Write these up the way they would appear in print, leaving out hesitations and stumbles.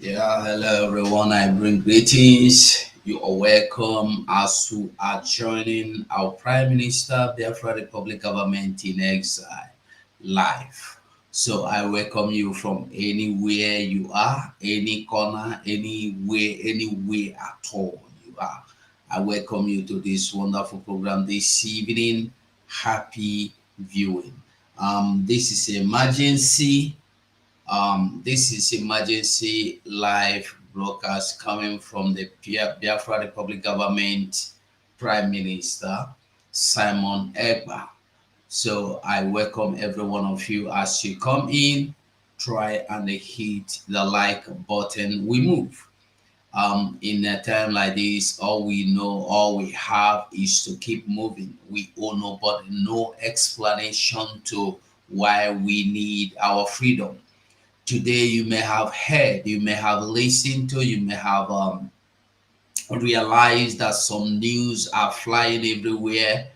Yeah, hello everyone. I bring greetings. You are welcome as you are joining our Prime Minister, Biafra Republic Government in Exile live. So I welcome you from anywhere you are, any corner, anywhere at all you are. I welcome you to this wonderful program this evening. Happy viewing. This is this is emergency live broadcast coming from the Biafra Republic Government Prime Minister Simon Egba. So I welcome every one of you as you come in. Try and hit the like button. We move. In a time like this, all we know, all we have is to keep moving. We owe nobody no explanation to why we need our freedom. Today you may have heard, you may have listened to, you may have realized that some news are flying everywhere.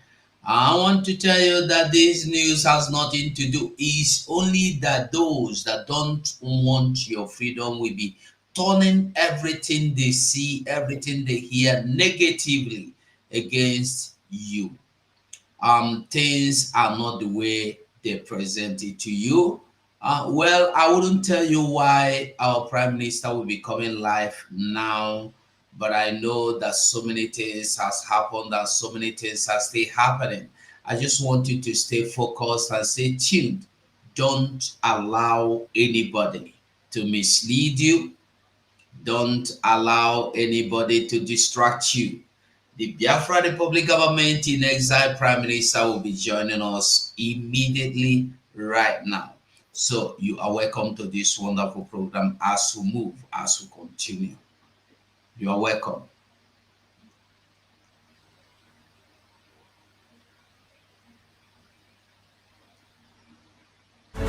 I want to tell you that this news has nothing to do. It's only that those that don't want your freedom will be turning everything they see, everything they hear negatively against you. Things are not the way they present it to you. Well, I wouldn't tell you why our prime minister will be coming live now, but I know that so many things has happened and so many things are still happening. I just want you to stay focused and stay tuned. Don't allow anybody to mislead you. Don't allow anybody to distract you. The Biafra Republic Government in Exile Prime Minister will be joining us immediately right now. So you are welcome to this wonderful program as we move, as we continue. You are welcome.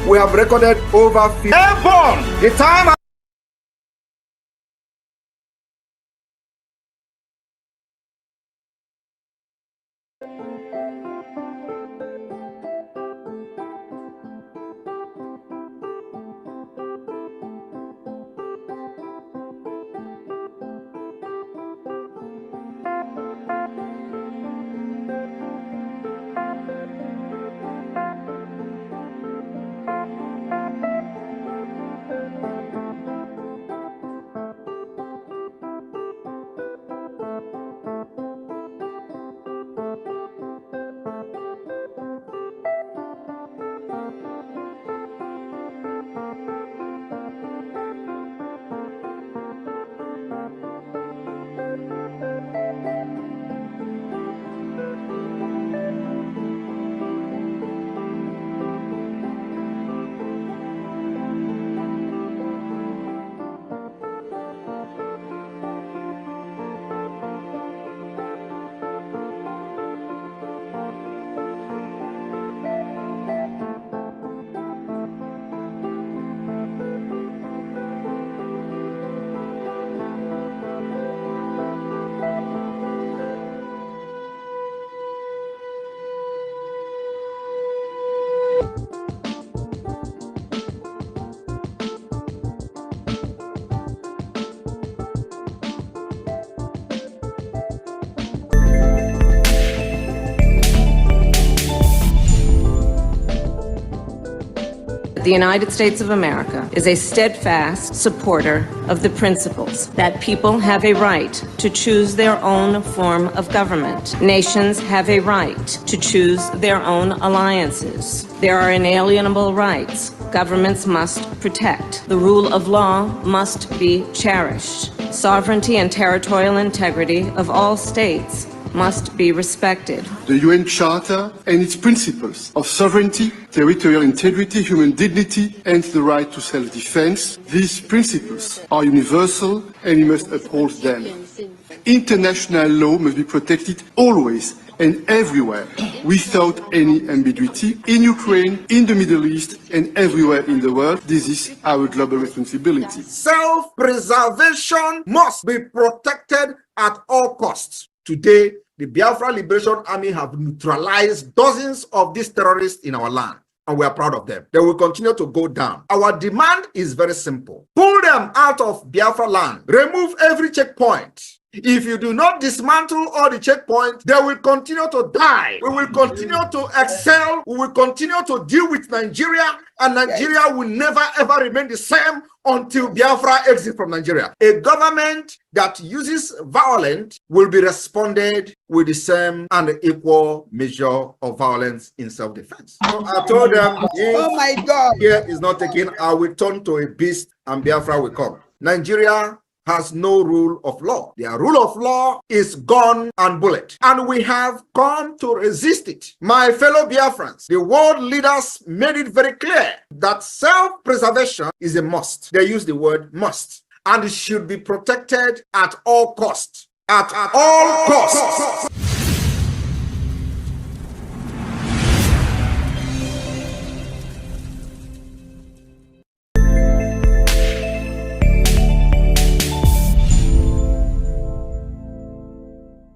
We have recorded over 50. Airborne! The time The United States of America is a steadfast supporter of the principles that people have a right to choose their own form of government. Nations have a right to choose their own alliances. There are inalienable rights governments must protect. The rule of law must be cherished. Sovereignty and territorial integrity of all states must be respected. The UN Charter and its principles of sovereignty, territorial integrity, human dignity, and the right to self-defense, these principles are universal and we must uphold them. International law must be protected always and everywhere, without any ambiguity, in Ukraine, in the Middle East, and everywhere in the world. This is our global responsibility. Self-preservation must be protected at all costs. Today, the Biafra Liberation Army have neutralized dozens of these terrorists in our land. and we are proud of them. They will continue to go down. Our demand is very simple. Pull them out of Biafra land. Remove every checkpoint. If you do not dismantle all the checkpoints, they will continue to die. We will continue to excel. We will continue to deal with Nigeria, and Nigeria will never ever remain the same until Biafra exits from Nigeria. A government that uses violence will be responded with the same and equal measure of violence in self-defense. So I told them, Oh my God. care is not taken, I will turn to a beast and Biafra will come. Nigeria has no rule of law. Their rule of law is gun and bullet. And we have come to resist it. My fellow Biafrans, the world leaders made it very clear that self-preservation is a must. They use the word must. And it should be protected at all costs. At all costs.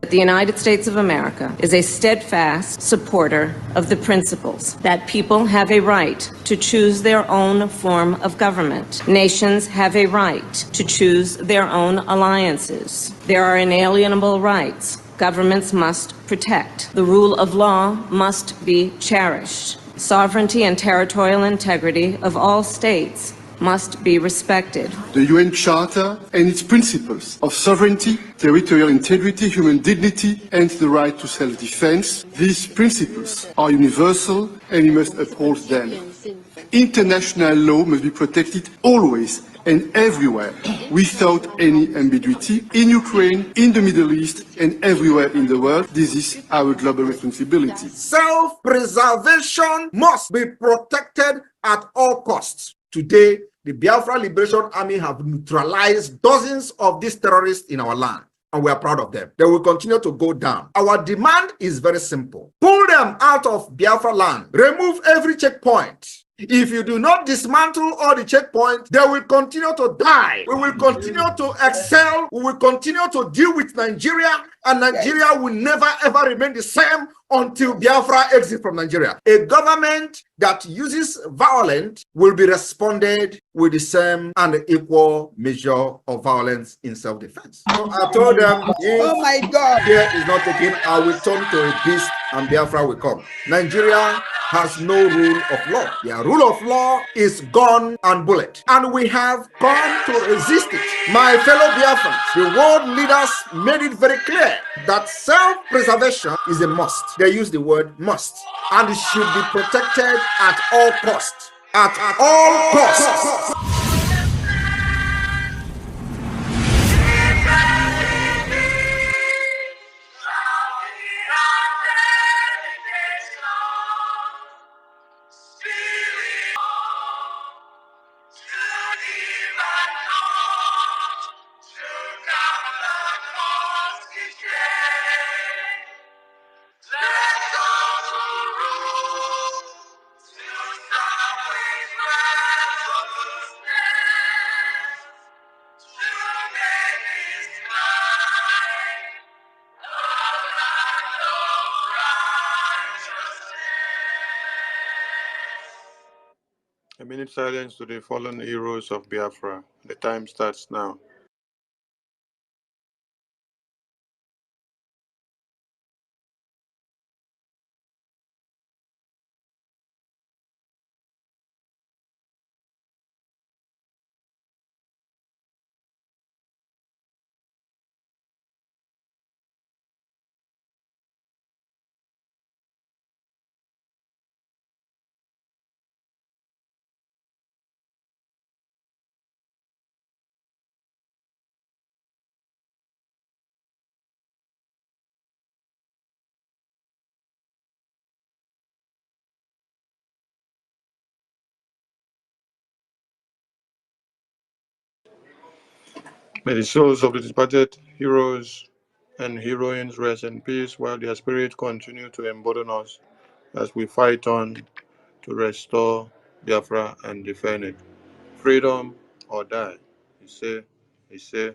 The United States of America is a steadfast supporter of the principles that people have a right to choose their own form of government. Nations have a right to choose their own alliances. There are inalienable rights governments must protect. The rule of law must be cherished. Sovereignty and territorial integrity of all states must be respected. The UN Charter and its principles of sovereignty, territorial integrity, human dignity, and the right to self-defense, these principles are universal and we must uphold them. International law must be protected always and everywhere, without any ambiguity, in Ukraine, in the Middle East, and everywhere in the world. This is our global responsibility. Self-preservation must be protected at all costs. Today, the Biafra Liberation Army have neutralized dozens of these terrorists in our land, and we are proud of them. They will continue to go down. Our demand is very simple. Pull them out of Biafra land. Remove every checkpoint. If you do not dismantle all the checkpoints, they will continue to die. We will continue to excel. We will continue to deal with Nigeria, and Nigeria will never ever remain the same until Biafra exits from Nigeria. A government that uses violence will be responded with the same and equal measure of violence in self-defense. So I told them, Oh my God. care is not taken, I will turn to a beast and Biafra will come. Nigeria has no rule of law. Their rule of law is gun and bullet. And we have come to resist it. My fellow Biafrans, the world leaders made it very clear that self-preservation is a must. They use the word must. And it should be protected at all costs. At all costs. A minute silence to the fallen heroes of Biafra. The time starts now. May the souls of the departed heroes and heroines rest in peace while their spirit continue to embolden us as we fight on to restore Biafra and defend it. Freedom or die. He say.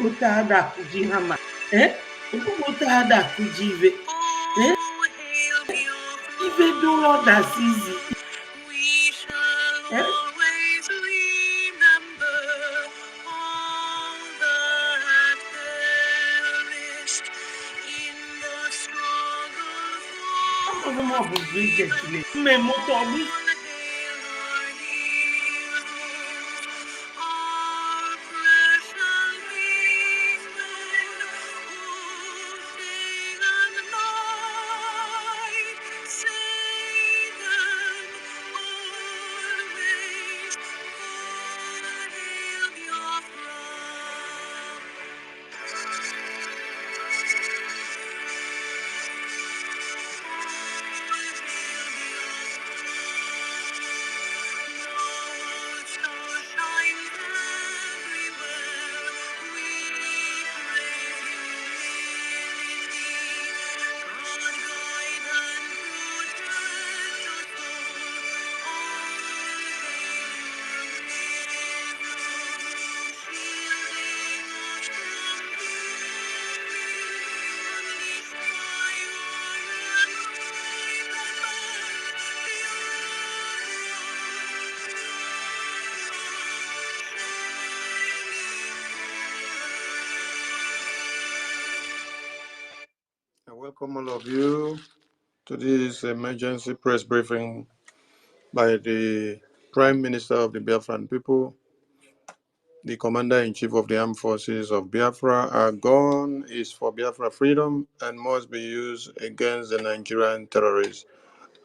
ote ada akụji hama okpukpe ote ada akụji ive ive dụrọ dasizi ọmọ bụ Bridget le mme moto ọgbụ I welcome all of you to this emergency press briefing by the Prime Minister of the Biafran people, the Commander-in-Chief of the Armed Forces of Biafra. Our gun is for Biafra freedom and must be used against the Nigerian terrorists.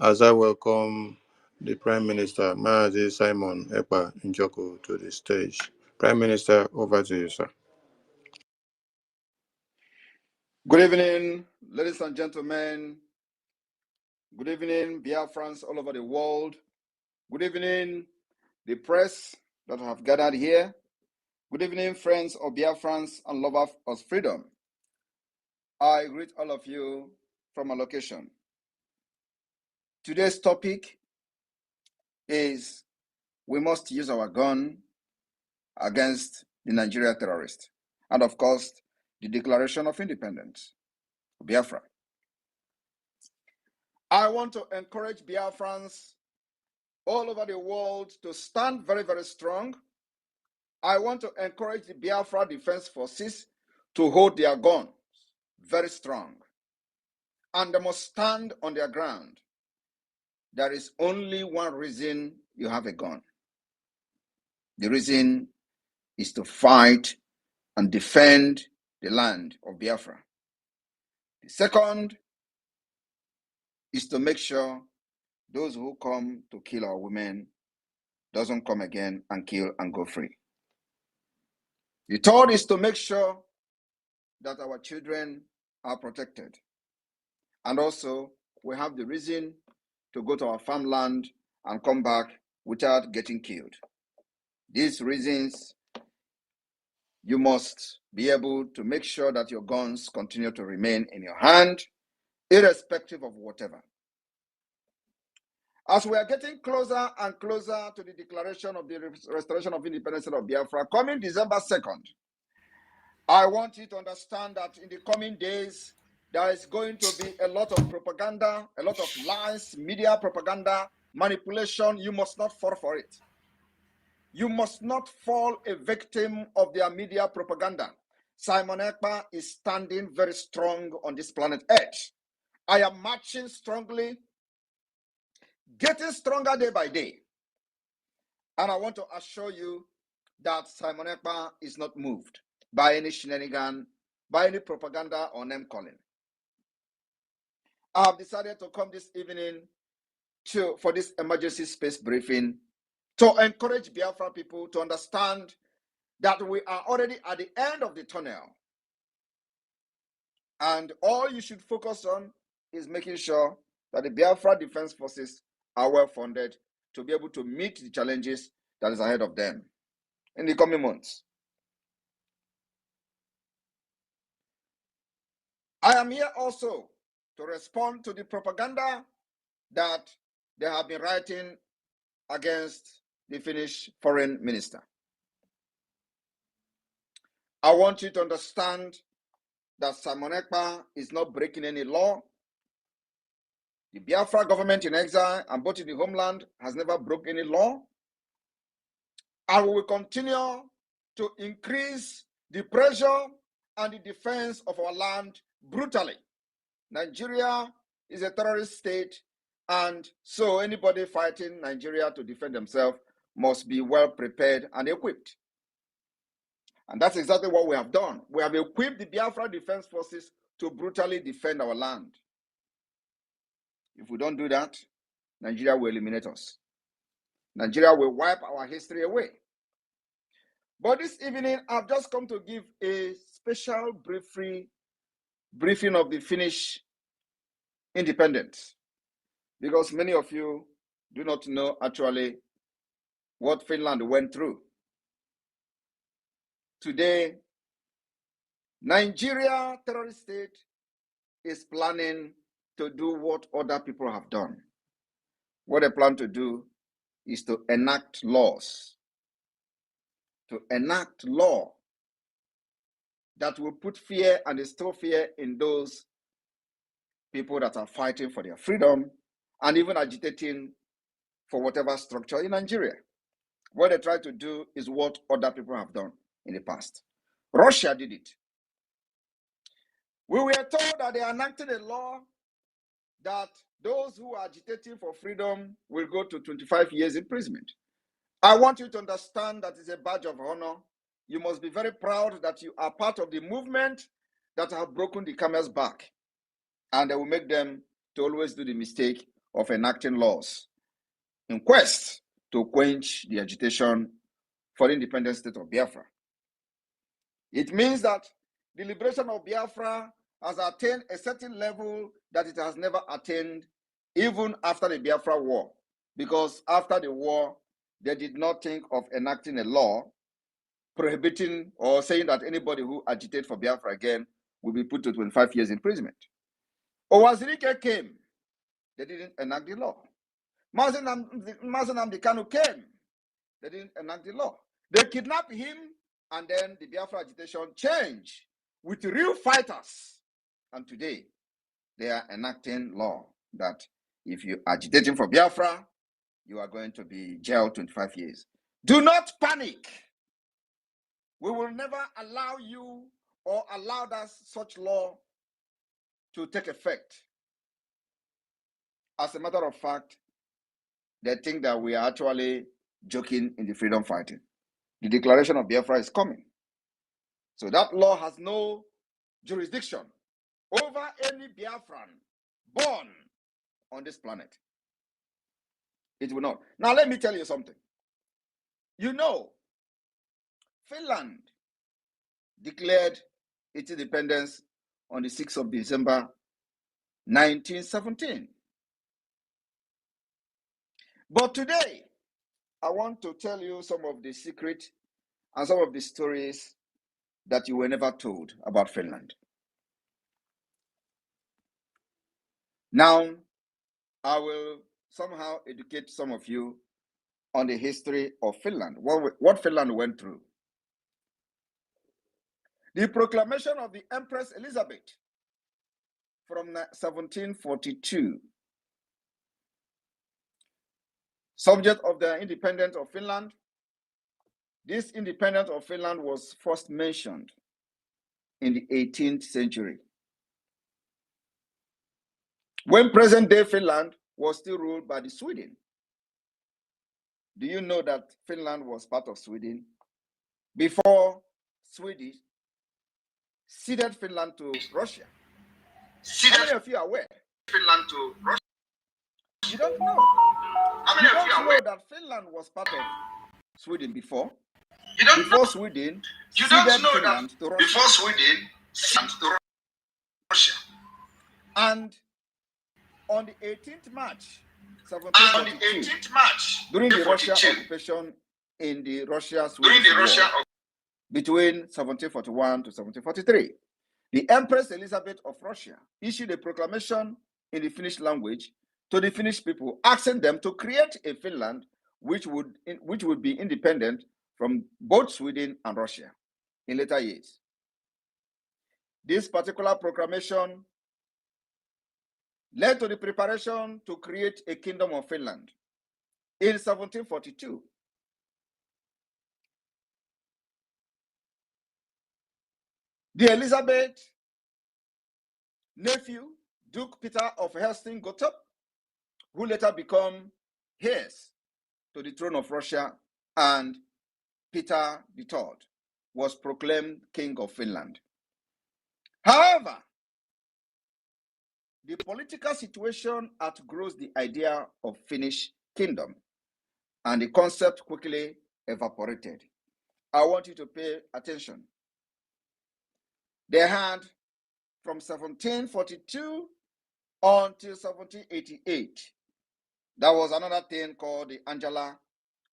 As I welcome the Prime Minister, Mazi Simon Ekpa Njoko, to the stage. Prime Minister, over to you, sir. Good evening, ladies and gentlemen. Good evening, Biafrans all over the world. Good evening, the press that have gathered here. Good evening, friends of Biafrans and lovers of freedom. I greet all of you from a location. Today's topic is we must use our gun against the Nigeria terrorists. And of course, the Declaration of Independence, Biafra. I want to encourage Biafrans all over the world to stand very, very strong. I want to encourage the Biafra Defense Forces to hold their guns very strong. And they must stand on their ground. There is only one reason you have a gun. The reason is to fight and defend the land of Biafra. The second is to make sure those who come to kill our women doesn't come again and kill and go free. The third is to make sure that our children are protected. And also, we have the reason to go to our farmland and come back without getting killed. These reasons, you must be able to make sure that your guns continue to remain in your hand, irrespective of whatever. As we are getting closer and closer to the declaration of the restoration of independence of Biafra, coming December 2nd, I want you to understand that in the coming days, there is going to be a lot of propaganda, a lot of lies, media propaganda, manipulation. You must not fall for it. You must not fall a victim of their media propaganda. Simon Ekpa is standing very strong on this planet Earth. I am marching strongly, getting stronger day by day. And I want to assure you that Simon Ekpa is not moved by any shenanigan, by any propaganda or name calling. I have decided to come this evening for this emergency space briefing to encourage Biafra people to understand that we are already at the end of the tunnel. And all you should focus on is making sure that the Biafra Defense Forces are well funded to be able to meet the challenges that is ahead of them in the coming months. I am here also to respond to the propaganda that they have been writing against the Finnish foreign minister. I want you to understand that Simon Ekpa is not breaking any law. The Biafra government in exile and both in the homeland has never broken any law. And we will continue to increase the pressure and the defense of our land brutally. Nigeria is a terrorist state, and so anybody fighting Nigeria to defend themselves must be well prepared and equipped. And that's exactly what we have done. We have equipped the Biafra Defense Forces to brutally defend our land. If we don't do that, Nigeria will eliminate us. Nigeria will wipe our history away. But this evening, I've just come to give a special briefing of the Finnish independence, because many of you do not know actually what Finland went through. Today, Nigeria, terrorist state, is planning to do what other people have done. What they plan to do is to enact laws, that will put fear and instill fear in those people that are fighting for their freedom and even agitating for whatever structure in Nigeria. What they try to do is what other people have done in the past. Russia did it. We were told that they enacted a law that those who are agitating for freedom will go to 25 years imprisonment. I want you to understand that it's a badge of honor. You must be very proud that you are part of the movement that have broken the camel's back. And they will make them to always do the mistake of enacting laws in quest to quench the agitation for the independent state of Biafra. It means that the liberation of Biafra has attained a certain level that it has never attained even after the Biafra War. Because after the war, they did not think of enacting a law prohibiting or saying that anybody who agitates for Biafra again will be put to 25 years imprisonment. Owazirike came, they didn't enact the law. Mazen Nnamdi Kanu came, they didn't enact the law. They kidnapped him, and then the Biafra agitation changed with real fighters. And today, they are enacting law that if you are agitating for Biafra, you are going to be jailed 25 years. Do not panic. We will never allow you or allow that such law to take effect. As a matter of fact, they think that we are actually joking in the freedom fighting. The declaration of Biafra is coming. So that law has no jurisdiction over any Biafran born on this planet. It will not. Now, let me tell you something. You know, Finland declared its independence on the 6th of December, 1917. But today, I want to tell you some of the secrets and some of the stories that you were never told about Finland. Now, I will somehow educate some of you on the history of Finland, what Finland went through. The proclamation of the Empress Elizabeth from 1742, subject of the independence of Finland. This independence of Finland was first mentioned in the 18th century, when present-day Finland was still ruled by the Sweden. Do you know that Finland was part of Sweden before Sweden ceded Finland to Russia? How many of you are aware? Finland to Russia? You don't know. How many of you are aware that Finland was part of Sweden before? You don't before know. Sweden you ceded don't know Finland that to Russia. Before Sweden ceded to Russia. And on the 18th March, 1742, during the Russia occupation in the Russia-Swedish War, between 1741 to 1743, the Empress Elizabeth of Russia issued a proclamation in the Finnish language to the Finnish people, asking them to create a Finland which would be independent from both Sweden and Russia. in later years. This particular proclamation led to the preparation to create a kingdom of Finland in 1742. The Elizabeth nephew, Duke Peter of Helsing-Gottorp, who later became heirs to the throne of Russia, and Peter III, was proclaimed King of Finland. However, the political situation outgrows the idea of Finnish kingdom, and the concept quickly evaporated. I want you to pay attention. They had from 1742 until 1788. That was another thing called the Angela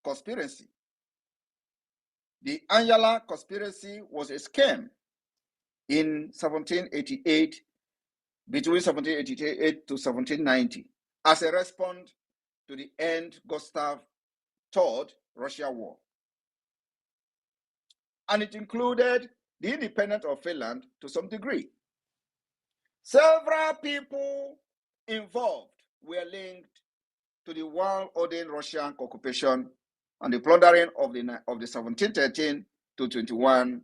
Conspiracy. The Angela Conspiracy was a scam in 1788, between 1788 to 1790, as a response to the end Gustav III Russia War. And it included the independence of Finland to some degree. Several people involved were linked to the well-ordained Russian occupation and the plundering of the 1713 to 21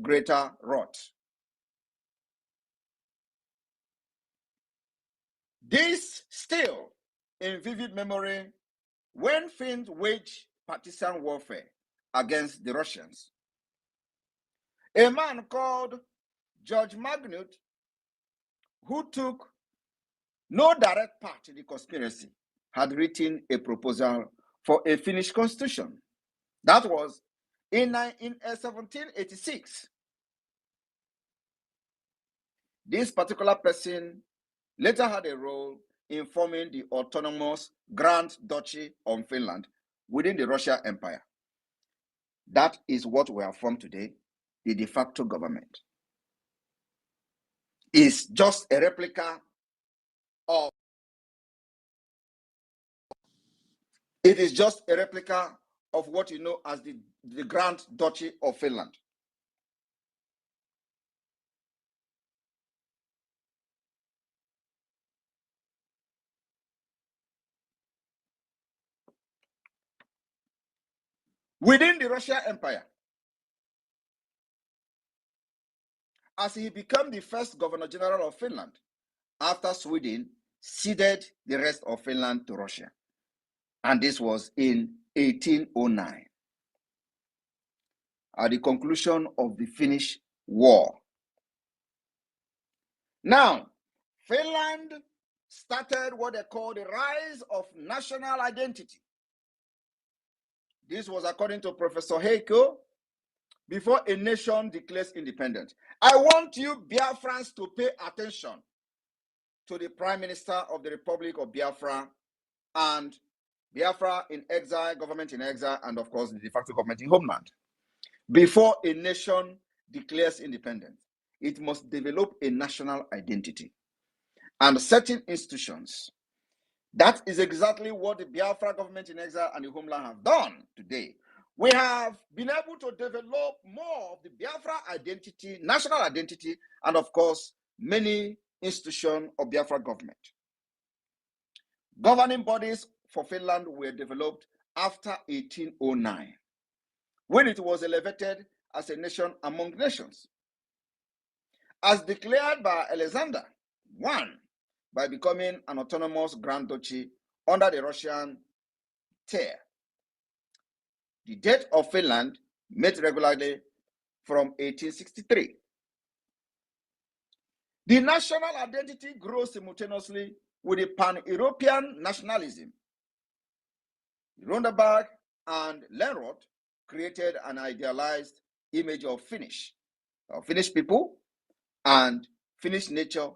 Greater Rot. This still in vivid memory when Finns waged partisan warfare against the Russians. A man called George Magnus, who took no direct part in the conspiracy, had written a proposal for a Finnish constitution. That was in 1786. This particular person later had a role in forming the autonomous Grand Duchy of Finland within the Russian Empire. That is what we have formed today, the de facto government. Is just a replica of It is just a replica of what you know as the Grand Duchy of Finland. Within the Russian Empire, as he became the first Governor General of Finland after Sweden ceded the rest of Finland to Russia. And this was in 1809, at the conclusion of the Finnish War. Now, Finland started what they call the rise of national identity. This was according to Professor Heiko, before a nation declares independence. I want you Biafrans to pay attention to the Prime Minister of the Republic of Biafra and Biafra in exile, government in exile, and of course the de facto government in homeland. Before a nation declares independence, it must develop a national identity and certain institutions. That is exactly what the Biafra government in exile and the homeland have done today. We have been able to develop more of the Biafra identity, national identity, and of course, many institutions of Biafra government. Governing bodies for Finland were developed after 1809, when it was elevated as a nation among nations, as declared by Alexander I, by becoming an autonomous Grand Duchy under the Russian Tsar. The date of Finland met regularly from 1863. The national identity grows simultaneously with a pan-European nationalism. Ronderberg and Lenroth created an idealized image of Finnish people and Finnish nature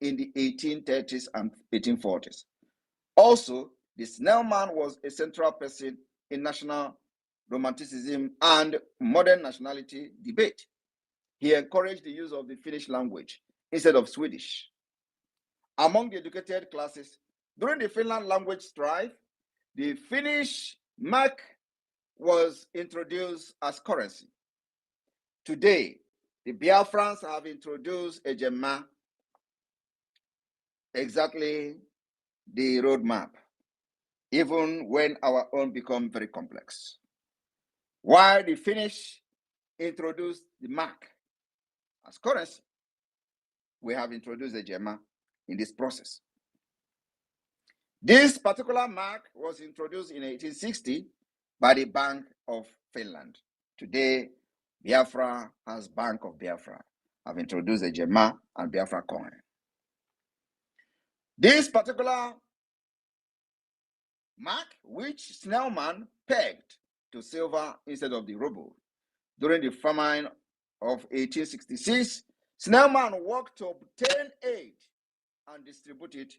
in the 1830s and 1840s. Also, the Snellman was a central person in national romanticism and modern nationality debate. He encouraged the use of the Finnish language instead of Swedish. Among the educated classes, during the Finland language strife, the Finnish mark was introduced as currency. Today, the Biafrans have introduced a Gemma, exactly the roadmap, even when our own become very complex. While the Finnish introduced the mark as currency, we have introduced the Gemma in this process. This particular mark was introduced in 1860 by the Bank of Finland. Today, Biafra has Bank of Biafra. Have introduced the Gemma and Biafra coin. This particular mark, which Snellman pegged to silver instead of the ruble, during the famine of 1866, Snellman worked to obtain aid and distribute it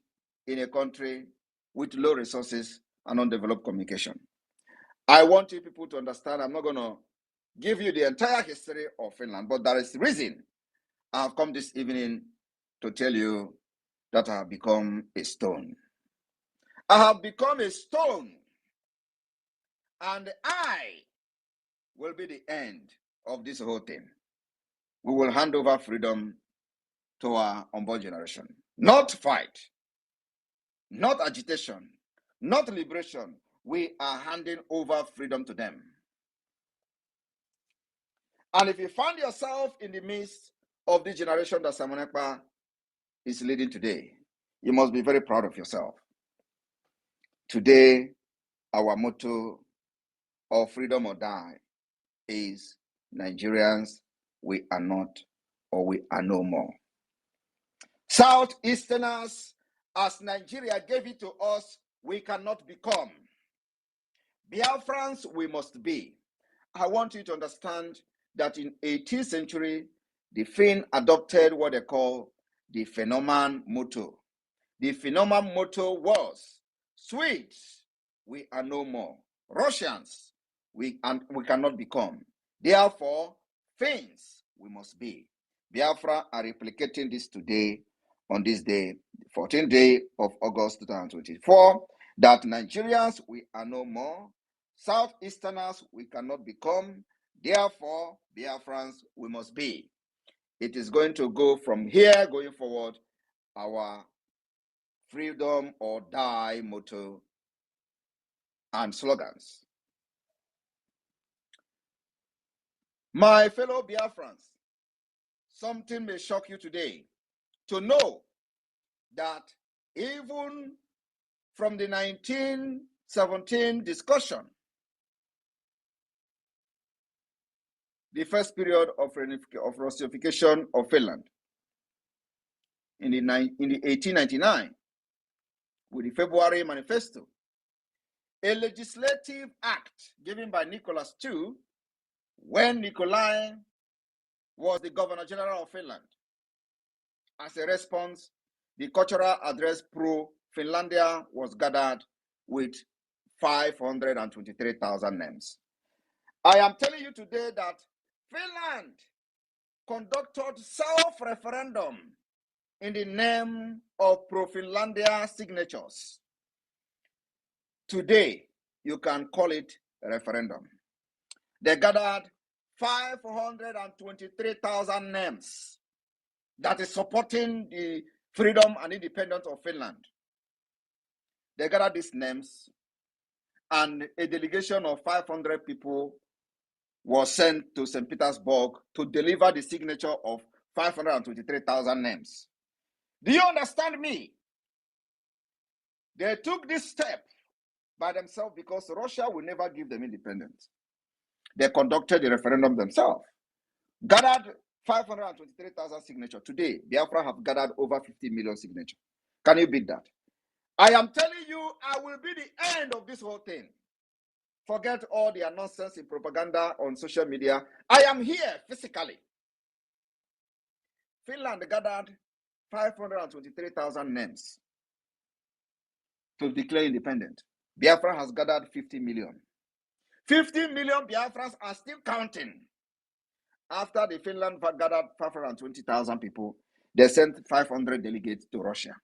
in a country with low resources and undeveloped communication. I want you people to understand, I'm not going to give you the entire history of Finland, but there is a reason I have come this evening to tell you that I have become a stone. I have become a stone, and I will be the end of this whole thing. We will hand over freedom to our unborn generation. Not fight, not agitation, not liberation. We are handing over freedom to them. And if you find yourself in the midst of the generation that Simon Ekpa is leading today, you must be very proud of yourself. Today, our motto of freedom or die is Nigerians, we are not or we are no more. Southeasterners, as Nigeria gave it to us, we cannot become. Biafrans, we must be. I want you to understand that in 18th century, the Finn adopted what they call the phenomenon motto. The phenomenon motto was, Swedes, we are no more. Russians, we cannot become. Therefore, Finns, we must be. Biafra are replicating this today, on this day, 14th day of August 2024, that Nigerians, we are no more. Southeasterners, we cannot become. Therefore, Biafrans, we must be. It is going to go from here going forward, our freedom or die motto and slogans. My fellow Biafrans, something may shock you today to know that even from the 1917 discussion, the first period of Russification of Finland, in the 1899, with the February Manifesto, a legislative act given by Nicholas II, when Nikolai was the Governor General of Finland. As a response, the cultural address pro-Finlandia was gathered with 523,000 names. I am telling you today that Finland conducted self-referendum in the name of pro-Finlandia signatures. Today, you can call it a referendum. They gathered 523,000 names that is supporting the freedom and independence of Finland. They gathered these names, and a delegation of 500 people was sent to St. Petersburg to deliver the signature of 523,000 names. Do you understand me? They took this step by themselves because Russia will never give them independence. They conducted the referendum themselves, gathered 523,000 signatures. Today, Biafra have gathered over 50 million signatures. Can you beat that? I am telling you, I will be the end of this whole thing. Forget all the nonsense in propaganda on social media. I am here physically. Finland gathered 523,000 names to declare independent. Biafra has gathered 50 million. 50 million Biafrans are still counting. After the Finland gathered 520,000 people, they sent 500 delegates to Russia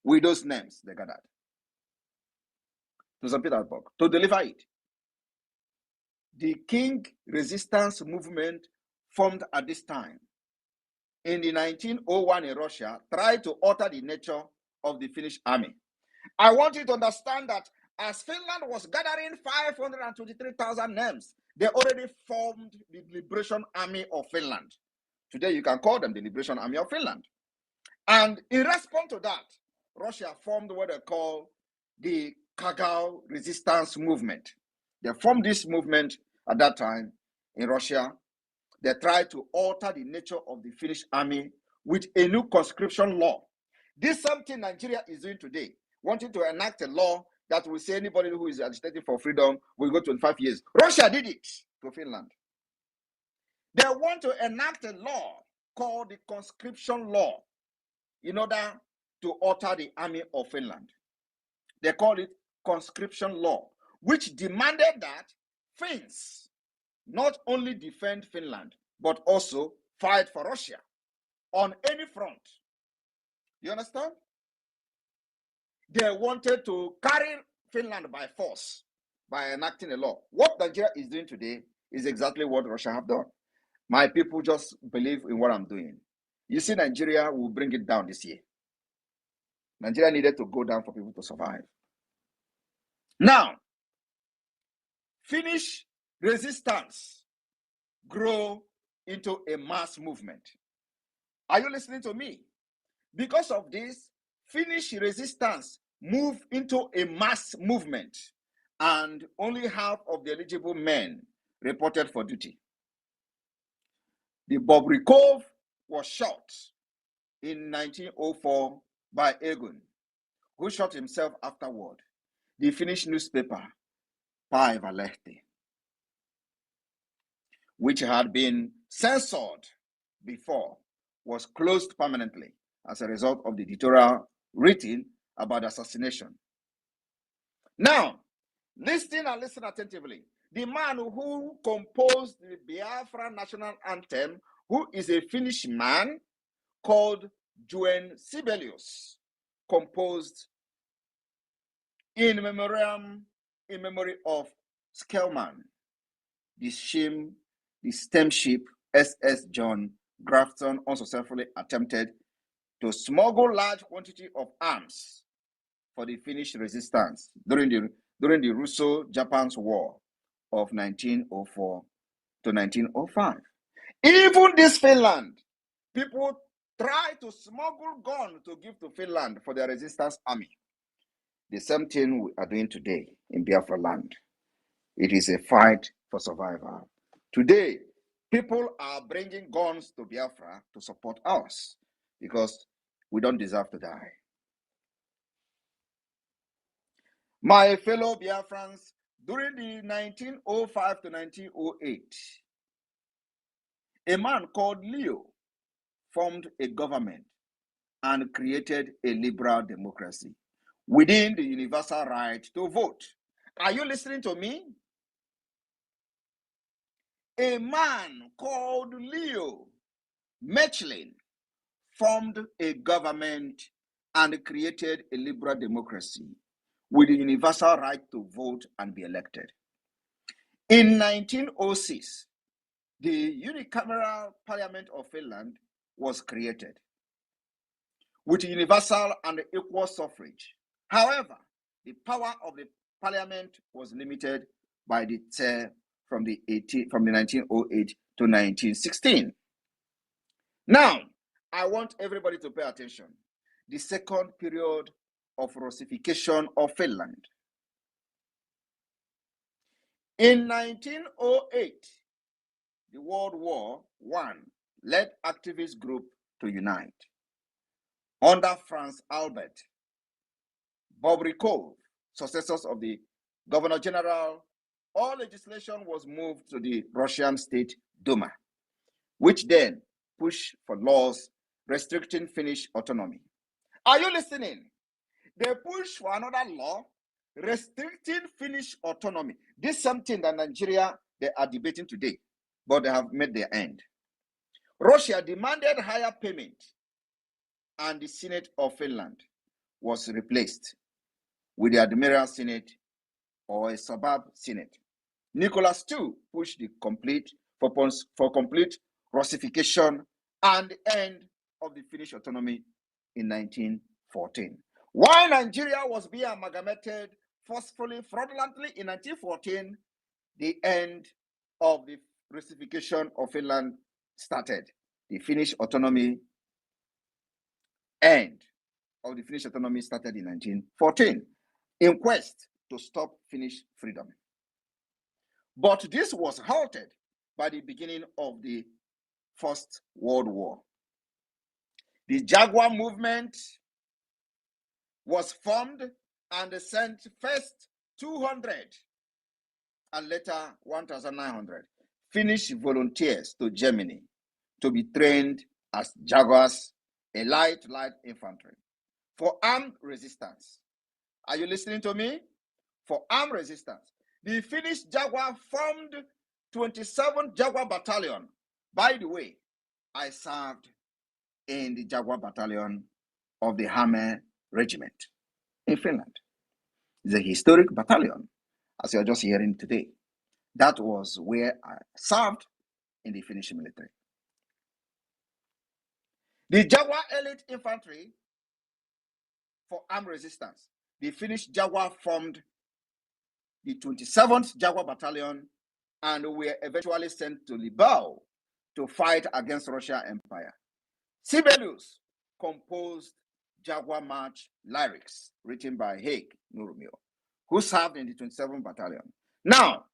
with those names they gathered to St. Petersburg to deliver it. The King resistance movement formed at this time in the 1901 in Russia tried to alter the nature of the Finnish army. I want you to understand that as Finland was gathering 523,000 names, they already formed the Liberation Army of Finland. Today, you can call them the Liberation Army of Finland. And in response to that, Russia formed what they call the Kagao resistance movement. They formed this movement at that time in Russia. They tried to alter the nature of the Finnish army with a new conscription law. This is something Nigeria is doing today, wanting to enact a law that will say anybody who is agitating for freedom will go 25 years. Russia did it to Finland. They want to enact a law called the conscription law in order to alter the army of Finland. They call it conscription law, which demanded that Finns not only defend Finland, but also fight for Russia on any front. You understand? They wanted to carry Finland by force by enacting a law. What Nigeria is doing today is exactly what Russia have done. My people just believe in what I'm doing. You see, Nigeria will bring it down this year. Nigeria needed to go down for people to survive. Now, Finnish resistance grow into a mass movement. Are you listening to me? Because of this, Finnish resistance moved into a mass movement, and only half of the eligible men reported for duty. The Bobrikov was shot in 1904 by Egon, who shot himself afterward. The Finnish newspaper, Päivalehti, which had been censored before, was closed permanently as a result of the editorial written about assassination. Now, listen and listen attentively. The man who composed the Biafra national anthem, who is a Finnish man called Juan Sibelius, composed in memory of Skellman, the STEM ship SS John Grafton unsuccessfully attempted to smuggle large quantity of arms for the Finnish resistance during the Russo-Japan's War of 1904 to 1905. Even this Finland, people try to smuggle guns to give to Finland for their resistance army. The same thing we are doing today in Biafra land. It is a fight for survival. Today, people are bringing guns to Biafra to support us because we don't deserve to die. My fellow Biafrans, during the 1905 to 1908, a man called Leo formed a government and created a liberal democracy within the universal right to vote. Are you listening to me? A man called Leo Mechlin formed a government and created a liberal democracy with the universal right to vote and be elected. In 1906, the unicameral parliament of Finland was created with universal and equal suffrage. However, the power of the parliament was limited by the term from the 1908 to 1916. Now, I want everybody to pay attention. The second period of Russification of Finland. In 1908, the World War I led activist group to unite. Under Franz Albert, Bobrikov, successors of the Governor General, all legislation was moved to the Russian State Duma, which then pushed for laws restricting Finnish autonomy. Are you listening? They pushed for another law restricting Finnish autonomy. This is something that Nigeria, they are debating today, but they have made their end. Russia demanded higher payment, and the Senate of Finland was replaced with the Admiral Senate or a suburb Senate. Nicholas II pushed the complete Russification, and the end of the Finnish autonomy in 1914. While Nigeria was being amalgamated forcefully, fraudulently in 1914, the end of the Russification of Finland started. The Finnish autonomy end of the Finnish autonomy started in 1914 in quest to stop Finnish freedom. But this was halted by the beginning of the First World War. The Jaguar movement was formed and sent first 200 and later 1,900 Finnish volunteers to Germany to be trained as Jaguars, a light infantry, for armed resistance. Are you listening to me? For armed resistance. The Finnish Jaguar formed 27th Jaguar Battalion. By the way, I served in the Jaguar Battalion of the Hammer Regiment in Finland. It's a historic battalion, as you're just hearing today. That was where I served in the Finnish military. The Jaguar Elite Infantry for armed resistance. The Finnish Jaguar formed the 27th Jaguar Battalion and were eventually sent to Libau to fight against Russian Empire. Sibelius composed Jaguar March lyrics written by Haig Nurmio, who served in the 27th Battalion. Now,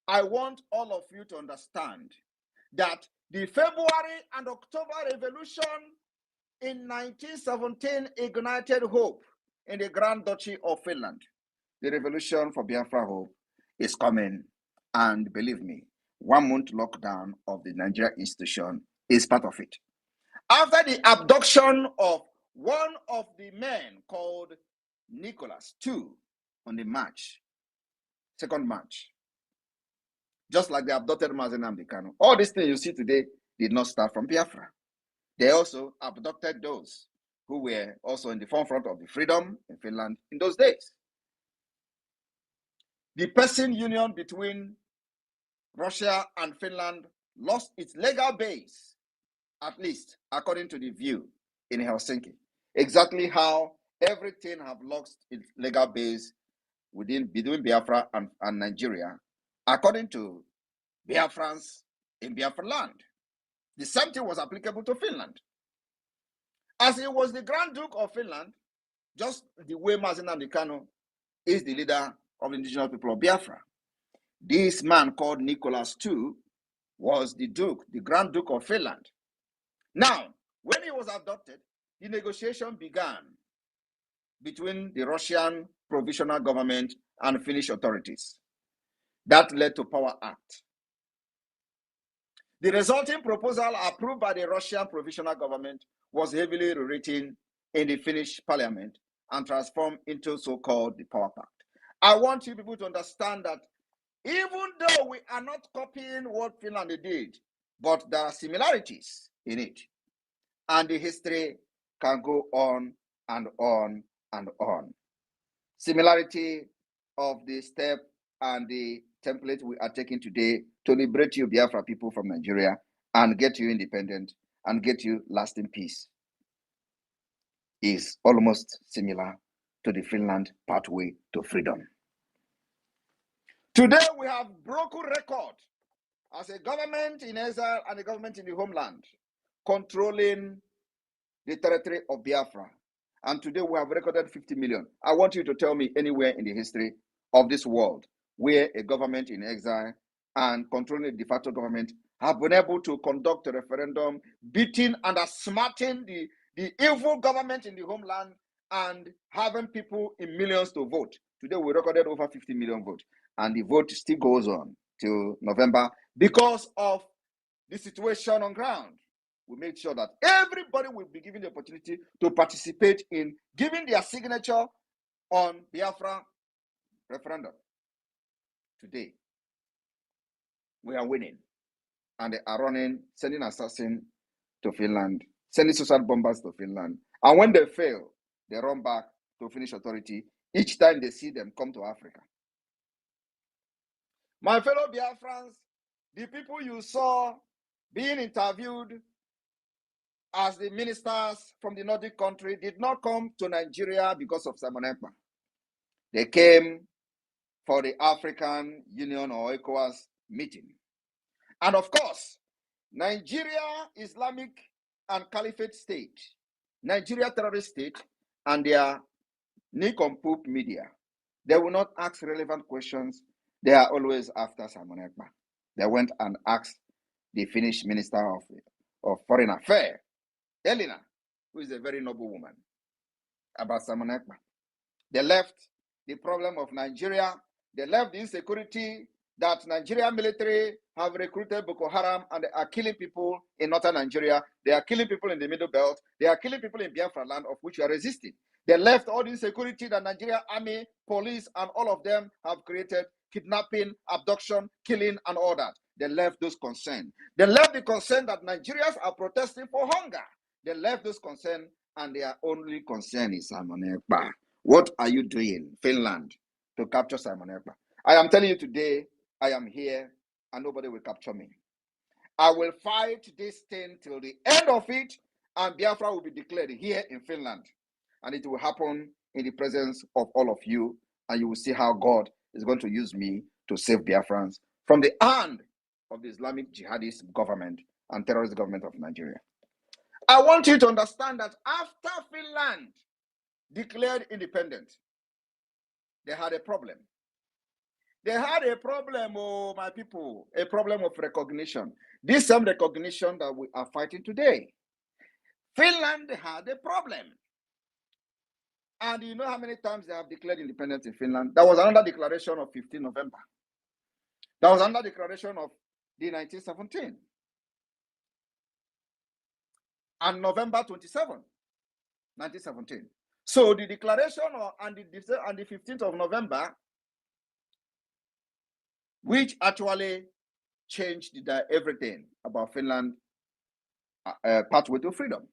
I want all of you to understand that the February and October Revolution in 1917 ignited hope in the Grand Duchy of Finland. The revolution for Biafra hope is coming, and believe me, 1 month lockdown of the Nigeria institution is part of it. After the abduction of one of the men called Nicholas II on the March, 2nd March, just like they abducted Mazen Nnamdi Kanu, all these things you see today did not start from Biafra. They also abducted those who were also in the forefront of the freedom in Finland in those days. The Persian union between Russia and Finland lost its legal base, at least according to the view in Helsinki. Exactly how everything have lost its legal base between Biafra and Nigeria, according to Biafrans in Biafra land. The same thing was applicable to Finland. As it was the Grand Duke of Finland, just the way Mazen Nnamdi Kanu is the leader of the indigenous people of Biafra. This man called Nicholas II was the Duke, the Grand Duke of Finland. Now, when he was abducted, the negotiation began between the Russian provisional government and Finnish authorities. That led to Power Act. The resulting proposal approved by the Russian provisional government was heavily rewritten in the Finnish parliament and transformed into so-called the Power Pact. I want you people to understand that even though we are not copying what Finland did, but there are similarities in it. And the history can go on and on and on. Similarity of the step and the template we are taking today to liberate you Biafra people from Nigeria and get you independent and get you lasting peace is almost similar to the Finland pathway to freedom. Today we have broken record as a government in exile and a government in the homeland controlling the territory of Biafra. And today we have recorded 50 million. I want you to tell me anywhere in the history of this world where a government in exile and controlling a de facto government have been able to conduct a referendum, beating and smarting the evil government in the homeland and having people in millions to vote. Today we recorded over 50 million votes, and the vote still goes on till November because of the situation on ground. We made sure that everybody will be given the opportunity to participate in giving their signature on Biafra referendum. Today, we are winning, and they are running, sending assassins to Finland, sending suicide bombers to Finland. And when they fail, they run back to Finnish authority each time they see them come to Africa. My fellow Biafrans, the people you saw being interviewed as the ministers from the Nordic country did not come to Nigeria because of Simon Ekpa. They came for the African Union or ECOWAS meeting. And of course, Nigeria Islamic and Caliphate State, Nigeria terrorist state, and their nincompoop media, they will not ask relevant questions. They are always after Simon Ekpa. They went and asked the Finnish Minister of Foreign Affairs, Elena, who is a very noble woman, about Simon Ekpa. They left the problem of Nigeria. They left the insecurity that Nigerian military have recruited Boko Haram and they are killing people in northern Nigeria. They are killing people in the Middle Belt. They are killing people in Biafra land, of which we are resisting. They left all the insecurity that Nigeria army, police, and all of them have created, kidnapping, abduction, killing, and all that. They left those concerns. They left the concern that Nigerians are protesting for hunger. They left those concerns, and their only concern is Simon Ekpa. What are you doing, Finland, to capture Simon Ekpa? I am telling you today, I am here, and nobody will capture me. I will fight this thing till the end of it, and Biafra will be declared here in Finland. And it will happen in the presence of all of you, and you will see how God is going to use me to save Biafrans from the hand of the Islamic jihadist government and terrorist government of Nigeria. I want you to understand that after Finland declared independent, they had a problem. They had a problem, oh my people, a problem of recognition. This same recognition that we are fighting today. Finland had a problem. And you know how many times they have declared independence in Finland? There was another declaration of 15 November. There was another declaration of the 1917. And November 27, 1917. So the declaration on the 15th of November, which actually changed everything about Finland pathway to freedom.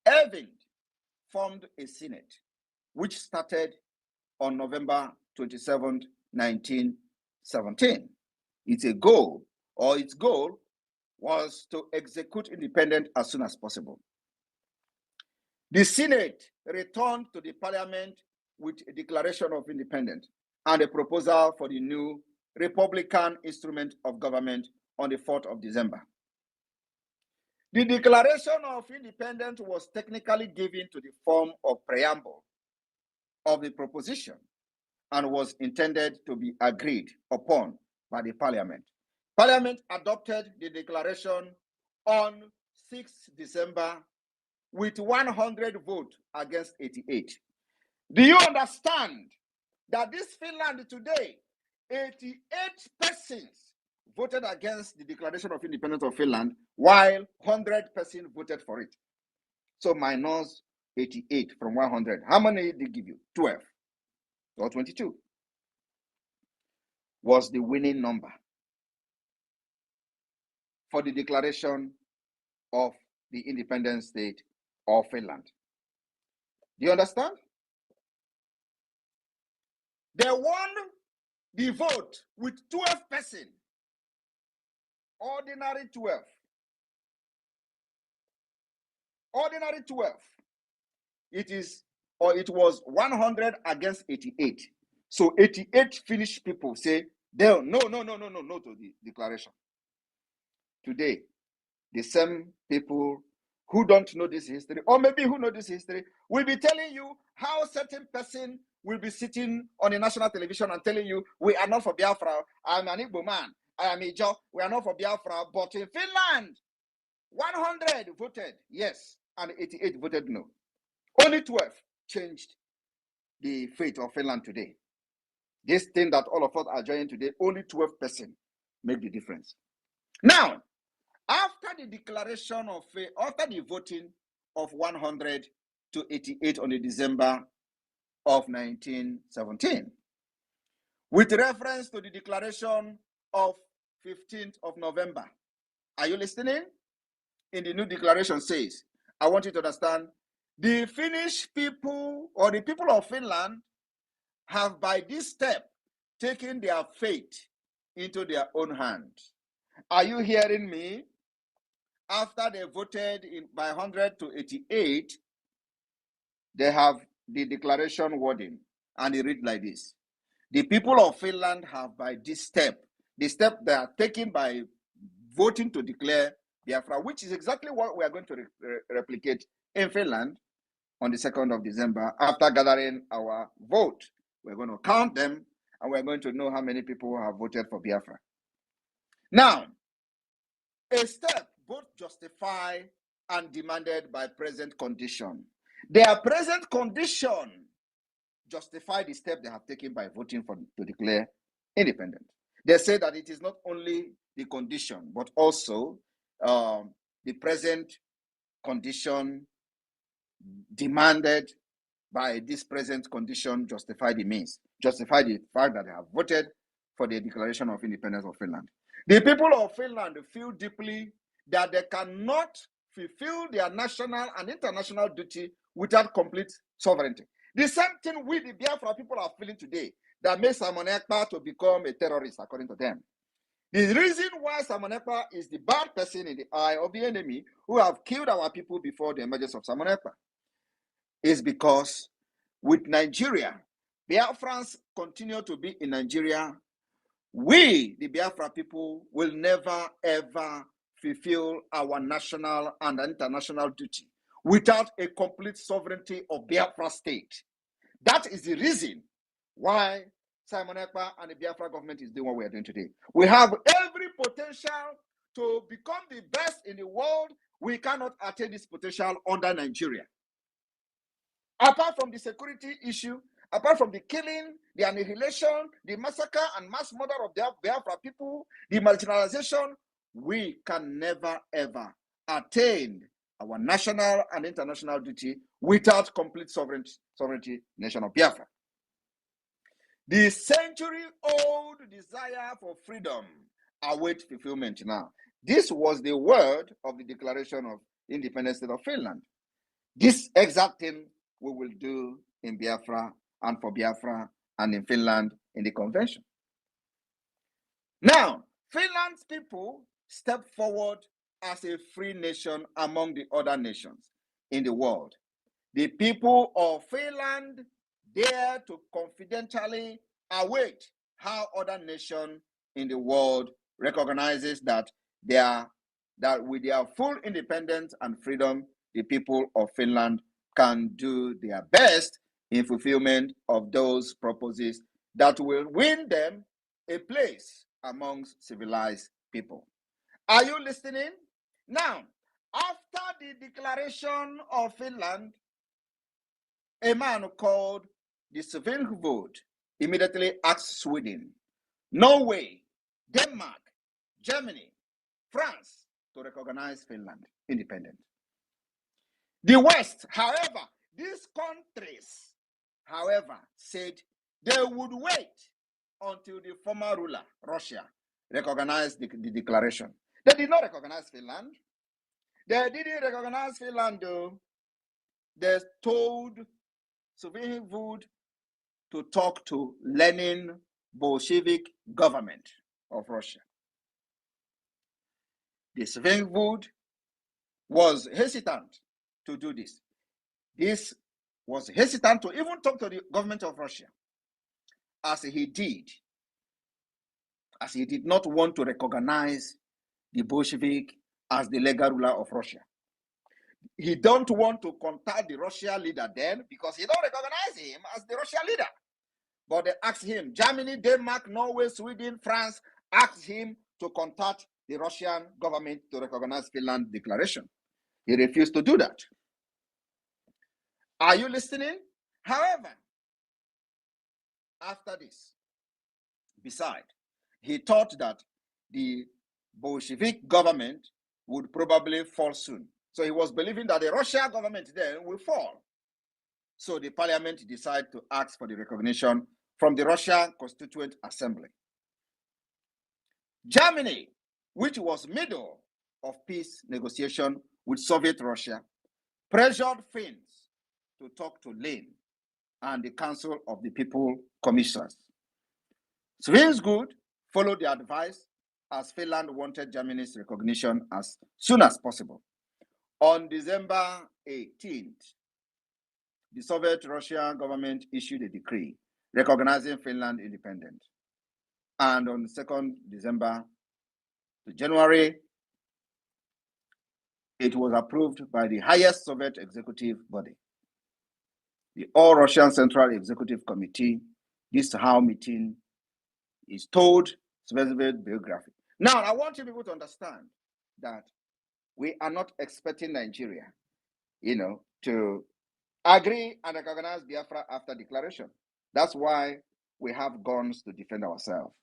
Irving formed a Senate, which started on November 27, 1917. Its goal was to execute independence as soon as possible. The Senate returned to the parliament with a declaration of independence and a proposal for the new Republican instrument of government on the 4th of December. The Declaration of Independence was technically given to the form of preamble of the proposition and was intended to be agreed upon by the Parliament. Parliament adopted the declaration on 6 December with 100 votes against 88. Do you understand that this Finland today, 88 persons voted against the Declaration of Independence of Finland, while 100 persons voted for it? So minus 88 from 100. How many did they give you? 12 or 22 was the winning number for the declaration of the independent state of Finland. Do you understand? They won the vote with 12 persons. Ordinary 12. Ordinary 12. It was 100 against 88. So 88 Finnish people say, no to the declaration. Today, the same people who don't know this history, or maybe who know this history, will be telling you how certain person will be sitting on the national television and telling you, we are not for Biafra, I'm an Igbo man, I am a Joe, we are not for Biafra, but in Finland, 100 voted yes, and 88 voted no. Only 12 changed the fate of Finland today. This thing that all of us are joining today, only 12% make the difference. Now, after the declaration of, after the voting of 100 to 88 on the December of 1917, with reference to the declaration of 15th of November, are you listening? In the new declaration says, I want you to understand, the Finnish people or the people of Finland have by this step taken their fate into their own hands. Are you hearing me? After they voted by 100 to 88, they have the declaration wording, and it reads like this. The people of Finland have, by this step, the step they are taking by voting to declare Biafra, which is exactly what we are going to replicate in Finland on the 2nd of December. After gathering our vote, we're going to count them, and we're going to know how many people have voted for Biafra. Now, a step both justified and demanded by present condition. Their present condition justify the step they have taken by voting to declare independent. They say that it is not only the condition, but also the present condition demanded by this present condition justify the means, justify the fact that they have voted for the declaration of independence of Finland. The people of Finland feel deeply that they cannot fulfill their national and international duty without complete sovereignty. The same thing we, the Biafra people, are feeling today that makes Simon Ekpa to become a terrorist, according to them. The reason why Simon Ekpa is the bad person in the eye of the enemy who have killed our people before the emergence of Simon Ekpa is because with Nigeria, Biafrans continue to be in Nigeria. We, the Biafra people, will never ever fulfill our national and international duty without a complete sovereignty of Biafra state. That is the reason why Simon Ekpa and the Biafra government is doing what we are doing today. We have every potential to become the best in the world. We cannot attain this potential under Nigeria. Apart from the security issue, apart from the killing, the annihilation, the massacre and mass murder of the Biafra people, the marginalization, we can never ever attain our national and international duty without complete sovereignty nation of Biafra. The century-old desire for freedom awaits fulfillment now. This was the word of the Declaration of Independence State of Finland. This exact thing we will do in Biafra and for Biafra and in Finland in the convention. Now, Finland's people step forward as a free nation among the other nations in the world. The people of Finland dare to confidentially await how other nations in the world recognizes that with their full independence and freedom, the people of Finland can do their best in fulfillment of those purposes that will win them a place amongst civilized people. Are you listening? Now, after the declaration of Finland, a man called the Svenskvold immediately asked Sweden, Norway, Denmark, Germany, France to recognize Finland independent. The West, however, these countries, said they would wait until the former ruler, Russia, recognized the declaration. They did not recognize Finland. They didn't recognize Finland, though. They told Svenskvold to talk to Lenin Bolshevik government of Russia. The Svenskvold was hesitant to do this. This was hesitant to even talk to the government of Russia, as he did not want to recognize the Bolshevik as the legal ruler of Russia. He don't want to contact the Russian leader then because he don't recognize him as the Russian leader. But they asked him, Germany, Denmark, Norway, Sweden, France, asked him to contact the Russian government to recognize Finland's declaration. He refused to do that. Are you listening? However, after this, besides, he thought that the Bolshevik government would probably fall soon. So he was believing that the Russian government then will fall. So the parliament decided to ask for the recognition from the Russian Constituent Assembly. Germany, which was middle of peace negotiation with Soviet Russia, pressured Finns to talk to Lenin and the Council of the People Commissioners. Svenskvold followed the advice as Finland wanted Germany's recognition as soon as possible. On December 18th, the Soviet Russian government issued a decree recognizing Finland independent. And on 2nd December to January, it was approved by the highest Soviet executive body, the All-Russian Central Executive Committee. This how meeting is told Soviet biography. Now, I want you people to understand that we are not expecting Nigeria, to agree and recognize Biafra after declaration. That's why we have guns to defend ourselves.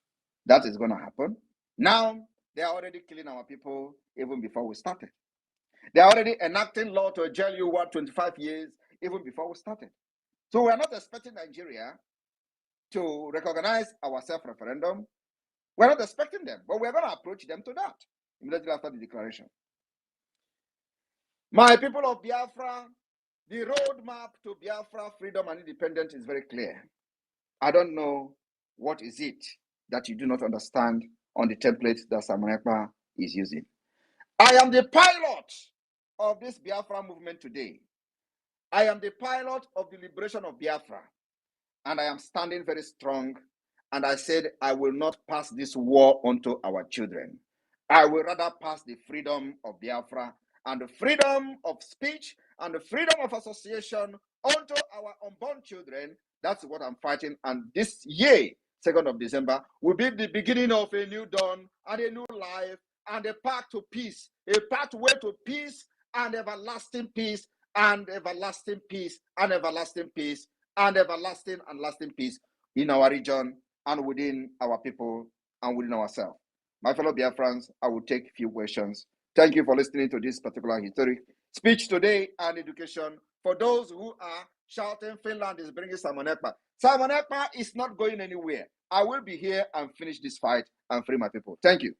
That is going to happen. Now, they are already killing our people even before we started. They are already enacting law to jail you 25 years even before we started. So we are not expecting Nigeria to recognize our self-referendum. We're not expecting them, but we're going to approach them to that immediately after the declaration. My people of Biafra, the roadmap to Biafra freedom and independence is very clear. I don't know what is it that you do not understand on the template that Samanekpa is using. I am the pilot of this Biafra movement today. I am the pilot of the liberation of Biafra, and I am standing very strong. And I said, I will not pass this war onto our children. I will rather pass the freedom of Biafra and the freedom of speech and the freedom of association onto our unborn children. That's what I'm fighting. And this year, 2nd of December, will be the beginning of a new dawn and a new life and a path to peace, a pathway to peace and everlasting peace and everlasting peace and everlasting peace and everlasting and lasting peace in our region and within our people and within ourselves. My fellow Biafrans, I will take a few questions. Thank you for listening to this particular historic speech today and education. For those who are shouting, Finland is bringing Simon Ekpa. Simon Ekpa is not going anywhere. I will be here and finish this fight and free my people. Thank you.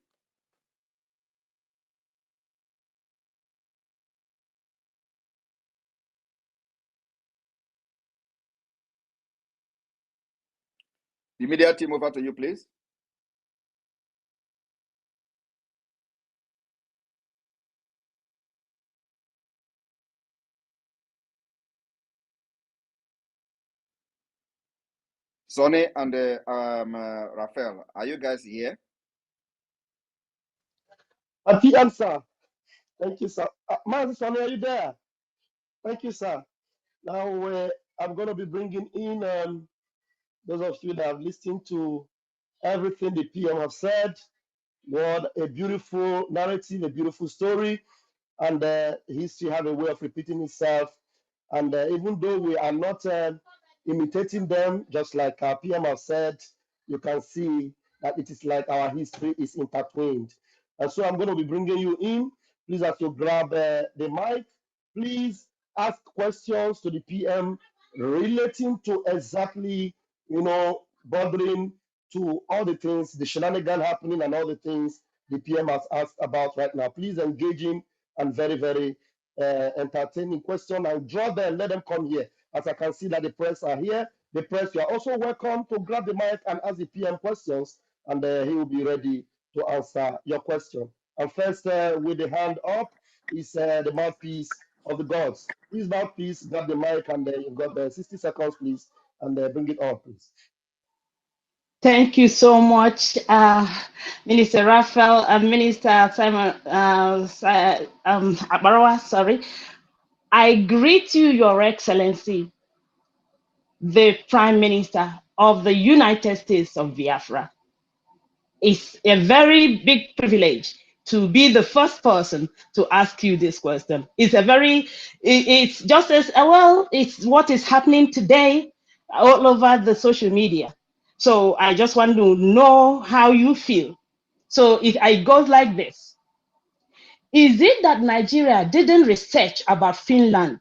The media team, over to you, please. Sonny and Raphael, are you guys here? PM, sir. Thank you, sir. Master Sonny, are you there? Thank you, sir. Now, I'm going to be bringing in those of you that have listened to everything the PM have said. What a beautiful narrative, a beautiful story, and history have a way of repeating itself. And even though we are not imitating them, just like our PM have said, you can see that it is like our history is intertwined. And so I'm going to be bringing you in. Please, as you grab the mic, please ask questions to the PM relating to exactly, bothering to all the things, the shenanigan happening and all the things the PM has asked about right now. Please engage in and very, very entertaining question. I'll draw them, let them come here. As I can see that the press are here. The press, you are also welcome to grab the mic and ask the PM questions, and he will be ready to answer your question. And first, with the hand up, is the mouthpiece of the gods. Please, mouthpiece, grab the mic, and you've got 60 seconds, please, and bring it on, please. Thank you so much, Minister Raphael and Minister Simon Abarawa. Sorry. I greet you, Your Excellency, the Prime Minister of the United States of Biafra. It's a very big privilege to be the first person to ask you this question. It's just as well, it's what is happening today all over the social media. So I just want to know how you feel. So it goes like this. Is it that Nigeria didn't research about Finland,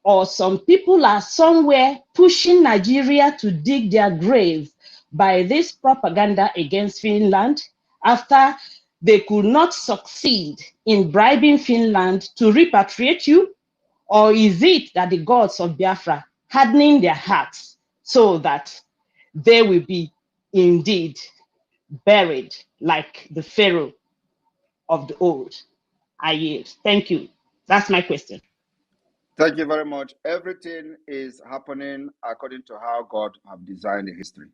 or some people are somewhere pushing Nigeria to dig their grave by this propaganda against Finland after they could not succeed in bribing Finland to repatriate you? Or is it that the gods of Biafra hardening their hearts so that they will be indeed buried like the Pharaoh of the old. I yield. Thank you. That's my question. Thank you very much. Everything is happening according to how God have designed the history.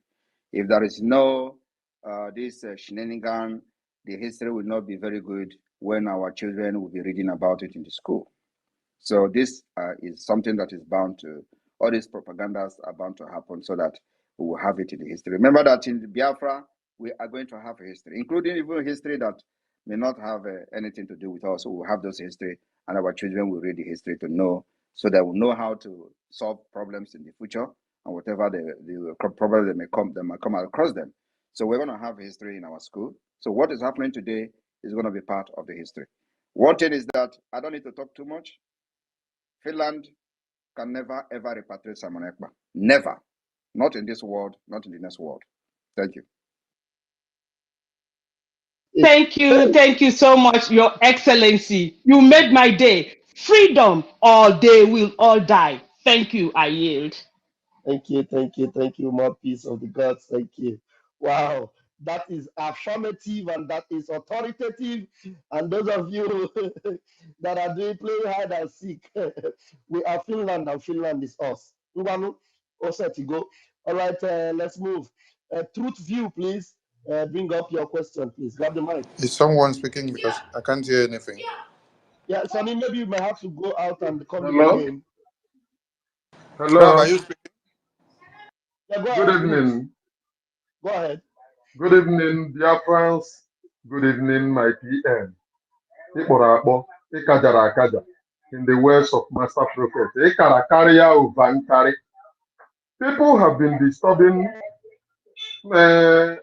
If there is no this shenanigan, the history will not be very good when our children will be reading about it in the school. So this is something that is bound to, all these propagandas are bound to happen so that we will have it in the history. Remember that in Biafra, we are going to have a history, including even history that may not have anything to do with us. We will have those history and our children will read the history to know, so that we know how to solve problems in the future and whatever the problems that might come across them. So we're going to have history in our school. So what is happening today is going to be part of the history. One thing is that I don't need to talk too much. Finland can never ever repatriate Simon Ekpa. Never. Not in this world, not in the next world. Thank you. Thank you so much, Your Excellency. You made my day. Freedom, or they will all die. Thank you. I yield. Thank you, mouthpiece of the gods. Thank you. Wow, that is affirmative and that is authoritative. And those of you that are doing playing hide and seek, we are Finland and Finland is us. Ngwanu, all set to go. All right, let's move. Truth view, please. Bring up your question, please. Grab the mic. Is someone speaking? Because I can't hear anything. Yeah, Sonny, maybe you may have to go out and come in Hello? again. Ralph, are Hello? you speaking? Yeah, go Good ahead, please. evening. Go ahead. Good evening, dear friends. Good evening, my PM. Ịkpọrọ akpọ, ịkajara akaja. In the words of Master Prophet, ịkara karịa ụva nkarị. People have been disturbing. Uh,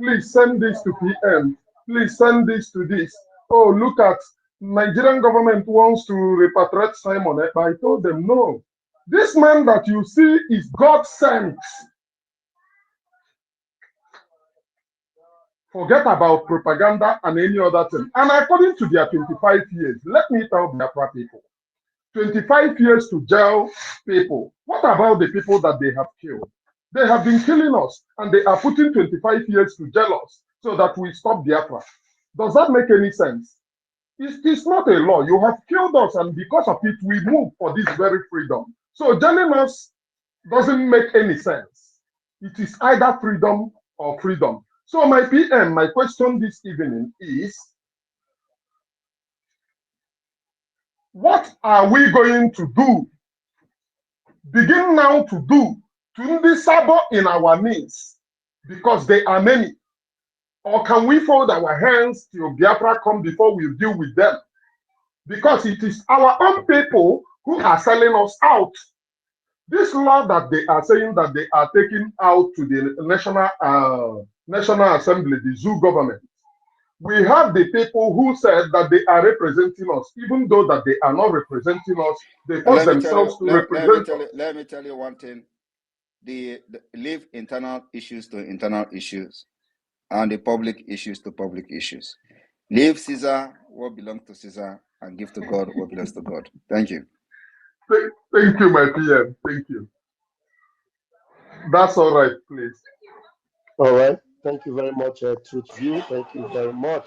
please send this to PM. Please send this to this. Oh, look at Nigerian government wants to repatriate Simon Ekpa. I told them no. This man that you see is God sent. Forget about propaganda and any other thing. And according to their 25 years, let me tell Biafra people, 25 years to jail people. What about the people that they have killed? They have been killing us and they are putting 25 years to jail us so that we stop Biafra. Does that make any sense? It's not a law. You have killed us and because of it, we move for this very freedom. So jailing us doesn't make any sense. It is either freedom or freedom. So my PM, my question this evening is, what are we going to do, begin now to do, to disable in our midst, because they are many? Or can we fold our hands till Biafra come before we deal with them? Because it is our own people who are selling us out. This law that they are saying that they are taking out to the National Assembly, the zoo government, we have the people who said that they are representing us, even though that they are not representing us, they force themselves to represent us. Let me tell you one thing. Leave internal issues to internal issues and the public issues to public issues. Leave Caesar what belongs to Caesar and give to God what belongs to God. Thank you. Thank you, my PM. Thank you. That's all right, please. All right. Thank you very much, Truth View. Thank you very much.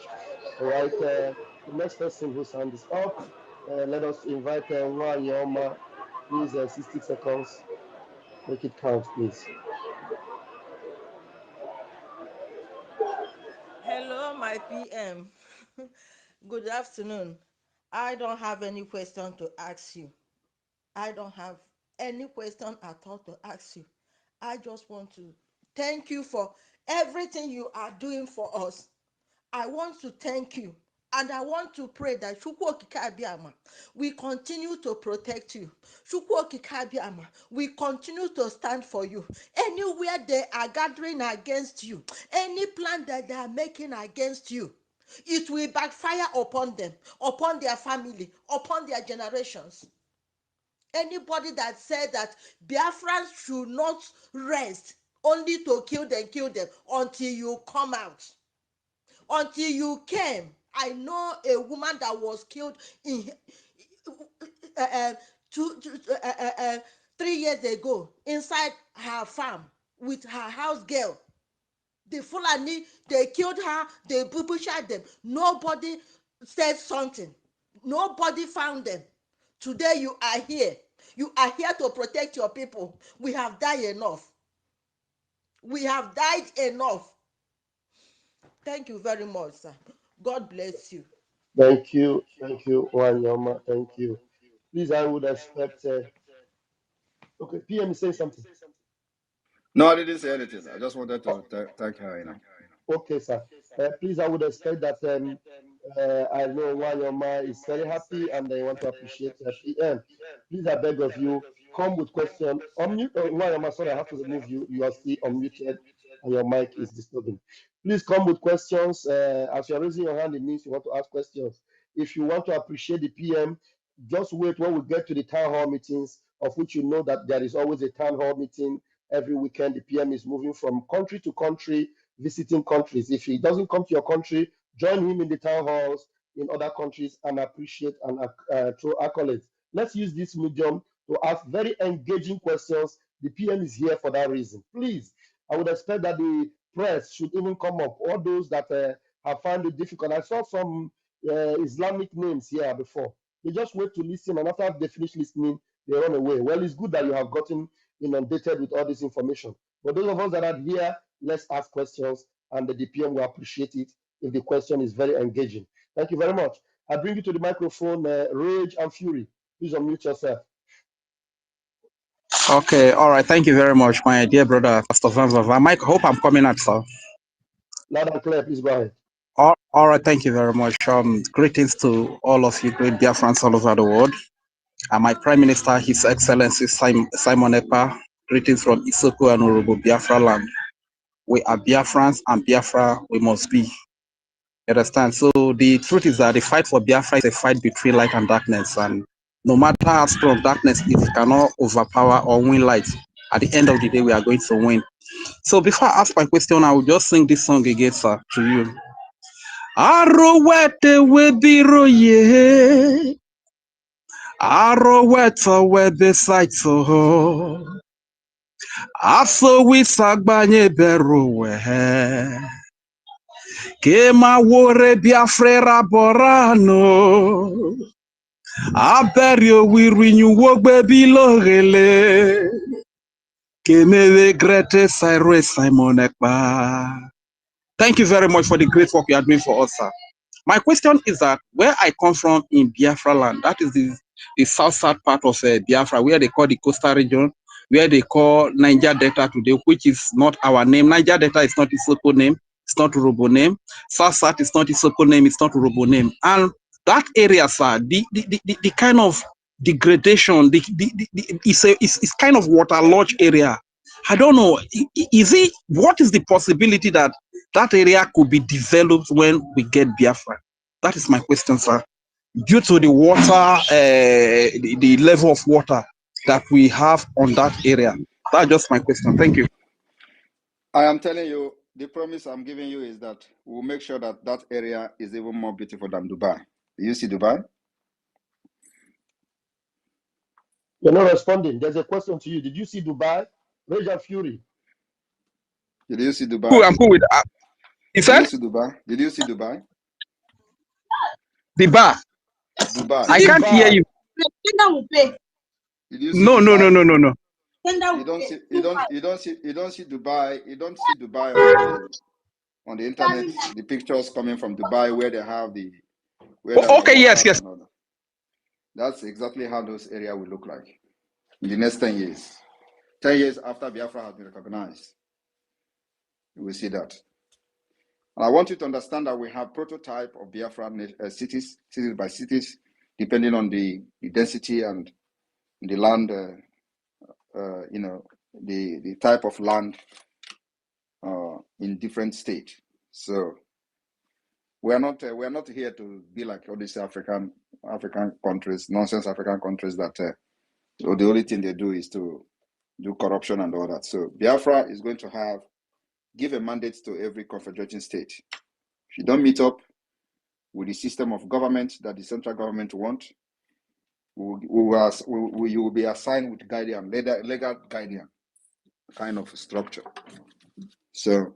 All right. The next person whose hand is up, let us invite Yoma. Please, 60 seconds. Make it count, please. Hello, my PM. Good afternoon. I don't have any question to ask you. I don't have any question at all to ask you. I just want to thank you for everything you are doing for us. I want to thank you. And I want to pray that Chukwu Okike Abiama, we continue to protect you. Chukwu Okike Abiama, we continue to stand for you. Anywhere they are gathering against you, any plan that they are making against you, it will backfire upon them, upon their family, upon their generations. Anybody that said that Biafrans should not rest, only to kill them until you come out. Until you came, I know a woman that was killed in uh, uh, 3 years ago inside her farm with her house girl. The Fulani, they killed her, they butchered them. Nobody said something. Nobody found them. Today you are here. You are here to protect your people. We have died enough. We have died enough. Thank you very much, sir. God bless you. Thank you. Thank you, Wanyama. Thank you. Please, I would expect. Okay, PM is saying something. No, I didn't say anything. I just wanted to thank her. Okay, sir. Please, I would expect that. I know Wanyama is very happy and I want to appreciate PM. Please, I beg of you, come with question. Unmute. Wanyama, sorry, I have to remove you. You are still unmuted and your mic is disturbing. Please come with questions. As you are raising your hand, it means you want to ask questions. If you want to appreciate the PM, just wait when we get to the town hall meetings, of which you know that there is always a town hall meeting every weekend. The PM is moving from country to country, visiting countries. If he doesn't come to your country, join him in the town halls in other countries and appreciate and throw accolades. Let's use this medium to ask very engaging questions. The PM is here for that reason. Please, I would expect that the press should even come up. All those that have found it difficult. I saw some Islamic names here before. They just wait to listen, and after they finish listening, they run away. Well, it's good that you have gotten inundated with all this information. But those of us that are here, let's ask questions, and the DPM will appreciate it if the question is very engaging. Thank you very much. I bring you to the microphone, Rage and Fury. Please unmute yourself. Okay, all right. Thank you very much, my dear brother, Pastor Van Vava. Mike, hope I'm coming out, sir. Loud and clear, please go ahead. All right, thank you very much. Greetings to all of you, great Biafrans all over the world. And my Prime Minister, His Excellency Simon Ekpa. Greetings from Isoko and Urubu, Biafra land. We are Biafrans, and Biafra we must be. You understand? So the truth is that the fight for Biafra is a fight between light and darkness, and no matter how strong darkness is, it cannot overpower or win light. At the end of the day, we are going to win. So before I ask my question, I will just sing this song again, sir, to you. Arowete webiro ye, arowete webesaito, aso wisagbanye berowe, kema wore biafrera borano, aberio wirinyu wogbe bilogele, kemewe grete saire Simon Ekpa. Thank you very much for the great work you are doing for us, sir. My question is that where I come from in Biafra land, that is the south part of Biafra, where they call the coastal region, where they call Niger Delta today, which is not our name. Niger Delta is not Isoko name, it's not Urobo name. South is not Isoko name, it's not Urobo name. And that area, sir, the kind of degradation, it's kind of waterlogged area. I don't know. What is the possibility that area could be developed when we get Biafra? That is my question, sir. Due to the water, the level of water that we have on that area. That's just my question. Thank you. I am telling you, the promise I'm giving you is that we'll make sure that that area is even more beautiful than Dubai. Do you see Dubai? You're not responding. There's a question to you. Did you see Dubai? Rage and Fury. Did you see Dubai? Cool, I'm cool with that. Did you see Dubai? Did you see Dubai? The bar. Dubai. I can't hear you. Did you see No. Dubai? You don't see Dubai. You don't see Dubai on the internet. The pictures coming from Dubai where they have the okay, yes. That's exactly how those areas will look like in the next 10 years. 10 years after Biafra has been recognized, you will see that. And I want you to understand that we have prototype of Biafra cities by cities, depending on the density and the land, the type of land in different states. So we are not here to be like all these African countries, nonsense African countries that the only thing they do is to do corruption and all that. So Biafra is going to give a mandate to every confederating state. If you don't meet up with the system of government that the central government want, you will be assigned with legal guardian kind of structure. So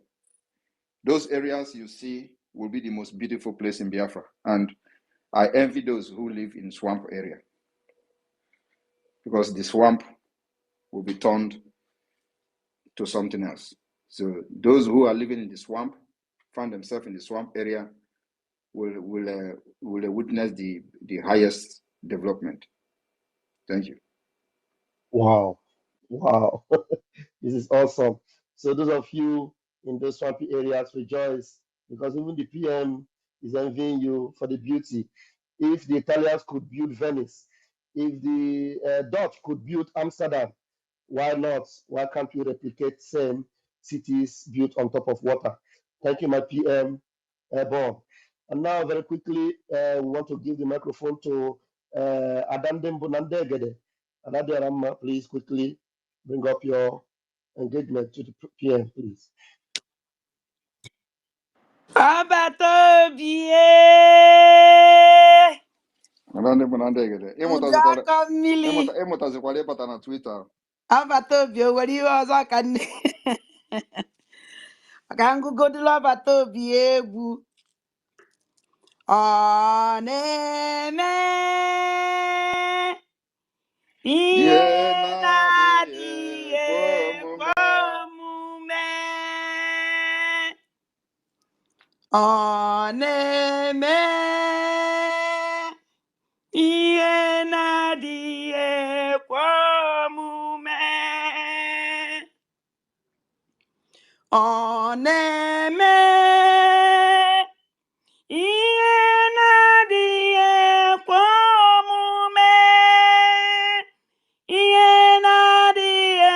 Those areas you see will be the most beautiful place in Biafra. And I envy those who live in swamp area, because the swamp will be turned to something else. So those who are living in the swamp, find themselves in the swamp area, will witness the highest development. Thank you. Wow. Wow. This is awesome. So those of you in those swampy areas, rejoice, because even the PM is envying you for the beauty. If the Italians could build Venice, if the Dutch could build Amsterdam, why not? Why can't we replicate same cities built on top of water? Thank you, my PM, Airborne. And now, very quickly, we want to give the microphone to Adandem Bunandegede. Adadirama, please quickly bring up your engagement to the PM, please. Abatobie! Njaka mmiri. Ịmụtazikwala ịbata na Twitter. Abatobie, were ihe ọzọ ka nne. Ka ngụgodulu abatobie egwu. Ọ na-eme ihe Ihe na-adịghị na-adịghị ekwe ekwe omume. omume. Ọ na-eme ihe na-adịghị ekwe omume. Ọ na-eme ihe na-adịghị ekwe omume. Ihe na-adịghị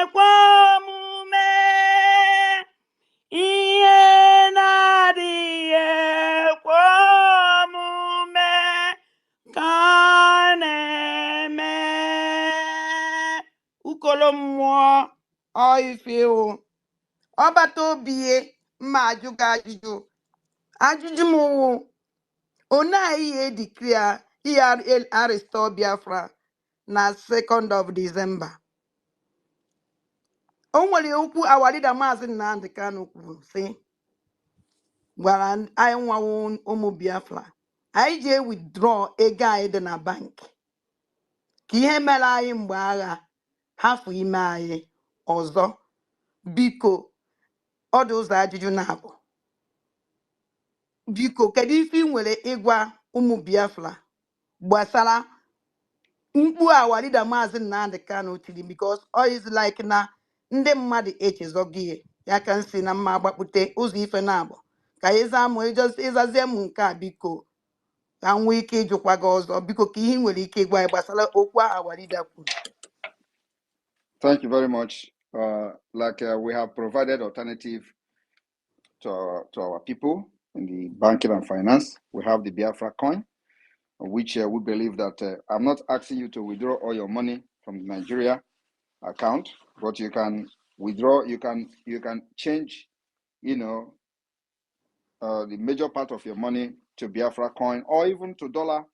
ekwe omume. Ihe na-adịghị ekwe omume ka a na-eme. Ukolo mmụọ ọifiwu. Ọbata obie mma ajụ gị ajụjụ. Ajụjụ m wụ, one anyị edikria ihe restore Biafra na 2nd of December. O nwere okwu our leader Maazị Nnamdi Kanu kwuru sị, gwara anyị nwawo ụmụ Biafra, anyị ji withdraw ego anyị dị na bank ka ihe mere anyị mgbe agha hafụ ime anyị ọzọ. Biko, ọ dị ụzọ ajụjụ na-abụ. Biko, kedu ife ị nwere ịgwa ụmụ Biafra gbasara mkpu our leader Maazị Nnamdi Kanu tiri, because ọ is like na ndị mmadụ echezọghị ya, ka nsi na mma agbakpute ụzọ ife na-abụ ka ịzazie m nke a. Biko, ka nwee ike ịjụkwa gị ọzọ. Biko, ka ihe nwere ike ịgwa gbasara okwu our leader kwuru. Thank you very much. We have provided alternative to our people in the banking and finance. We have the Biafra coin, which we believe that I'm not asking you to withdraw all your money from the Nigeria account, but you can withdraw. You can change, the major part of your money to Biafra coin, or even to dollar,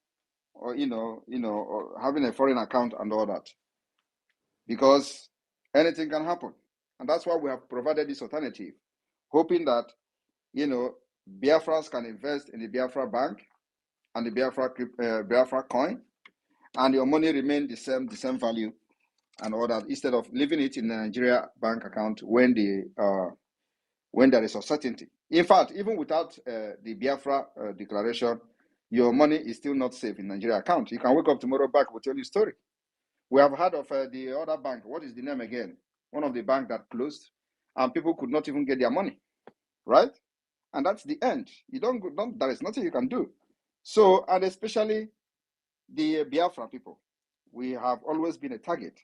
or or having a foreign account and all that, because anything can happen. And that's why we have provided this alternative, hoping that, Biafrans can invest in the Biafra bank and the Biafra coin, and your money remain the same value and all that, instead of leaving it in the Nigeria bank account when there is uncertainty. In fact, even without the Biafra declaration, your money is still not safe in Nigeria account. You can wake up tomorrow, back will tell you story. We have heard of the other bank. What is the name again? One of the bank that closed, and people could not even get their money, right? And that's the end. There is nothing you can do. So, and especially the Biafra people, we have always been a target,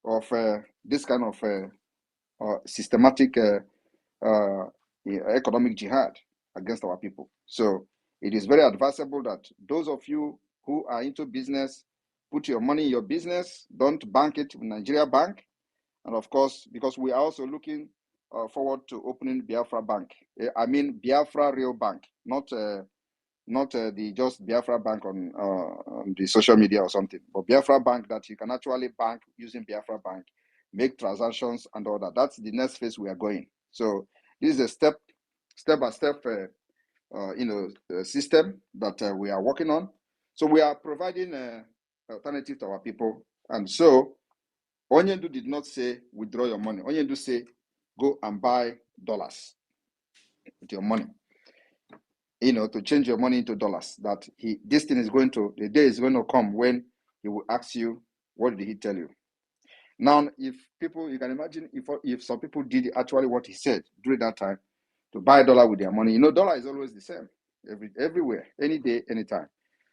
of this kind of systematic economic jihad against our people. So it is very advisable that those of you who are into business, put your money in your business. Don't bank it in Nigeria bank. And of course, because we are also looking forward to opening Biafra Bank. I mean Biafra Real Bank, not the just Biafra Bank on the social media or something, but Biafra Bank that you can actually bank using Biafra Bank, make transactions and all that. That's the next phase we are going. So This is a step-by-step system that we are working on. So we are providing an alternative to our people. And so Onyendu did not say withdraw your money. Onyendu say go and buy dollars with your money. To change your money into dollars. That this thing is the day is going to come when he will ask you, what did he tell you? Now, if people, you can imagine if some people did actually what he said during that time, to buy dollar with their money. Dollar is always the same everywhere, any day, anytime.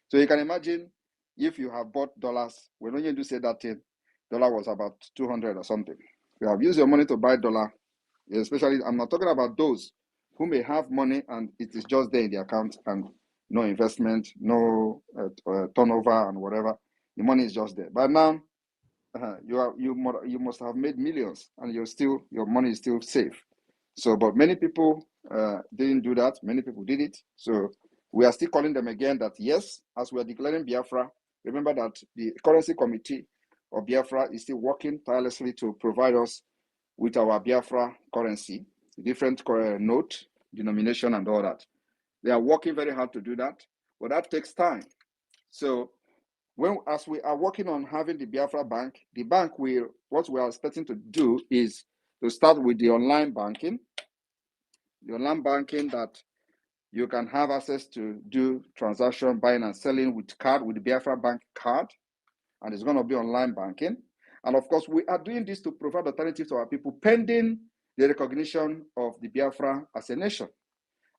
So you can imagine if you have bought dollars, when Onyendu said that thing, dollar was about 200 or something. You have used your money to buy dollar, especially, I'm not talking about those who may have money and it is just there in the account and no investment, no turnover and whatever. The money is just there. But now, you must have made millions and your money is still safe. So, but many people didn't do that. Many people did it. So we are still calling them again that yes, as we are declaring Biafra, remember that the currency committee of Biafra is still working tirelessly to provide us with our Biafra currency, different note, denomination, and all that. They are working very hard to do that, but that takes time. So as we are working on having the Biafra bank, what we are expecting to do is to start with the online banking. The online banking that you can have access to do transaction, buying and selling with the Biafra bank card, and it's going to be online banking. And of course, we are doing this to provide alternatives to our people pending the recognition of the Biafra as a nation.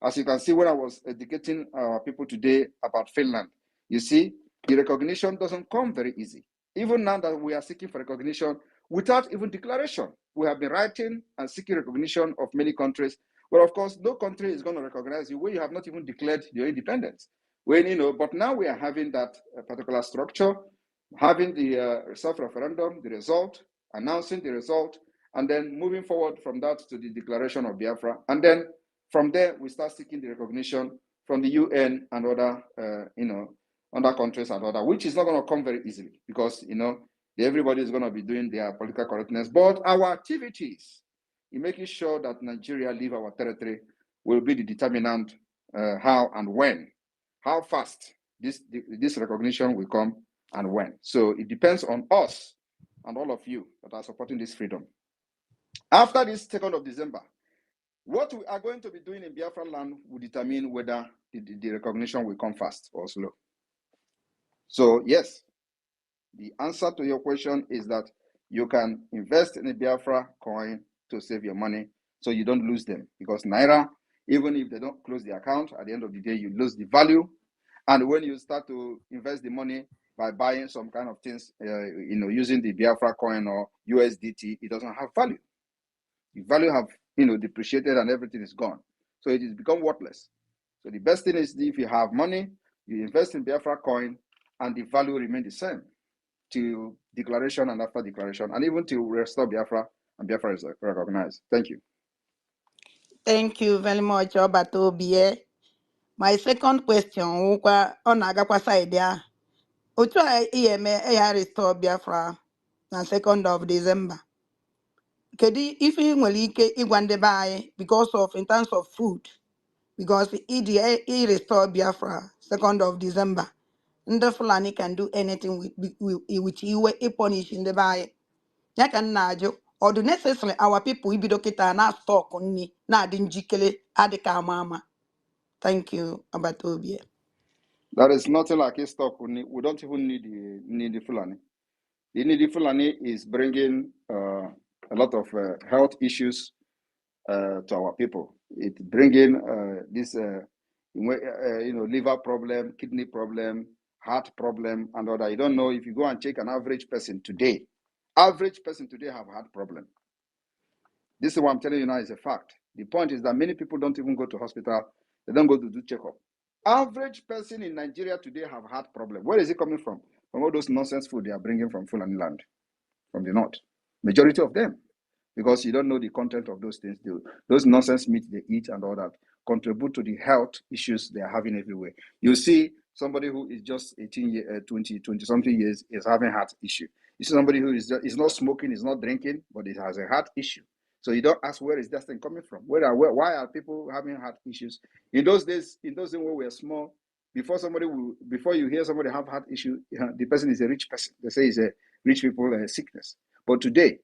As you can see, when I was educating our people today about Finland, you see, the recognition doesn't come very easy. Even now that we are seeking for recognition without even declaration, we have been writing and seeking recognition of many countries. But of course, no country is going to recognize you when you have not even declared your independence. But now we are having that particular structure, having the self-referendum, the result, announcing the result, and then moving forward from that to the declaration of Biafra. And then from there, we start seeking the recognition from the UN and other countries and other, which is not going to come very easily because, everybody is going to be doing their political correctness. But our activities in making sure that Nigeria leave our territory will be the determinant how and when, how fast this recognition will come and when. So it depends on us and all of you that are supporting this freedom. After this 2nd of December, what we are going to be doing in Biafra land will determine whether the recognition will come fast or slow. So yes, the answer to your question is that you can invest in a Biafra coin to save your money so you don't lose them. Because Naira, even if they don't close the account, at the end of the day, you lose the value. And when you start to invest the money by buying some kind of things, using the Biafra coin or USDT, it doesn't have value. The value have depreciated and everything is gone. So it has become worthless. So the best thing is if you have money, you invest in Biafra coin and the value remains the same till declaration and after declaration, and even till restore Biafra and Biafra is recognized. Thank you. Thank you very much, Obatobie. My second question, ọ na-agakwa side ya. Otu a eme restore Biafra na 2nd of December. Kedu ife ị nwere ike ịgwa ndị be anyị because of in terms of food, because restore Biafra 2nd of December, ndị Fulani can do anything with iwe punish ndị be anyị. Ya ka m na-ajụ, ọ dị necessary our people ibido kịta na stock nri na-adị njikere adịka ama. Thank you, Obatobie. There is nothing like a stock. We don't even need the Fulani. The needy Fulani is bringing a lot of health issues to our people. It's bringing this, liver problem, kidney problem, heart problem, and other. You don't know if you go and check an average person today have a heart problem. This is what I'm telling you now is a fact. The point is that many people don't even go to hospital. They don't go to do checkup. Average person in Nigeria today have heart problem. Where is it coming from? From all those nonsense food they are bringing from Fulani land, from the north. Majority of them. Because you don't know the content of those things. Those nonsense meat they eat and all that contribute to the health issues they are having everywhere. You see somebody who is just 20 something years is having heart issue. You see somebody who is not smoking, is not drinking, but it has a heart issue. So you don't ask where is that thing coming from? Why are people having heart issues? In those days when we were small, before you hear somebody have heart issue, the person is a rich person. They say it's a rich people sickness. But today,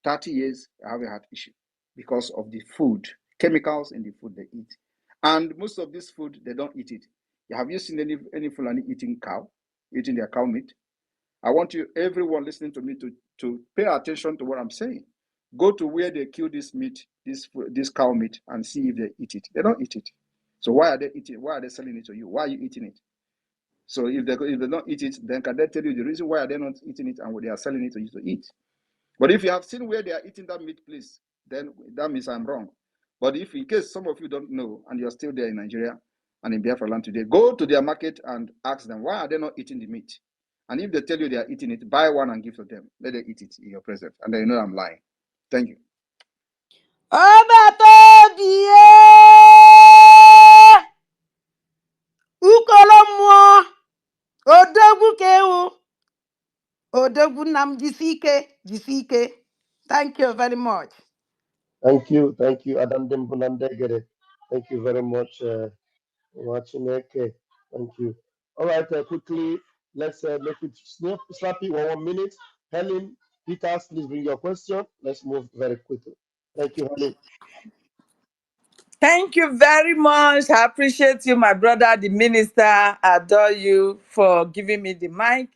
30 years, I have a heart issue because of the food, chemicals in the food they eat. And most of this food, they don't eat it. Have you seen any Fulani eating their cow meat? I want everyone listening to me, to pay attention to what I'm saying. Go to where they kill this meat, this cow meat, and see if they eat it. They don't eat it. So why are they eating? Why are they selling it to you? Why are you eating it? So if they don't eat it, then can they tell you the reason why are they not eating it and they are selling it to you to eat? But if you have seen where they are eating that meat, please, then that means I'm wrong. But if in case some of you don't know and you're still there in Nigeria and in Biafra land today, go to their market and ask them, why are they not eating the meat? And if they tell you they are eating it, buy one and give to them. Let them eat it in your presence. And then you know I'm lying. Thank you. Ukolomo odogwu kewu odogwu nam jisike. Thank you very much. Thank you, Adam Dembunandegere. Thank you very much, Wachineke. Thank you. All right, quickly, let's make it snappy. 1 minute. Helen Peters, please bring your question. Let's move very quickly. Thank you, Helen. Thank you very much. I appreciate you, my brother, the minister. I adore you for giving me the mic.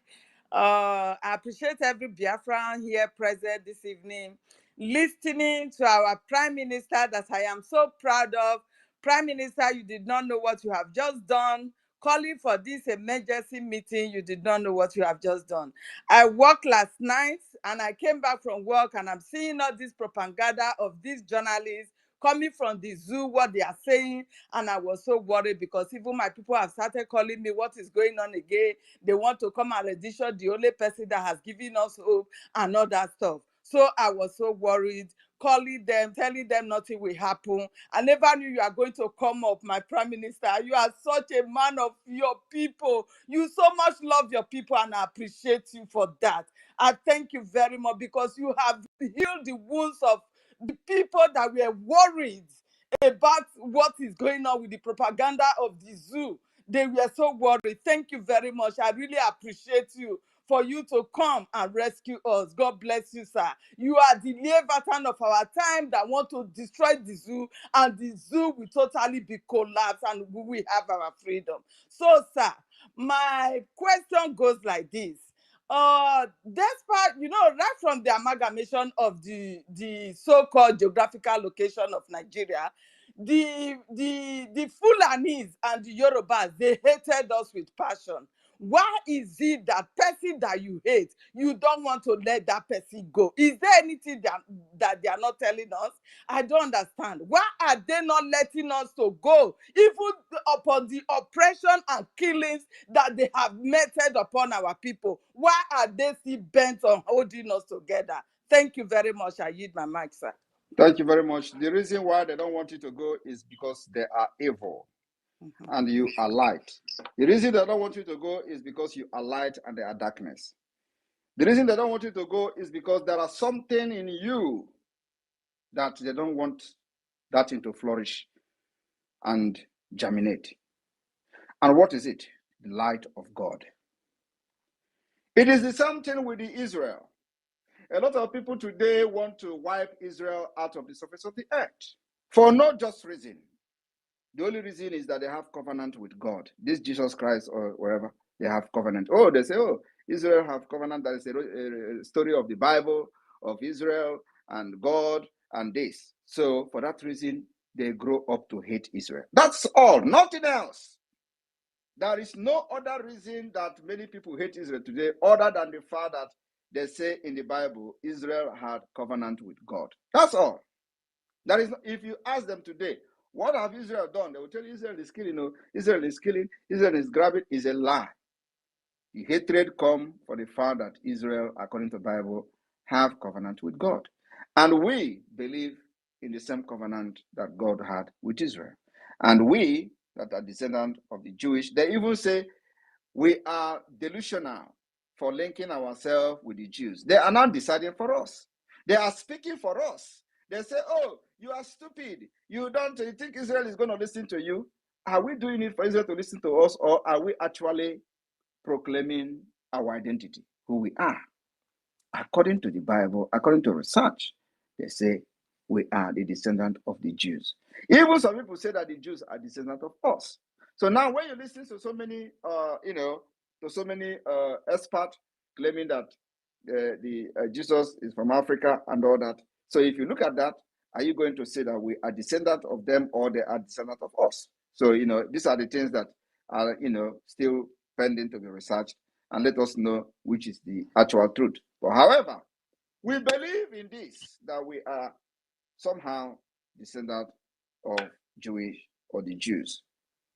I appreciate every Biafran here present this evening, listening to our Prime Minister that I am so proud of. Prime Minister, you did not know what you have just done. Calling for this emergency meeting, you did not know what you have just done. I worked last night and I came back from work and I'm seeing all this propaganda of these journalists coming from the zoo, what they are saying, and I was so worried because even my people have started calling me, what is going on again? They want to come and audition the only person that has given us hope and all that stuff. So I was so worried, calling them, telling them nothing will happen. I never knew you are going to come up, my Prime Minister. You are such a man of your people. You so much love your people, and I appreciate you for that. I thank you very much because you have healed the wounds of the people that were worried about what is going on with the propaganda of the zoo. They were so worried. Thank you very much. I really appreciate you for you to come and rescue us. God bless you, sir. You are the Leviathan of our time that want to destroy the zoo, and the zoo will totally be collapsed and we will have our freedom. So, sir, my question goes like this. Despite, right from the amalgamation of the so-called geographical location of Nigeria, the Fulanis and the Yorubas, they hated us with passion. Why is it that person that you hate, you don't want to let that person go? Is there anything that they are not telling us? I don't understand. Why are they not letting us to go, even upon the oppression and killings that they have meted upon our people? Why are they still bent on holding us together? Thank you very much. I yield my mic, sir. Thank you very much. The reason why they don't want you to go is because they are evil and you are light. The reason they don't want you to go is because you are light and they are darkness. The reason they don't want you to go is because there are something in you that they don't want that thing to flourish and germinate. And what is it? The light of God. It is the same thing with the Israel. A lot of people today want to wipe Israel out of the surface of the earth for no just reason. The only reason is that they have covenant with God. This Jesus Christ or wherever, they have covenant. Oh, they say, oh, Israel have covenant. That is a story of the Bible, of Israel and God and this. So for that reason, they grow up to hate Israel. That's all, nothing else. There is no other reason that many people hate Israel today other than the fact that they say in the Bible, Israel had covenant with God. That's all. That is, if you ask them today, what have Israel done? They will tell you Israel is killing. No, Israel is killing. Israel is grabbing. Is a lie. The hatred come for the fact that Israel, according to the Bible, have covenant with God. And we believe in the same covenant that God had with Israel. And we, that are descendants of the Jewish, they even say we are delusional for linking ourselves with the Jews. They are not deciding for us. They are speaking for us. They say, oh, you are stupid. You think Israel is going to listen to you? Are we doing it for Israel to listen to us, or are we actually proclaiming our identity, who we are? According to the Bible, according to research, they say we are the descendant of the Jews. Even some people say that the Jews are descendant of us. So now when you listen to so many, experts claiming that Jesus is from Africa and all that. So if you look at that, are you going to say that we are descendant of them or they are descendant of us? So, these are the things that are, still pending to be researched, and let us know which is the actual truth. But however, we believe in this, that we are somehow descendant of Jewish or the Jews.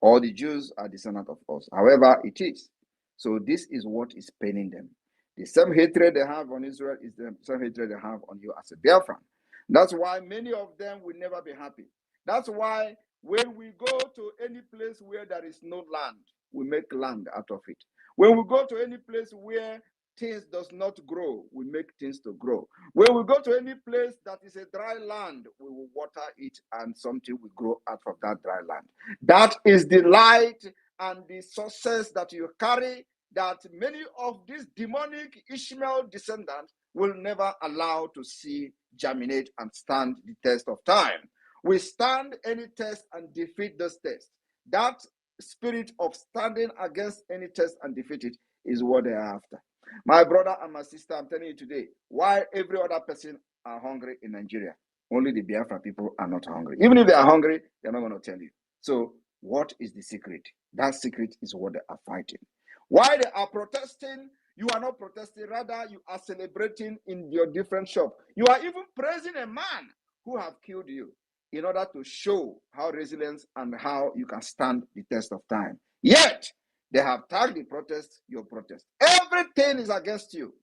All the Jews are descendant of us. However, it is. So this is what is paining them. The same hatred they have on Israel is the same hatred they have on you as a Biafran. That's why many of them will never be happy. That's why when we go to any place where there is no land, we make land out of it. When we go to any place where things does not grow, we make things to grow. When we go to any place that is a dry land, we will water it and something will grow out of that dry land. That is the light and the success that you carry, that many of these demonic Ishmael descendants will never allow to see germinate and stand the test of time. We stand any test and defeat this test. That spirit of standing against any test and defeat it is what they are after. My brother and my sister, I'm telling you today, why every other person are hungry in Nigeria, only the Biafra people are not hungry. Even if they are hungry, they're not going to tell you. So what is the secret? That secret is what they are fighting. Why they are protesting, you are not protesting. Rather, you are celebrating in your different shop. You are even praising a man who have killed you in order to show how resilient and how you can stand the test of time. Yet, they have tagged the protest, your protest. Everything is against you.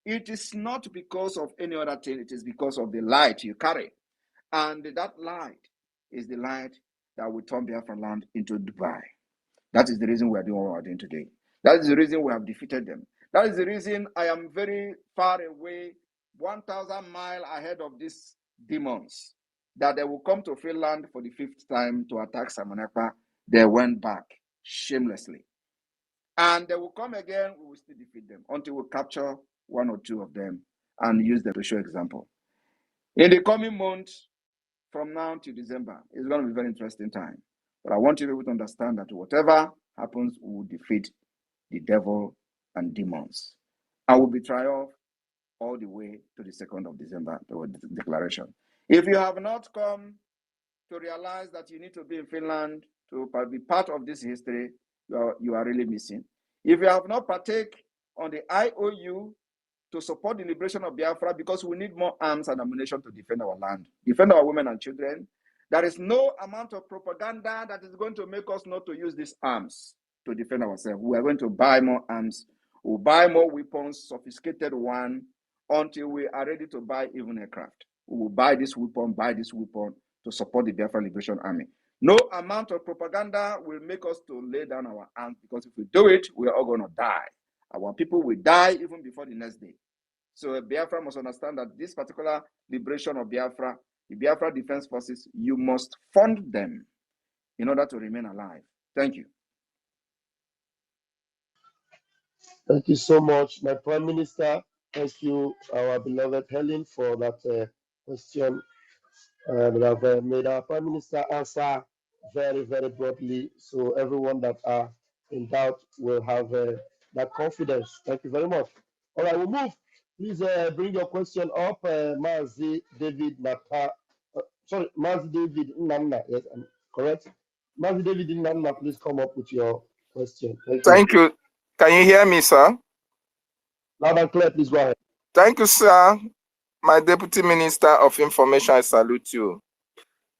It is not because of any other thing. It is because of the light you carry. And that light is the light that will turn Biafra land into Dubai. That is the reason we are doing what we are doing today. That is the reason we have defeated them. That is the reason I am very far away, 1,000 miles ahead of these demons, that they will come to Finland for the 5th time to attack Samonapa. They went back shamelessly. And they will come again, we will still defeat them until we capture 1 or 2 of them and use them to show example. In the coming months, from now to December, it's going to be a very interesting time. But I want you to be able to understand that whatever happens, we will defeat the devil and demons. I will be triumph all the way to the 2nd of December, the declaration. If you have not come to realize that you need to be in Finland to be part of this history, you are really missing. If you have not partake on the IOU to support the liberation of Biafra, because we need more arms and ammunition to defend our land, defend our women and children, there is no amount of propaganda that is going to make us not to use these arms to defend ourselves. We are going to buy more arms. We'll buy more weapons, sophisticated one, until we are ready to buy even aircraft. We will buy this weapon to support the Biafra Liberation Army. No amount of propaganda will make us to lay down our arms, because if we do it, we are all going to die. Our people will die even before the next day. So Biafra must understand that this particular liberation of Biafra, the Biafra Defense Forces, you must fund them in order to remain alive. Thank you. Thank you so much, my Prime Minister. Thank you, our beloved Helen, for that question. We have made our Prime Minister answer very, very broadly, so everyone that are in doubt will have that confidence. Thank you very much. All right, we'll move. Please bring your question up, Mazi David Nata. Mazi David Nana. Yes, I'm correct. Mazi David Nana, please come up with your question. Thank you. Thank you. Can you hear me, sir? Loud and clear, please go ahead. Thank you, sir. My Deputy Minister of Information, I salute you.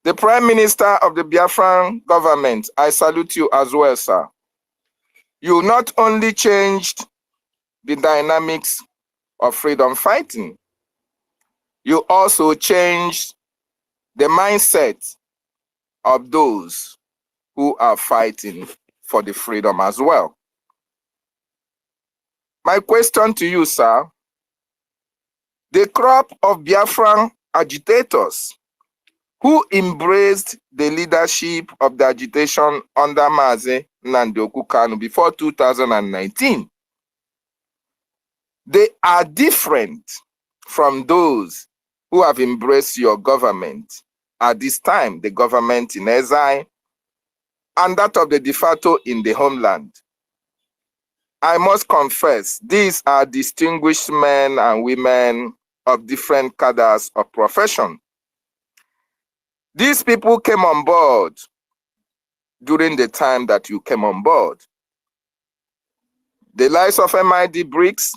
The Prime Minister of the Biafran government, I salute you as well, sir. You not only changed the dynamics of freedom fighting, you also changed the mindset of those who are fighting for the freedom as well. My question to you, sir, the crop of Biafran agitators who embraced the leadership of the agitation under Mazi Nnamdi Kanu before 2019. They are different from those who have embraced your government at this time, the government in exile, and that of the de facto in the homeland. I must confess, these are distinguished men and women of different cadres of profession. These people came on board during the time that you came on board. The likes of MID Briggs,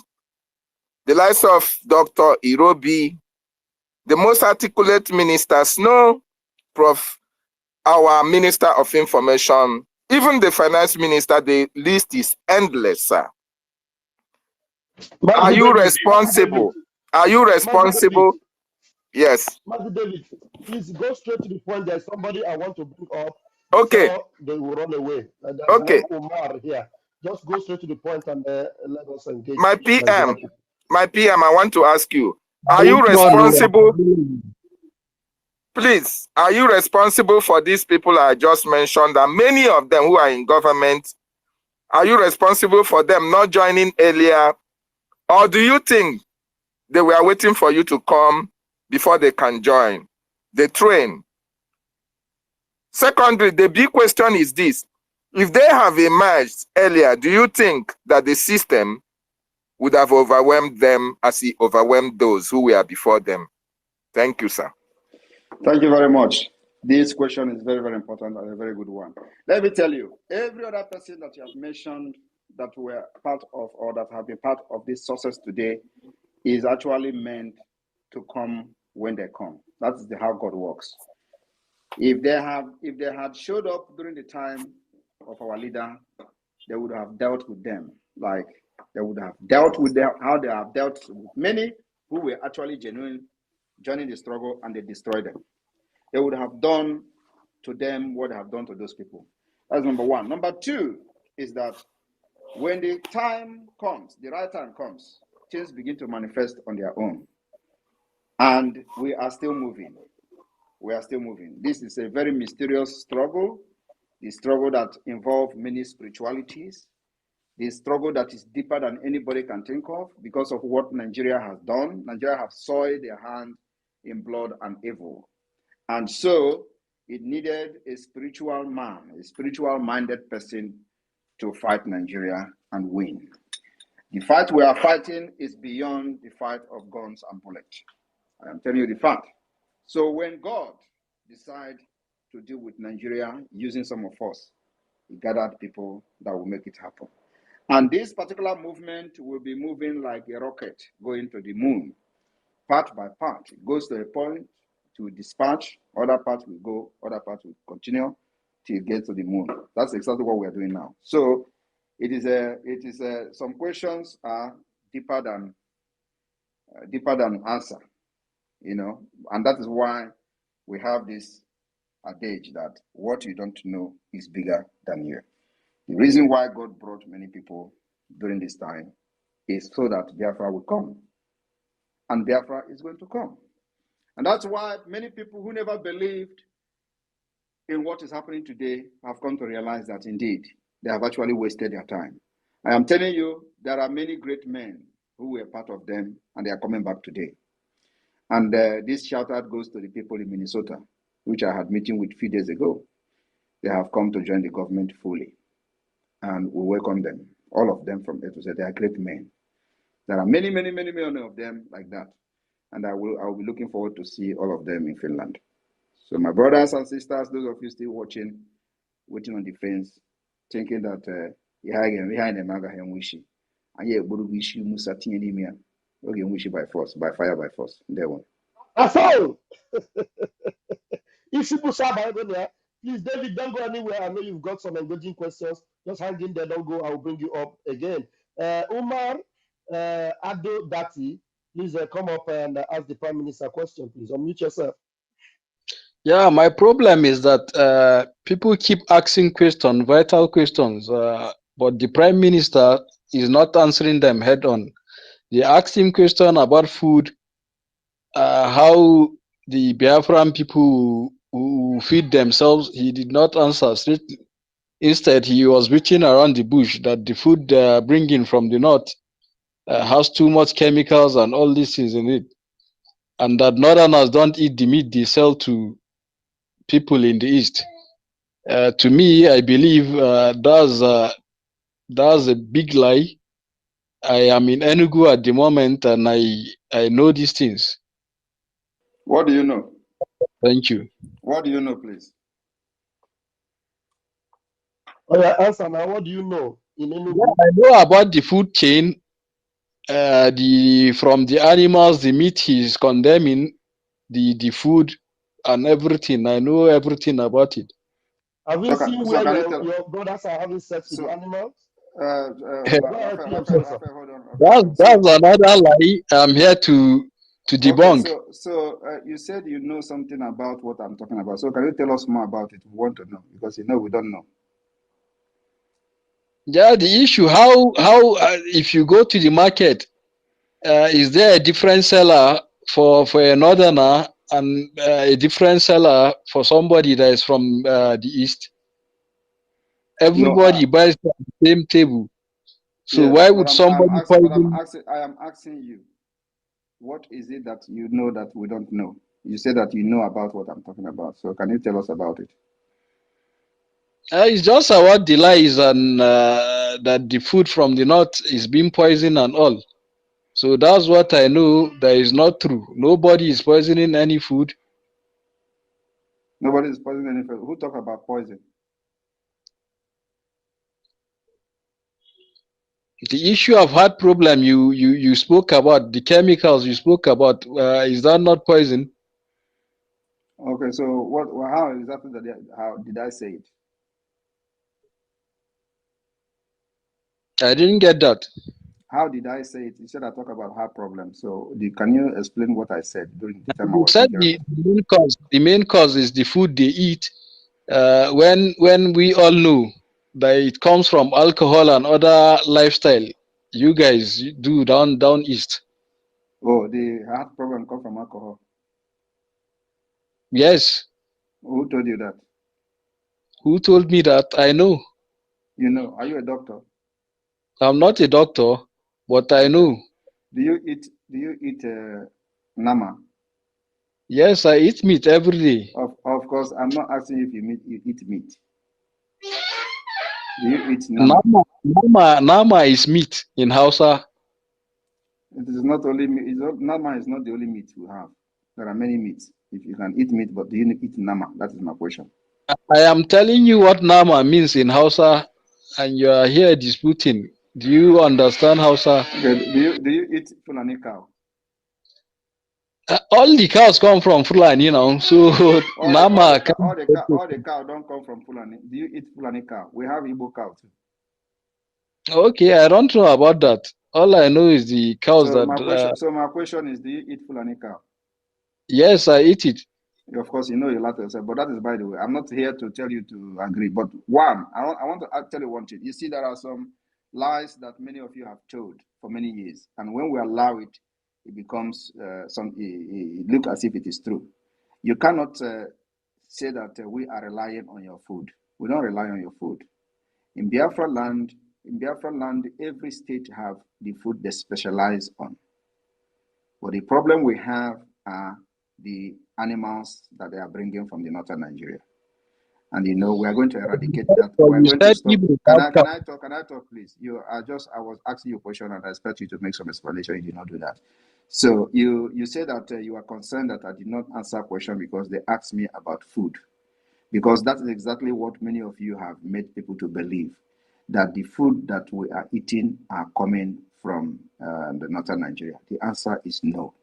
the likes of Dr. Irobi, the most articulate ministers, no, Prof. Our Minister of Information, even the Finance Minister, the list is endless, sir. Are Matthew you David, responsible? Are you Matthew David, responsible? Yes. Matthew David, please go straight to the point. There's somebody I want to bring up Okay. before they will run away. There's Okay. one Omar here. Just go straight to the point and let us engage. My Nigerian PM, people. I want to ask you, are you responsible? Please, are you responsible for these people I just mentioned and many of them who are in government? Are you responsible for them not joining earlier? Or do you think they were waiting for you to come before they can join the train? Secondly, the big question is this. If they have emerged earlier, do you think that the system would have overwhelmed them as it overwhelmed those who were before them? Thank you, sir. Thank you very much. This question is very, very important and a very good one. Let me tell you, every other person that you have mentioned that were part of or that have been part of this success today is actually meant to come when they come. That is how God works. If they had showed up during the time of our leader, they would have dealt with them. Like they would have dealt with them, how they have dealt with many who were actually genuine, joining the struggle, and they destroyed them. They would have done to them what they have done to those people. That's number one. Number two is that when the time comes, the right time comes, things begin to manifest on their own. And we are still moving. We are still moving. This is a very mysterious struggle, the struggle that involves many spiritualities, the struggle that is deeper than anybody can think of because of what Nigeria has done. Nigeria has soiled their hand in blood and evil. And so it needed a spiritual man, a spiritual minded person to fight Nigeria and win. The fight we are fighting is beyond the fight of guns and bullets. I am telling you the fact. So when God decided to deal with Nigeria using some of us, he gathered people that will make it happen. And this particular movement will be moving like a rocket going to the moon, part by part. It goes to a point to dispatch, other parts will go, other parts will continue till it gets to the moon. That's exactly what we're doing now. So some questions are deeper than answer, and that is why we have this adage that what you don't know is bigger than you. The reason why God brought many people during this time is so that Biafra will come. And Biafra is going to come. And that's why many people who never believed in what is happening today have come to realize that indeed they have actually wasted their time. I am telling you, there are many great men who were part of them and they are coming back today. And this shout out goes to the people in Minnesota, which I had meeting with a few days ago. They have come to join the government fully. And we welcome them, all of them from A to Z. They are great men. There are many, many, many, many of them like that. And I will be looking forward to see all of them in Finland. So my brothers and sisters, those of you still watching, waiting on the fence, thinking that behind the maga and wishy. And yeah, but wish you musa tinimia. Okay, wish by force, by fire, by force. There one. That's all. If people start by there, please, David, don't go anywhere. I know you've got some engaging questions. Just hang in there, don't go. I will bring you up again. Umar Ado Dati, please come up and ask the Prime Minister a question, please. Unmute yourself. Yeah, my problem is that people keep asking questions, vital questions, but the Prime Minister is not answering them head on. They ask him question about food, how the Biafran people who feed themselves, he did not answer straight. Instead, he was beating around the bush that the food they are bringing from the north has too much chemicals and all these things in it, and that northerners don't eat the meat they sell to people in the east. To me, I believe that's a big lie. I am in Enugu at the moment, and I know these things. What do you know? Thank you. What do you know, please? Oh, yeah, answer now. What do you know in Yeah, Enugu? I know about the food chain. The from the animals, the meat he's condemning, the food and everything. I know everything about it. Have you So seen so where can you tell? your brothers are having sex with the So, animals? Go ahead, Raphael, PM Raphael, Sponsor. Raphael, hold on, Raphael, hold That's on. that's another lie. I'm here to Okay, debunk. you said you know something about what I'm talking about. So can you tell us more about it? We want to know because we don't know. Yeah, the issue how if you go to the market, is there a different seller for a northerner and a different seller for somebody that is from the east? No, Everybody buys from the same table. So yes, why but would somebody poison? I am asking you, what is it that you know that we don't know? You said that you know about what I'm talking about. So can you tell us about it? It's just about the lies and that the food from the north is being poisoned and all. So that's what I know that is not true. Nobody is poisoning any food. Nobody is poisoning any food. Who talk about poison? The issue of heart problem you spoke about, the chemicals you spoke about, is that not poison? Okay, so how exactly how did I say it? I didn't get that. How did I say it? You said I talk about heart problems. So can you explain what I said during the time I You was said speaking? the main cause is the food they eat. When we all know that it comes from alcohol and other lifestyle you guys do down east. Oh, the heart problem come from alcohol. Yes. Who told you that? Who told me that? I know. You know, are you a doctor? I'm not a doctor, but I Okay. know. Do you eat nama? Yes, I eat meat every day. Of course, I'm not asking if you eat meat. Do you eat nama? Nama is meat in Hausa. It is not only meat. Nama is not the only meat we have. There are many meats. If you can eat meat, but do you eat nama? That is my question. I am telling you what nama means in Hausa, and you are here disputing. Do you understand Hausa? Okay. Do you eat Fulani cow? All the cows come from Fulani, so nama All the cow don't come from Fulani. Do you eat Fulani cow? We have Igbo cow too. Okay, I don't know about that. All I know is the cows So that. my question is, do you eat Fulani cow? Yes, I eat it. Of course, you know you like to yourself, but that is by the way. I'm not here to tell you to agree. But one, I want to tell you one thing. You see, there are some lies that many of you have told for many years, and when we allow it, it becomes it look as if it is true. You cannot say that we are relying on your food. We don't rely on your food. In Biafra land, every state have the food they specialize on. But the problem we have are the animals that they are bringing from the northern Nigeria. And we are going to eradicate that. But We are you going to said stop. Igbo Can have I cow. can I talk? Can I talk, please? I was asking you a question and I expect you to make some explanation. You did not do that. So you say that you are concerned that I did not answer a question because they asked me about food. Because that is exactly what many of you have made people to believe, that the food that we are eating are coming from the northern Nigeria. The answer is no.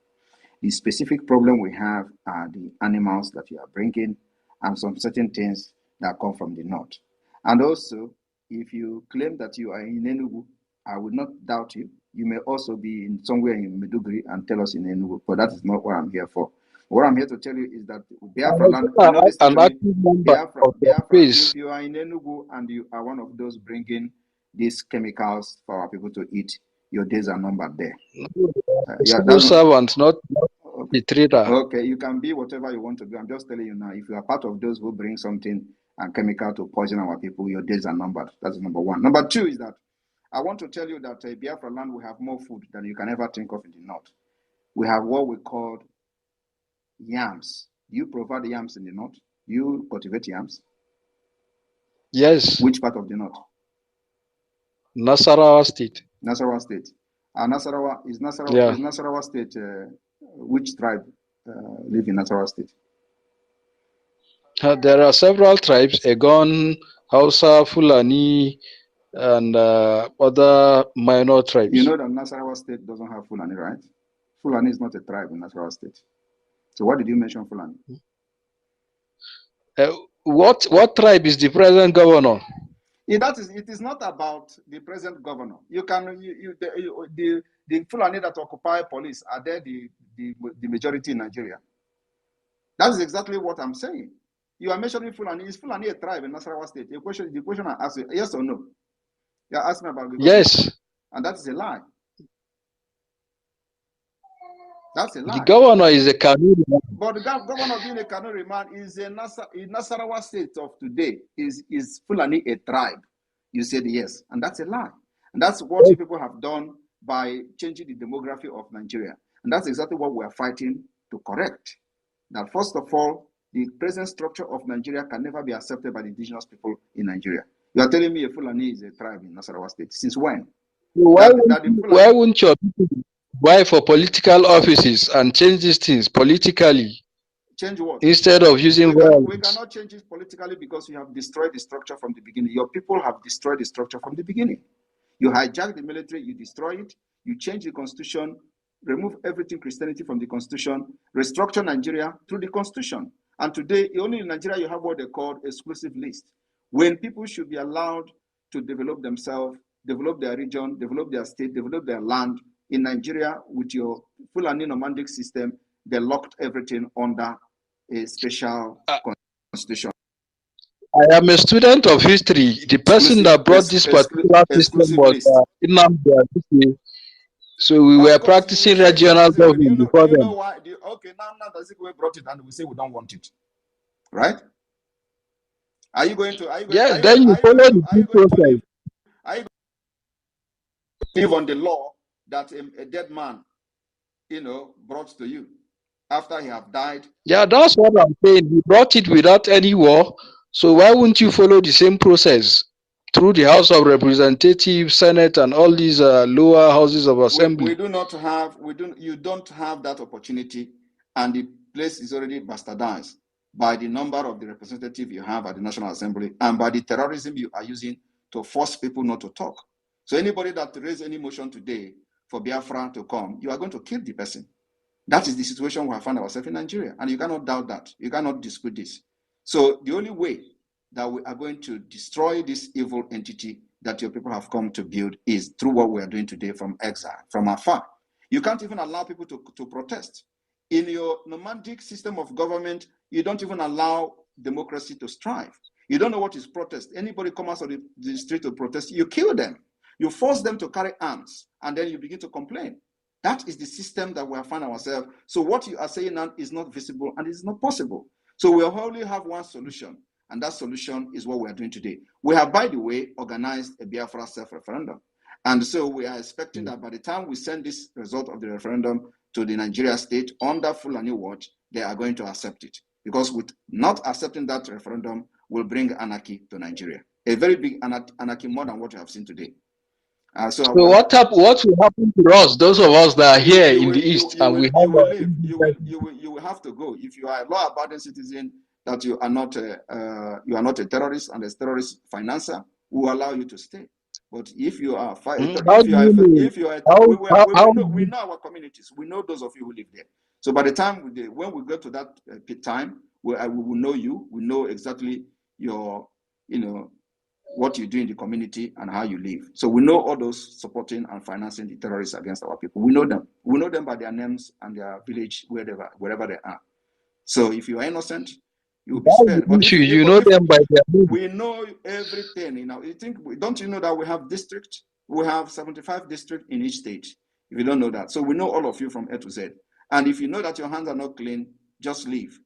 The specific problem we have are the animals that you are bringing and some certain things that come from the north. And also, if you claim that you are in Enugu, I will not doubt you. You may also be in somewhere in Meduguri and tell us in Enugu, but that is not what I'm here for. What I'm here to tell you is that Biafra land, listen An to me, active member Biafra, of your if face. you are in Enugu and you are one of those bringing these chemicals for our people to eat, your days are numbered there. Yeah, Civil servant, not Okay, you can be whatever you want to be. I'm just telling you now, if you are part of those who bring something and chemical to poison our people, your days are numbered. That's number one. Number two is that I want to tell you that Biafra land will have more food than you can ever think of in the north. We have what we call yams. Do you provide yams in the north? You cultivate yams? Yes. Which part of the north? Nasarawa State. Nasarawa State. Nasarawa is Nasarawa State. Which tribe live in Nasarawa State? There are several tribes: Egon, Hausa, Fulani, and other minor tribes. You know that Nasarawa State doesn't have Fulani, right? Fulani is not a tribe in Nasarawa State. So why did you mention Fulani? What tribe is the present governor? It is not about the present governor. You can the Fulani that occupy police, are they the majority in Nigeria? That is exactly what I'm saying. You are mentioning Fulani. Is Fulani a tribe in Nasarawa State? The question I asked you, yes or no? You are asking about yes, and that is a lie. That's a lie. The governor is a Kanuri man. But the governor being a Kanuri man is in Nasarawa State of today. Is Fulani a tribe? You said yes, and that's a lie. And that's what you people have done by changing the demography of Nigeria. And that's exactly what we are fighting to correct. That first of all, the present structure of Nigeria can never be accepted by the indigenous people in Nigeria. You are telling me a Fulani is a tribe in Nasarawa State. Since when? Why wouldn't your people vie for political offices and change these things politically? Change what? Instead of using violence. We cannot change it politically because you have destroyed the structure from the beginning. Your people have destroyed the structure from the beginning. You hijack the military, you destroy it, you change the constitution, remove everything Christianity from the constitution, restructure Nigeria through the constitution. And today, only in Nigeria, you have what they call exclusive list. When people should be allowed to develop themselves, develop their region, develop their state, develop their land. In Nigeria, with your Fulani nomadic system, they locked everything under a special constitution. I am a student of history. The person that brought this particular system was Nnamdi. So we were practicing regional government before them. You know why? Okay, now Azikiwe brought it, and we say we don't want it, right? Are you going to? Yes, then you follow the process. Are you going to live on the law that a dead man, brought to you after he have died? Yeah, that's what I'm saying. You brought it without any war. So why wouldn't you follow the same process through the House of Representatives, Senate, and all these lower houses of assembly? You don't have that opportunity, and the place is already bastardized by the number of the representatives you have at the National Assembly and by the terrorism you are using to force people not to talk. So anybody that raises any motion today for Biafra to come, you are going to kill the person. That is the situation we have found ourselves in Nigeria, and you cannot doubt that. You cannot dispute this. So the only way that we are going to destroy this evil entity that your people have come to build is through what we are doing today from exile, from afar. You can't even allow people to protest. In your nomadic system of government, you don't even allow democracy to strive. You don't know what is protest. Anybody come out of the street to protest, you kill them. You force them to carry arms, and then you begin to complain. That is the system that we have found ourselves. So what you are saying now is not visible and it's not possible. So we only have one solution, and that solution is what we are doing today. We have, by the way, organized a Biafra self-referendum. And so we are expecting that by the time we send this result of the referendum to the Nigeria state under Fulani watch, they are going to accept it. Because with not accepting that referendum will bring anarchy to Nigeria. A very big anarchy, more than what you have seen today. So what will happen to us, those of us that are here in the East, and we have you will have to go. If you are a law-abiding citizen, that you are not a terrorist and a terrorist financer, we will allow you to stay. But if you are we know our communities, we know those of you who live there. So by the time when we go to that time, we will know you. We know exactly your what you do in the community and how you live. So we know all those supporting and financing the terrorists against our people. We know them. We know them by their names and their village, wherever they are. So if you are innocent, you will be spared. But you know them by their names. We know everything. Don't you know that we have districts? We have 75 districts in each state. If you don't know that. So we know all of you from A to Z. And if you know that your hands are not clean, just leave,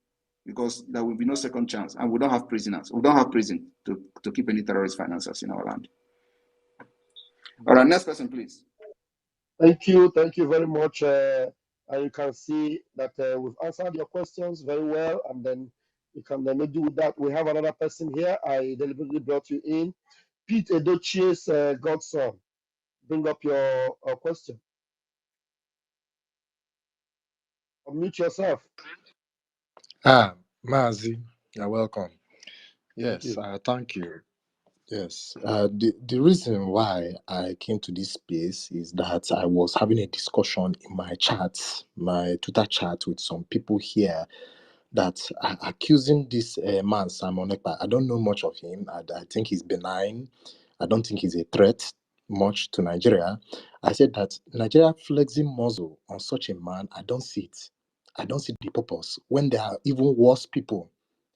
because there will be no second chance. And we don't have prisoners. We don't have prison to keep any terrorist financiers in our land. All right, next person, please. Thank you very much. And you can see that we've answered your questions very well, and then you can then do that. We have another person here. I deliberately brought you in. Pete Edochie's godson. Bring up your question. Unmute yourself. Mazi, you're welcome. Thank Yes, you. thank you. Yes, the reason why I came to this space is that I was having a discussion in my chat, my Twitter chat with some people here that are accusing this man, Simon Ekpa. I don't know much of him. I think he's benign. I don't think he's a threat much to Nigeria. I said that Nigeria flexing muzzle on such a man, I don't see it. I don't see the purpose. When there are even worse people,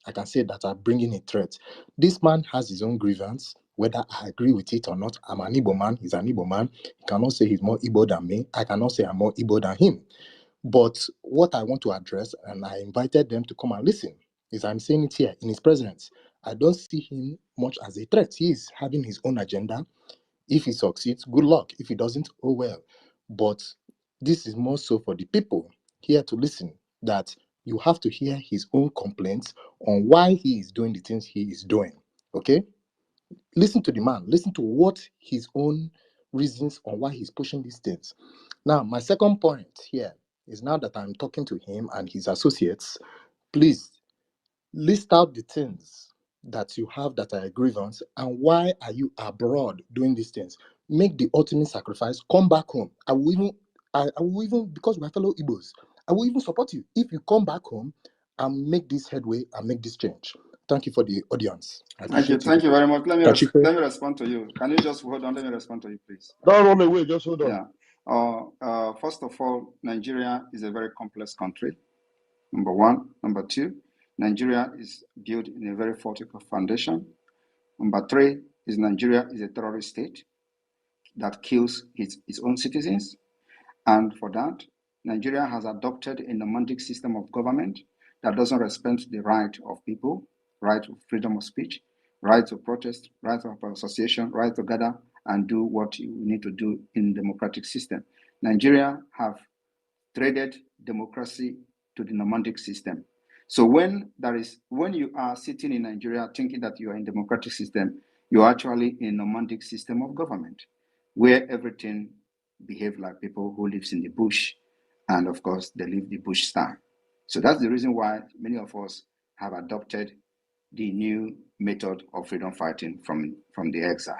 I can say that are bringing a threat. This man has his own grievance, whether I agree with it or not. I'm an Igbo man. He's an Igbo man. He cannot say he's more Igbo than me. I cannot say I'm more Igbo than him. But what I want to address, and I invited them to come and listen, is I'm saying it here in his presence. I don't see him much as a threat. He is having his own agenda. If he succeeds, good luck. If he doesn't, oh well. But this is more so for the people here to listen, that you have to hear his own complaints on why he is doing the things he is doing. Okay? Listen to the man. Listen to what his own reasons on why he's pushing these things. Now, my second point here is, now that I'm talking to him and his associates, please list out the things that you have that are a grievance and why are you abroad doing these things. Make the ultimate sacrifice. Come back home. I will even, because we're fellow Igbos, I will even support you if you come back home and make this headway and make this change. Thank you for the audience. I Thank you. appreciate you. Thank you very much. Kachiko. Let me respond to you. Can you just hold on? Let me respond to you, please. Don't run away. Just hold on. Yeah. First of all, Nigeria is a very complex country. Number one. Number two, Nigeria is built in a very fortified foundation. Number three is Nigeria is a terrorist state that kills its own citizens. And for that, Nigeria has adopted a nomadic system of government that doesn't respect the right of people, right of freedom of speech, right to protest, right of association, right to gather and do what you need to do in democratic system. Nigeria have traded democracy to the nomadic system. So when you are sitting in Nigeria thinking that you are in democratic system, you're actually in nomadic system of government, where everything behave like people who lives in the bush, and of course they live the bush style. So that's the reason why many of us have adopted the new method of freedom fighting from the exile.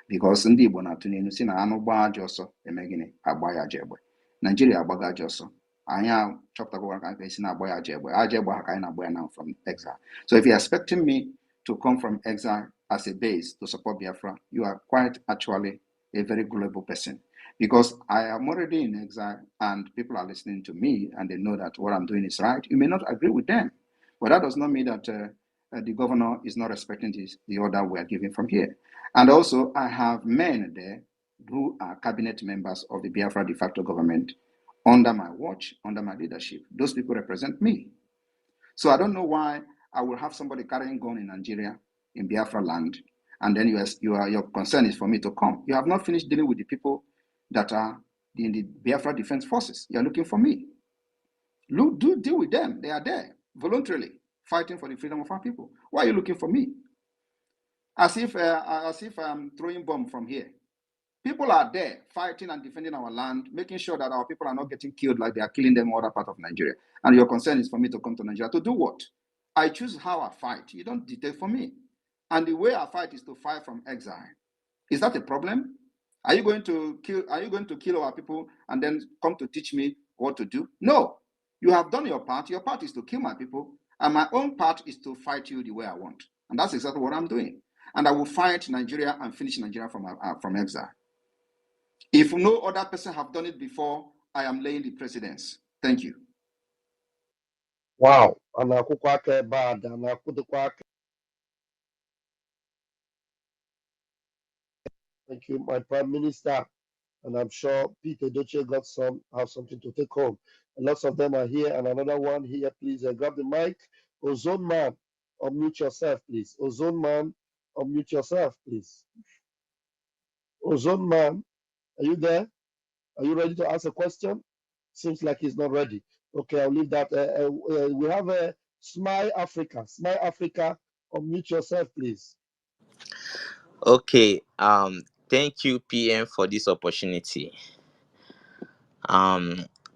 Because ndị Igbo na-atụ n'elu si na anụ gbaa ajọ ọsọ eme gịnị, agba ya ajọ egbe. Nigeria agbago ajọ ọsọ. Anyị achọpụtago ka anyị ga-esi na-agba ya ajọ egbe. Ajọ egbe ha ka anyị na-agba ya now from exile. So if you're expecting me to come from exile as a base to support Biafra, you are quite actually a very gullible person. Because I am already in exile and people are listening to me and they know that what I'm doing is right. You may not agree with them, but that does not mean that the governor is not respecting the order we are giving from here. And also, I have men there who are cabinet members of the Biafra de facto government under my watch, under my leadership. Those people represent me. So I don't know why I will have somebody carrying gun in Nigeria, in Biafra land, and then your concern is for me to come. You have not finished dealing with the people that are in the Biafra Defense Forces. You're looking for me. Do deal with them. They are there voluntarily fighting for the freedom of our people. Why are you looking for me? As if I'm throwing bomb from here. People are there fighting and defending our land, making sure that our people are not getting killed like they are killing them in other part of Nigeria. And your concern is for me to come to Nigeria to do what? I choose how I fight. You don't dictate for me. And the way I fight is to fight from exile. Is that a problem? Are you going to kill our people and then come to teach me what to do? No. You have done your part. Your part is to kill my people, and my own part is to fight you the way I want. And that's exactly what I'm doing. And I will fight Nigeria and finish Nigeria from exile. If no other person have done it before, I am laying the precedence. Thank you. Wow. Anakwụkwọ aka ebe a dị, anakwụdịkwa aka. Thank you, my Prime Minister. And I'm sure Peter Doche got have something to take home. Lots of them are here, and another one here. Please grab the mic. Ozone Man, unmute yourself, please. Ozone Man, unmute yourself, please. Ozone Man, are you there? Are you ready to ask a question? Seems like he's not ready. Okay, I'll leave that. We have a Smile Africa. Smile Africa, unmute yourself, please. Okay, thank you, PM, for this opportunity.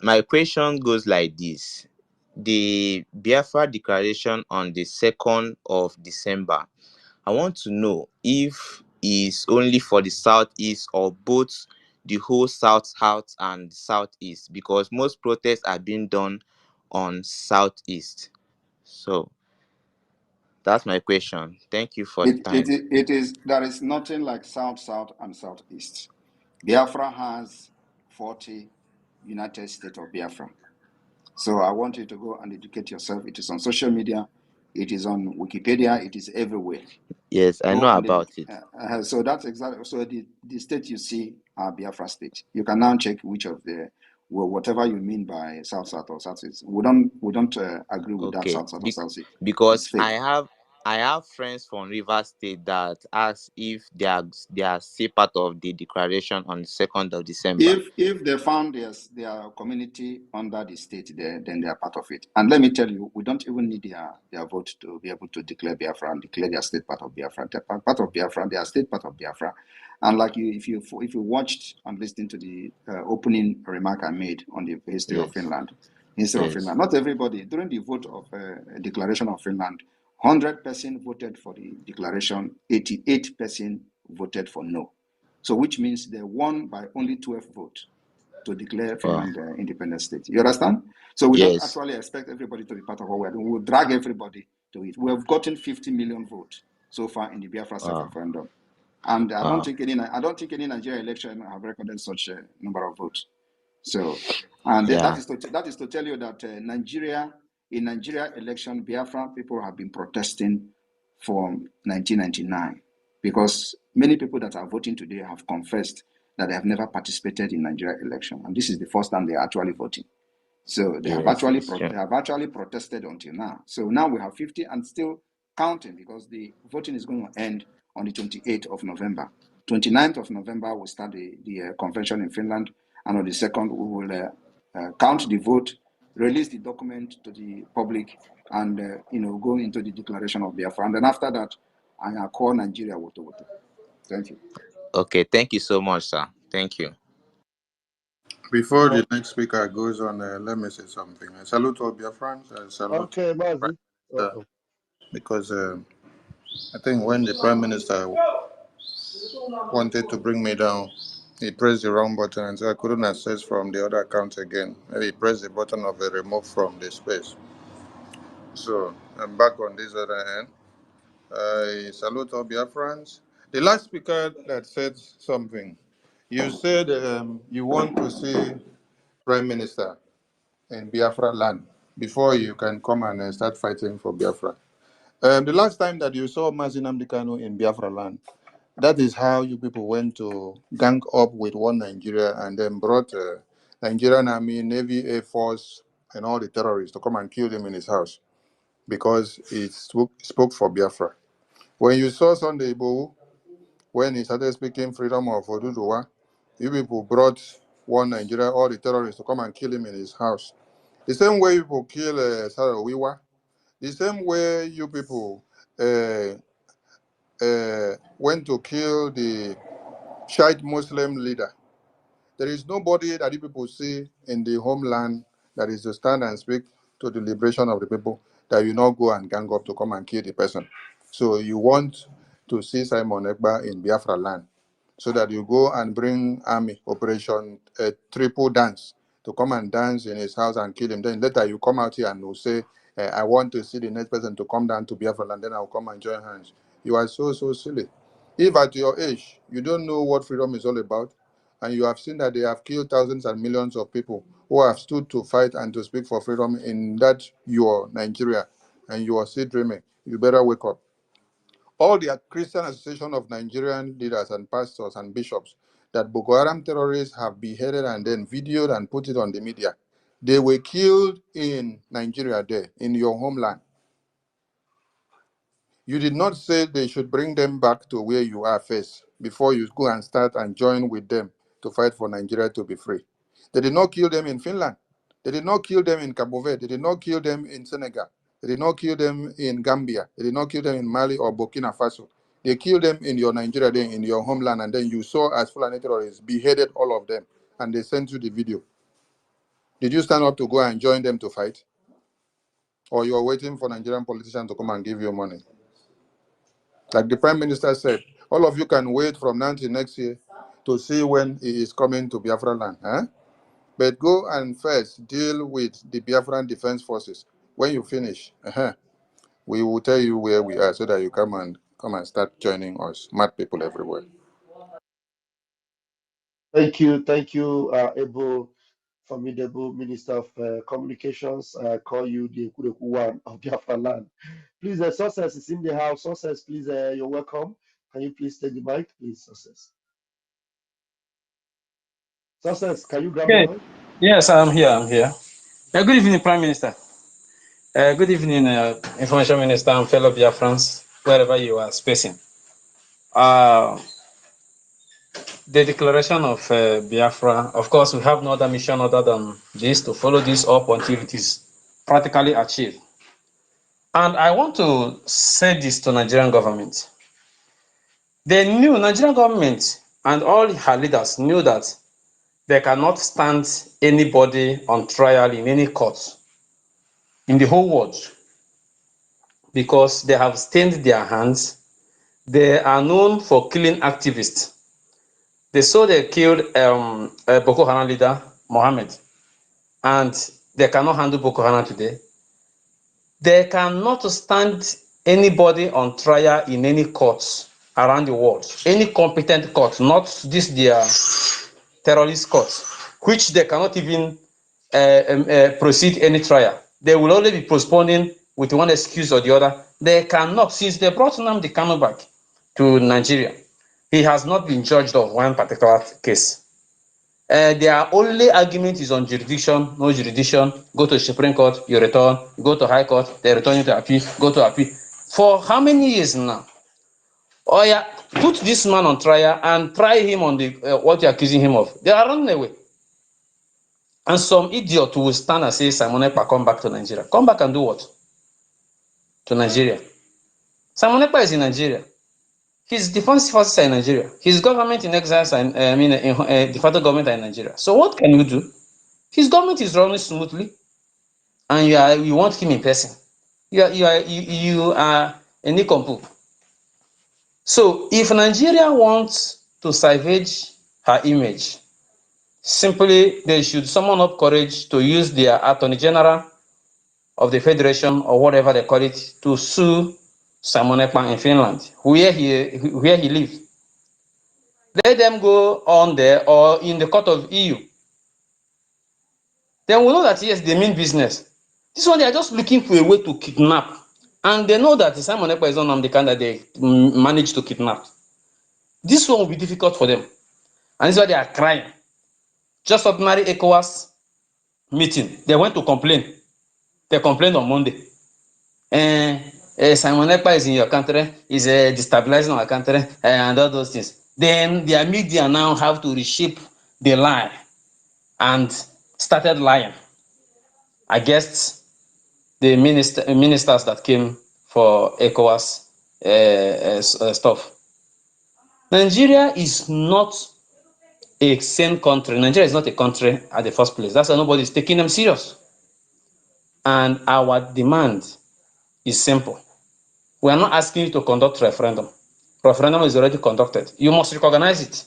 My question goes like this. The Biafra declaration on the 2nd of December, I want to know if it's only for the southeast or both the whole south and southeast, because most protests are being done on southeast. So that's my question. Thank you for the time. It is, there is nothing like South, South, and Southeast. Biafra has 40 United States of Biafra. So I want you to go and educate yourself. It is on social media, it is on Wikipedia, it is everywhere. Yes, I Go know and about it. so that's exactly, so the state you see are Biafra state. You can now check which of the, well, whatever you mean by South South or South East. We don't agree with that Okay, South South or South East. because It's fake. I have friends from River State that ask if they are still part of the declaration on the 2nd of December. If they found their community under the state there, then they are part of it. And let me tell you, we don't even need their vote to be able to declare Biafra and declare their state part of Biafra. They're part of Biafra, they are state part of Biafra. And like you, if you watched and listened to the opening remark I made on the history of Yes, Finland, yes. not everybody during the vote of declaration of Finland, 100% voted for the declaration, 88% voted for no. So which means they won by only 12 votes to declare Wow. Finland independent state. You understand? So we don't Yes. actually expect everybody to be part of what we're doing. We'll drag everybody to it. We have gotten 50 million votes so far in the Biafra Wow. self-referendum. And I don't Wow. think any Nigerian election have recorded such a number of votes. So, and Yeah. that is to tell you that in Nigeria election, Biafra people have been protesting from 1999, because many people that are voting today have confessed that they have never participated in Nigeria election, and this is the first time they are actually voting. So Yes, it's true. they have actually protested until now. So now we have 50 and still counting, because the voting is going to end on the 28th of November. 29th of November we'll start the convention in Finland, and on the 2nd we will count the vote, release the document to the public, and go into the declaration of Biafra. And then after that, I call Nigeria Woto Woto. Thank you. Okay, thank you so much, sir. Thank you. Before the next speaker goes on, let me say something. I salute all Biafrans. I salute Okay, the Prime Mazi. Minister, Welcome. because I think when the Prime Minister wanted to bring me down, he pressed the wrong button, and so I couldn't access from the other account again. Maybe he pressed the button of the remove from the space. So I'm back on this other end. I salute all Biafrans. The last speaker that said something, you said you want to see Prime Minister in Biafra land before you can come and start fighting for Biafra. The last time that you saw Mazinam Dikano in Biafra land, that is how you people went to gang up with one Nigeria and then brought Nigerian Army, Navy, Air Force, and all the terrorists to come and kill him in his house because he spoke for Biafra. When you saw Sunday Igboho, when he started speaking freedom of Oduduwa, you people brought one Nigeria, all the terrorists to come and kill him in his house. The same way you people kill Sarah Wiwa, the same way you people uh, went to kill the Shiite Muslim leader. There is nobody that you people see in the homeland that is to stand and speak to the liberation of the people that you not go and gang up to come and kill the person. So you want to see Simon Ekba in Biafra land so that you go and bring army operation triple dance to come and dance in his house and kill him. Then later you come out here and will say, I want to see the next person to come down to Biafra land, then I'll come and join hands. You are so silly. If at your age you don't know what freedom is all about, and you have seen that they have killed thousands and millions of people who have stood to fight and to speak for freedom in that your Nigeria, and you are still dreaming, you better wake up. All the Christian Association of Nigerian leaders and pastors and bishops that Boko Haram terrorists have beheaded and then videoed and put it on the media, They were killed in Nigeria there, in your homeland. You did not say they should bring them back to where you are first before you go and start and join with them to fight for Nigeria to be free. They did not kill them in Finland. They did not kill them in Cabo Verde. They did not kill them in Senegal. They did not kill them in Gambia. They did not kill them in Mali or Burkina Faso. They killed them in your Nigeria, then in your homeland, and then you saw as Fulani terrorists beheaded all of them, and they sent you the video. Did you stand up to go and join them to fight? Or you're waiting for Nigerian politicians to come and give you money? Like the Prime Minister said, all of you can wait from now till next year to see when he is coming to Biafra land. Huh? But go and first deal with the Biafran Defense Forces. When you finish, we will tell you where we are so that you come and start joining us. Mad people everywhere. Thank you, able, formidable Minister of Communications. I call you the Kureku one of Biafra land. Please, Success is in the house. Success, please, you're welcome. Can you please take the mic, please, Success? Success, can you grab the Okay. mic? Yes, I'm here. I'm here. Good evening, Prime Minister. Good evening, Information Minister and fellow Biafrans, wherever you are spacing. The declaration of Biafra, of course, we have no other mission other than this, to follow this up until it is practically achieved. And I want to say this to Nigerian government. The new Nigerian government and all her leaders knew that they cannot stand anybody on trial in any court in the whole world, because they have stained their hands. They are known for killing activists. They saw they killed Boko Haram leader Mohammed, and they cannot handle Boko Haram today. They cannot stand anybody on trial in any courts around the world, any competent court, not this their terrorist court, which they cannot even proceed any trial. They will only be postponing with one excuse or the other. They cannot, since they brought Nnamdi Kanu back to Nigeria, he has not been judged of one particular case. Their only argument is on jurisdiction, no jurisdiction. Go to Supreme Court, you return. Go to High Court, they return you to appeal. Go to appeal. For how many years now? Oh yeah, put this man on trial and try him on the what you're accusing him of. They are running away. And some idiot will stand and say, Simon Ekpa, come back to Nigeria. Come back and do what? To Nigeria. Simon Ekpa is in Nigeria. His defense forces are in Nigeria. His government in exile, and de facto government are in Nigeria. So what can you do? His government is running smoothly, and you want him in person. You are a nincompoop. So if Nigeria wants to salvage her image, simply they should summon up courage to use their Attorney General of the Federation or whatever they call it to sue Simon Ekpa in Finland, where he lives. Let them go on there or in the court of EU. Then we know that yes, they mean business. This one, they are just looking for a way to kidnap. And they know that Simon Ekpa is not the kind that they manage to kidnap. This one will be difficult for them. And this is why they are crying. Just ordinary ECOWAS meeting. They went to complain. They complained on Monday. Simon Ekpa is in your country, is destabilizing our country, and all those things. Then their media now have to reshape the lie and started lying against the ministers that came for ECOWAS stuff. Nigeria is not a sane country. Nigeria is not a country at the first place. That's why nobody is taking them serious. And our demand is simple. We are not asking you to conduct referendum. Referendum is already conducted. You must recognize it.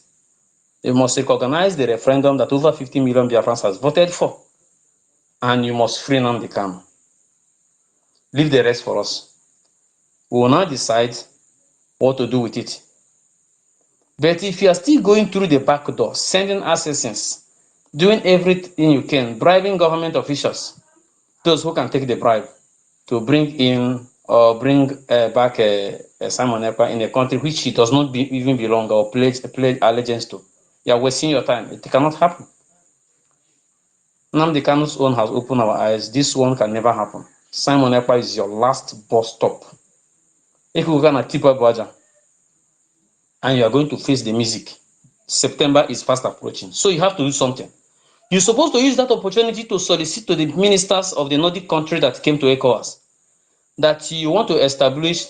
You must recognize the referendum that over 50 million Biafrans has voted for. And you must free Nnamdi Kanu. Leave the rest for us. We will now decide what to do with it. But if you are still going through the back door, sending assassins, doing everything you can, bribing government officials, those who can take the bribe to bring in or bring back Simon Ekpa in a country which he does not even belong or pledge allegiance to, you are wasting your time. It cannot happen. Nnamdi Kanu's own has opened our eyes. This one can never happen. Simon Ekpa is your last bus stop. If you can Tipa Baja and you are going to face the music, September is fast approaching. So you have to do something. You're supposed to use that opportunity to solicit to the ministers of the Nordic country that came to ECOWAS that you want to establish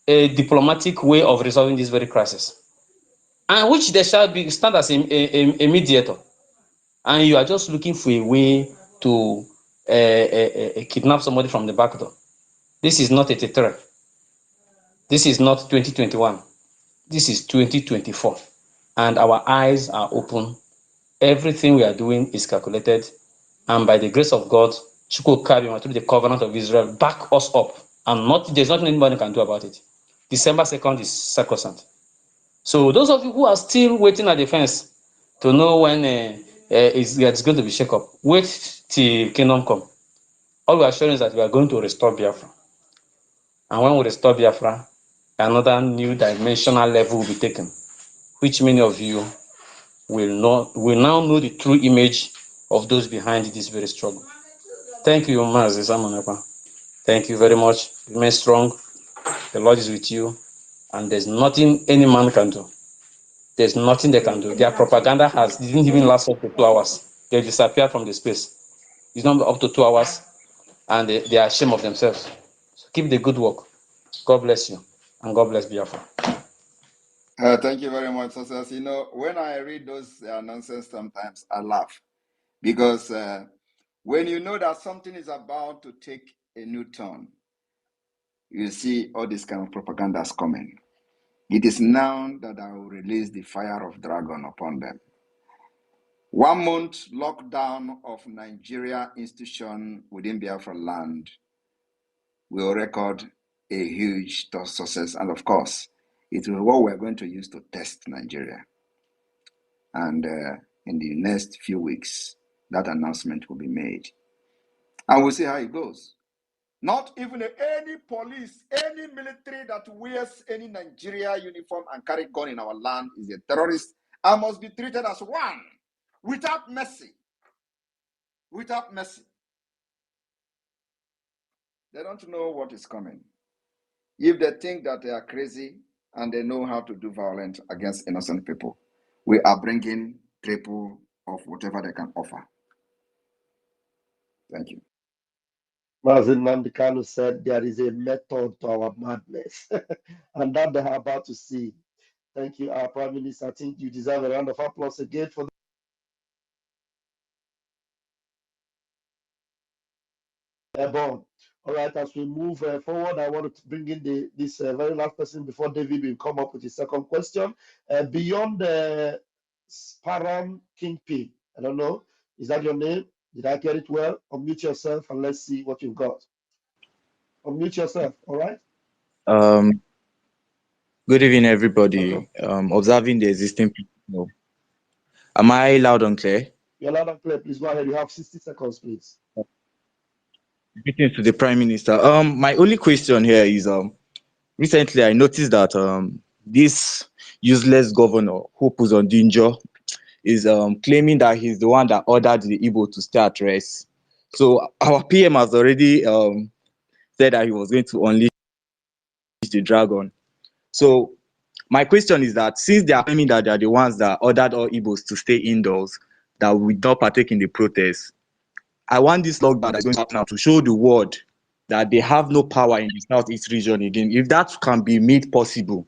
a diplomatic way of resolving this very crisis, and which they shall be stand as a mediator. And you are just looking for a way to kidnap somebody from the back door. This is not 83. This is not 2021. This is 2024. And our eyes are open. Everything we are doing is calculated. And by the grace of God, Chukwu Kabima, through the covenant of Israel, back us up. And there's nothing anybody can do about it. December 2nd is sacrosanct. So those of you who are still waiting at the fence to know when it's going to be shake up, wait till kingdom come. All we are showing is that we are going to restore Biafra. And when we restore Biafra, another new dimensional level will be taken, which many of you will now know the true image of those behind this very struggle. Thank you, Mazi Samonekwa. Thank you very much. Remain strong. The Lord is with you. And there's nothing any man can do. There's nothing they can do. Their propaganda didn't even last up to 2 hours. They disappeared from the space. It's not up to 2 hours, and they are ashamed of themselves. So keep the good work. God bless you, and God bless Biafra. Thank you very much, Success. You know, when I read those nonsense, sometimes I laugh because when you know that something is about to take a new turn, you see all this kind of propaganda is coming. It is now that I will release the fire of dragon upon them. 1 month lockdown of Nigeria institution within Biafra land will record a huge success. And of course, it will be what we're going to use to test Nigeria. And in the next few weeks, that announcement will be made. And we'll see how it goes. Not even any police, any military that wears any Nigeria uniform and carry gun in our land is a terrorist and must be treated as one, without mercy. Without mercy. They don't know what is coming. If they think that they are crazy and they know how to do violence against innocent people, we are bringing triple of whatever they can offer. Thank you. Mazin Nandikanu said there is a method to our madness, and that they are about to see. Thank you, our Prime Minister. I think you deserve a round of applause again for that. All right, as we move forward, I want to bring in this very last person before David will come up with his second question. Beyond the Sparam Kingpin, I don't know, is that your name? Did I get it well? Unmute yourself and let's see what you've got. Unmute yourself, all right? Um, Good evening, everybody. Welcome. Observing the existing people. Am I loud and clear? You're loud and clear. Please go ahead. You have 60 seconds, please. Greetings to the Prime Minister. My only question here is recently I noticed that this useless governor, Hope Uzodinjo, is claiming that he's the one that ordered the Igbo to stay at rest. So our PM has already said that he was going to unleash the dragon. So my question is that since they are claiming that they are the ones that ordered all Igbos to stay indoors, that we don't partake in the protest, I want this lockdown that's going to happen now to show the world that they have no power in the Southeast region again. If that can be made possible,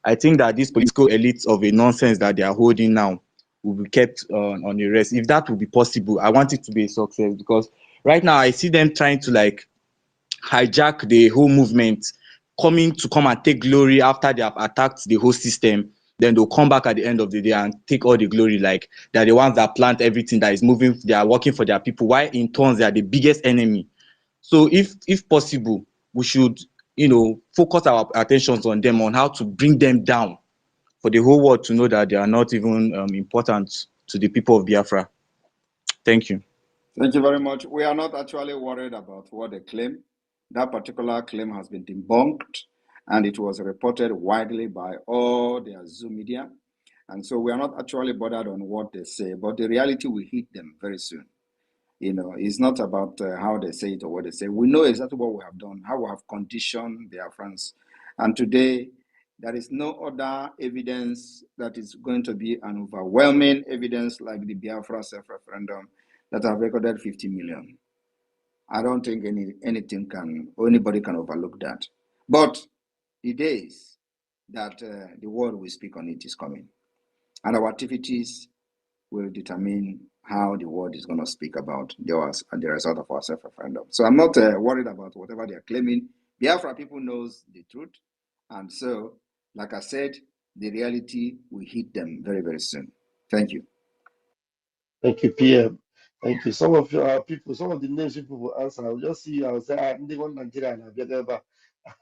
I think that these political elites of a nonsense that they are holding now will be kept on the rest. If that will be possible, I want it to be a success, because right now I see them trying to like hijack the whole movement, coming to come and take glory after they have attacked the whole system. Then they'll come back at the end of the day and take all the glory, like they're the ones that plant everything that is moving, they are working for their people, while in turns they are the biggest enemy. So if possible, we should, focus our attentions on them, on how to bring them down, for the whole world to know that they are not even important to the people of Biafra. Thank you. Thank you very much. We are not actually worried about what they claim. That particular claim has been debunked, and it was reported widely by all their Zoom media. And so we are not actually bothered on what they say, but the reality will hit them very soon. It's not about how they say it or what they say. We know exactly what we have done, how we have conditioned their friends. And today, there is no other evidence that is going to be an overwhelming evidence like the Biafra self-referendum that have recorded 50 million. I don't think anything can, or anybody can overlook that. But the days that the world will speak on it is coming. And our activities will determine how the world is going to speak about the result of our self-referendum. So I'm not worried about whatever they are claiming. Biafra people knows the truth. And so, like I said, the reality will hit them very, very soon. Thank you. Thank you, PM. Thank you. Some of people, some of the names people will answer. I'll just see you. I'll say, they want Nigeria and I'll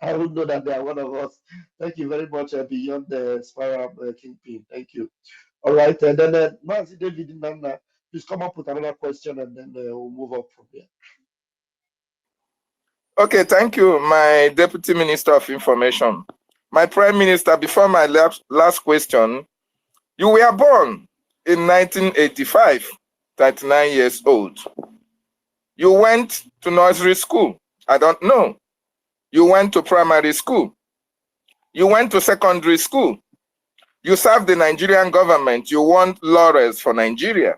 I will know that they are one of us. Thank you very much, Beyond the Spiral Kingpin. Thank you. All right. And then, Mazi David Nana, please come up with another question and then we'll move up from there. Okay, thank you, my Deputy Minister of Information. My Prime Minister, before my last question, you were born in 1985, 39 years old. You went to nursery school. I don't know. You went to primary school. You went to secondary school. You served the Nigerian government. You won laurels for Nigeria.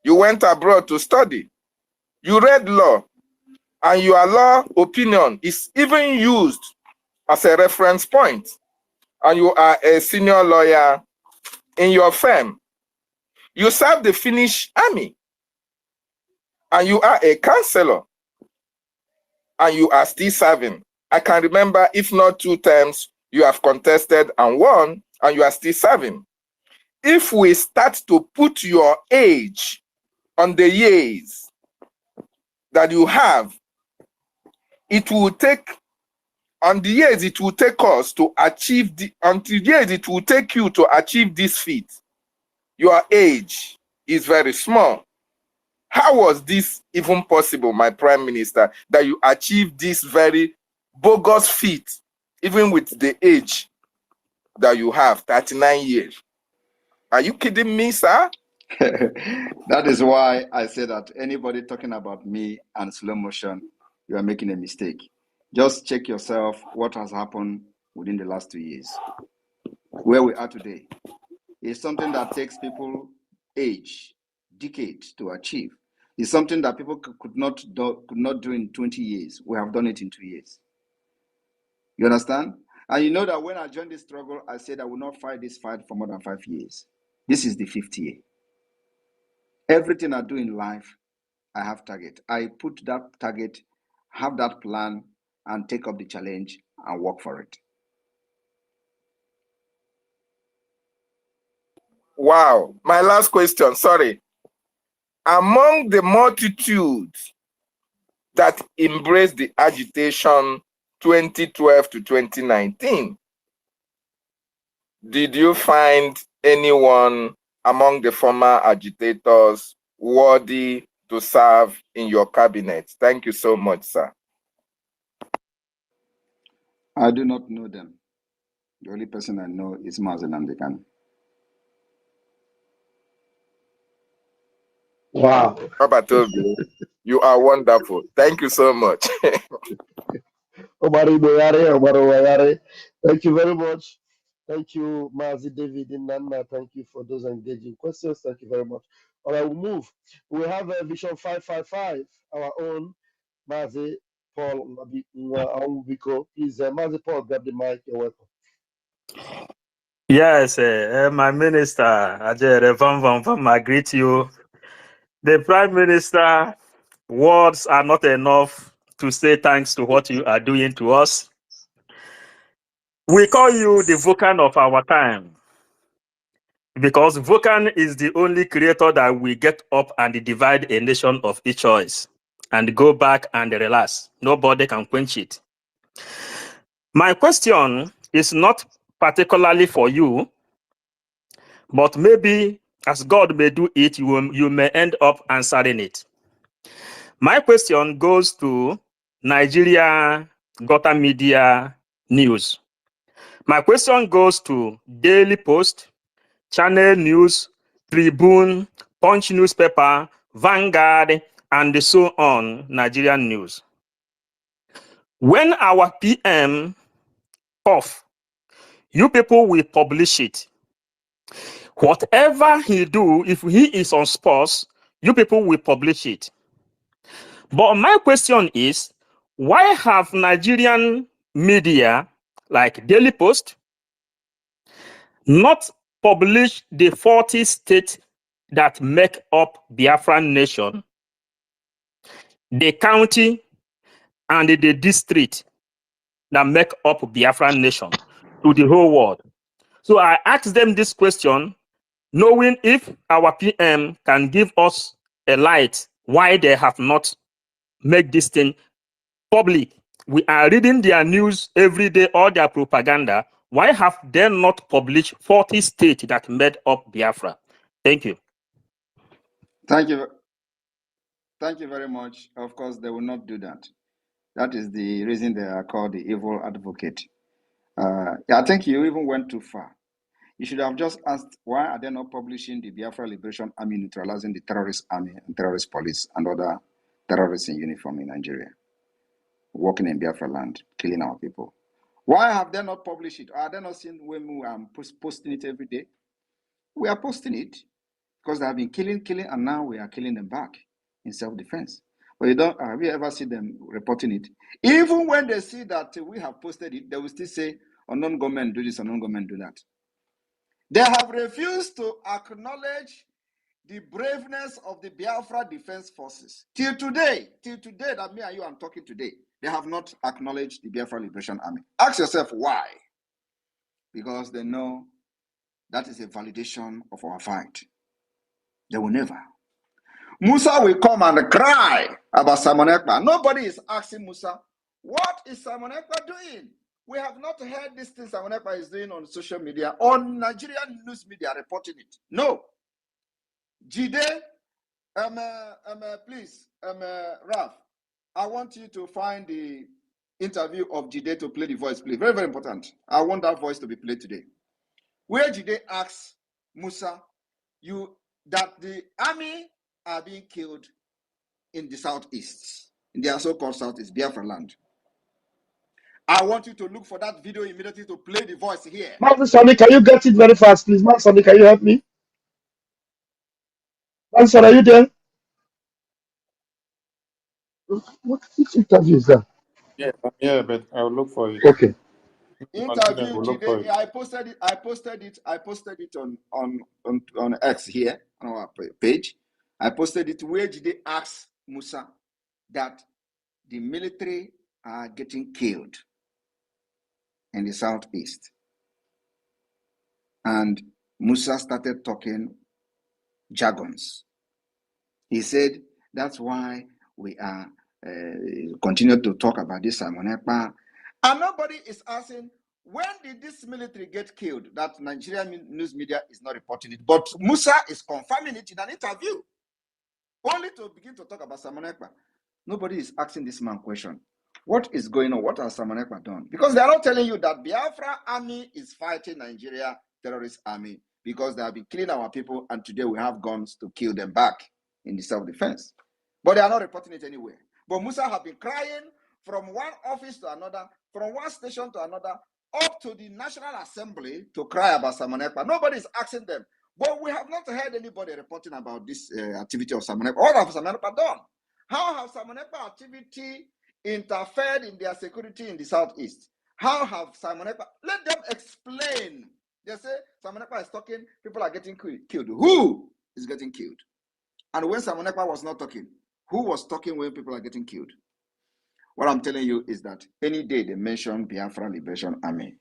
You went abroad to study. You read law. And your law opinion is even used as a reference point. And you are a senior lawyer in your firm. You serve the Finnish army. And you are a counselor. And you are still serving. I can remember, if not 2 terms, you have contested and won, and you are still serving. If we start to put your age on the years that you have, it will take, on the years it will take us to achieve, until years it will take you to achieve this feat. Your age is very small. How was this even possible, my Prime Minister, that you achieved this very bogus feat, even with the age that you have, 39 years? Are you kidding me, sir? That is why I say that anybody talking about me and slow motion, you are making a mistake. Just check yourself what has happened within the last 2 years. Where we are today is something that takes people age, decades to achieve. It's something that people could not do in 20 years. We have done it in 2 years. You understand? And you know that when I joined this struggle, I said I will not fight this fight for more than 5 years. This is the 5th year. Everything I do in life, I have target. I put that target, have that plan, and take up the challenge and work for it. Wow. My last question, sorry. Among the multitudes that embraced the agitation 2012 to 2019, did you find anyone among the former agitators worthy to serve in your cabinet? Thank you so much, sir. I do not know them. The only person I know is Mazen Amdekan. Wow. Babatobi, you are wonderful. Thank you so much. Thank you very much. Thank you, Mazi David and Nana. Thank you for those engaging questions. Thank you very much. All right, we'll move. We have a Vision 555, our own Mazi Paul Nwabiko. Please, Mazi Paul, grab the mic. You're welcome. Yes, my minister, Ajay Van Van Van, I greet you. The Prime Minister, words are not enough to say thanks to what you are doing to us. We call you the Vulcan of our time because Vulcan is the only creator that will get up and divide a nation of each choice and go back and relax. Nobody can quench it. My question is not particularly for you, but maybe as God may do it, you may end up answering it. My question goes to Nigeria Gotham Media News. My question goes to Daily Post, Channel News, Tribune, Punch Newspaper, Vanguard, and so on Nigerian news. When our PM off, you people will publish it. Whatever he do, if he is on sports, you people will publish it. But my question is, why have Nigerian media like Daily Post not published the 40 states that make up Biafran nation, the county and the district that make up Biafran nation to the whole world? So I asked them this question, knowing if our PM can give us a light why they have not made this thing public. We are reading their news every day, all their propaganda. Why have they not published 40 states that made up Biafra? Thank you. Thank you. Thank you very much. Of course, they will not do that. That is the reason they are called the evil advocate. I think you even went too far. You should have just asked, why are they not publishing the Biafra Liberation Army neutralizing the terrorist army and terrorist police and other terrorists in uniform in Nigeria, working in Biafra land, killing our people? Why have they not published it? Are they not seeing when we are posting it every day? We are posting it because they have been killing, and now we are killing them back in self-defense. But you don't, have you ever seen them reporting it? Even when they see that we have posted it, they will still say, unknown government do this, unknown government do that. They have refused to acknowledge the braveness of the Biafra Defense Forces. Till today, that me and you are talking today, they have not acknowledged the Biafra Liberation Army. Ask yourself why. Because they know that is a validation of our fight. They will never. Musa will come and cry about Simon Ekpa. Nobody is asking Musa, what is Simon Ekpa doing? We have not heard this thing Simon Ekpa is doing on social media, on Nigerian news media reporting it. No. Jide, please, Raf, I want you to find the interview of Jide to play the voice, please. Very, very important. I want that voice to be played today. Where Jide asks Musa, that the army are being killed in the southeast, in their so-called southeast, Biafra land. I want you to look for that video immediately to play the voice here. Martin Sonny, can you get it very fast, please? Martin Sonny, can you help me? Martin, are you there? Which interview is that? Yeah, but I'll look for it. Okay. Interview We'll look for it. I posted it on X here on our page. I posted it where Jide asks Musa that the military are getting killed in the southeast. And Musa started talking jargons. He said, that's why we are continue to talk about this Simon Ekpa. And nobody is asking, when did this military get killed? That Nigerian news media is not reporting it. But Musa is confirming it in an interview. Only to begin to talk about Simon Ekpa. Nobody is asking this man question. What is going on? What has Simon Ekpa done? Because they are not telling you that Biafra army is fighting Nigeria terrorist army because they have been killing our people and today we have guns to kill them back in the self-defense. But they are not reporting it anywhere. But Musa have been crying from one office to another, from one station to another, up to the National Assembly to cry about Simon Ekpa. Nobody is asking them. But we have not heard anybody reporting about this activity of Simon Ekpa. What have Simon Ekpa done? How have Simon Ekpa activity interfered in their security in the southeast? How have Simon Ekpa? Let them explain. They say Simon Ekpa is talking, people are getting killed. Who is getting killed? And when Simon Ekpa was not talking, who was talking when people are getting killed? What I'm telling you is that any day they mention Biafra Liberation Army,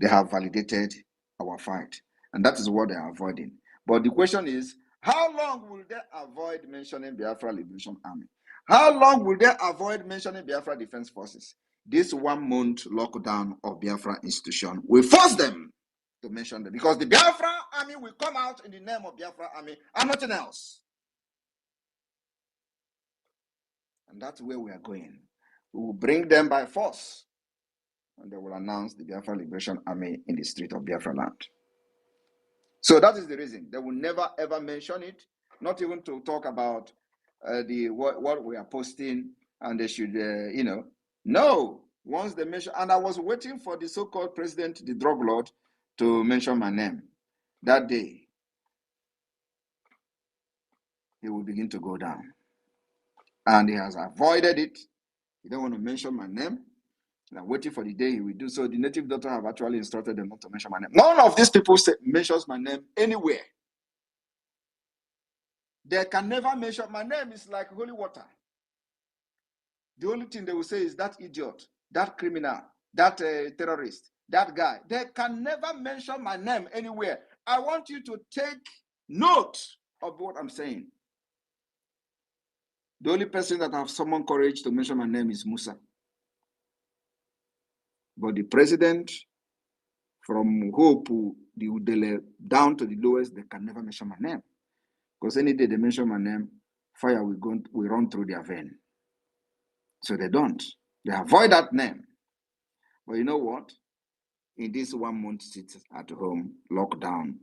they have validated our fight. And that is what they are avoiding. But the question is, how long will they avoid mentioning Biafra Liberation Army? How long will they avoid mentioning Biafra Defense Forces? This 1 month lockdown of Biafra institution will force them to mention them because the Biafra Army will come out in the name of Biafra Army and nothing else. And that's where we are going. We will bring them by force and they will announce the Biafra Liberation Army in the street of Biafra land. So that is the reason. They will never ever mention it, not even to talk about what we are posting, and they should, no. Once they mention, and I was waiting for the so-called president, the drug lord, to mention my name. That day, he will begin to go down, and he has avoided it. He don't want to mention my name. And I'm waiting for the day he will do so. The native doctor have actually instructed them not to mention my name. None of these people mentions my name anywhere. They can never mention my name. Is like holy water. The only thing they will say is that idiot, that criminal, that terrorist, that guy. They can never mention my name anywhere. I want you to take note of what I'm saying. The only person that have summoned courage to mention my name is Musa. But the president, from Hope down to the lowest, they can never mention my name. Because any day they mention my name, fire will run through their vein. So they don't. They avoid that name. But you know what? In this 1 month sit at home lockdown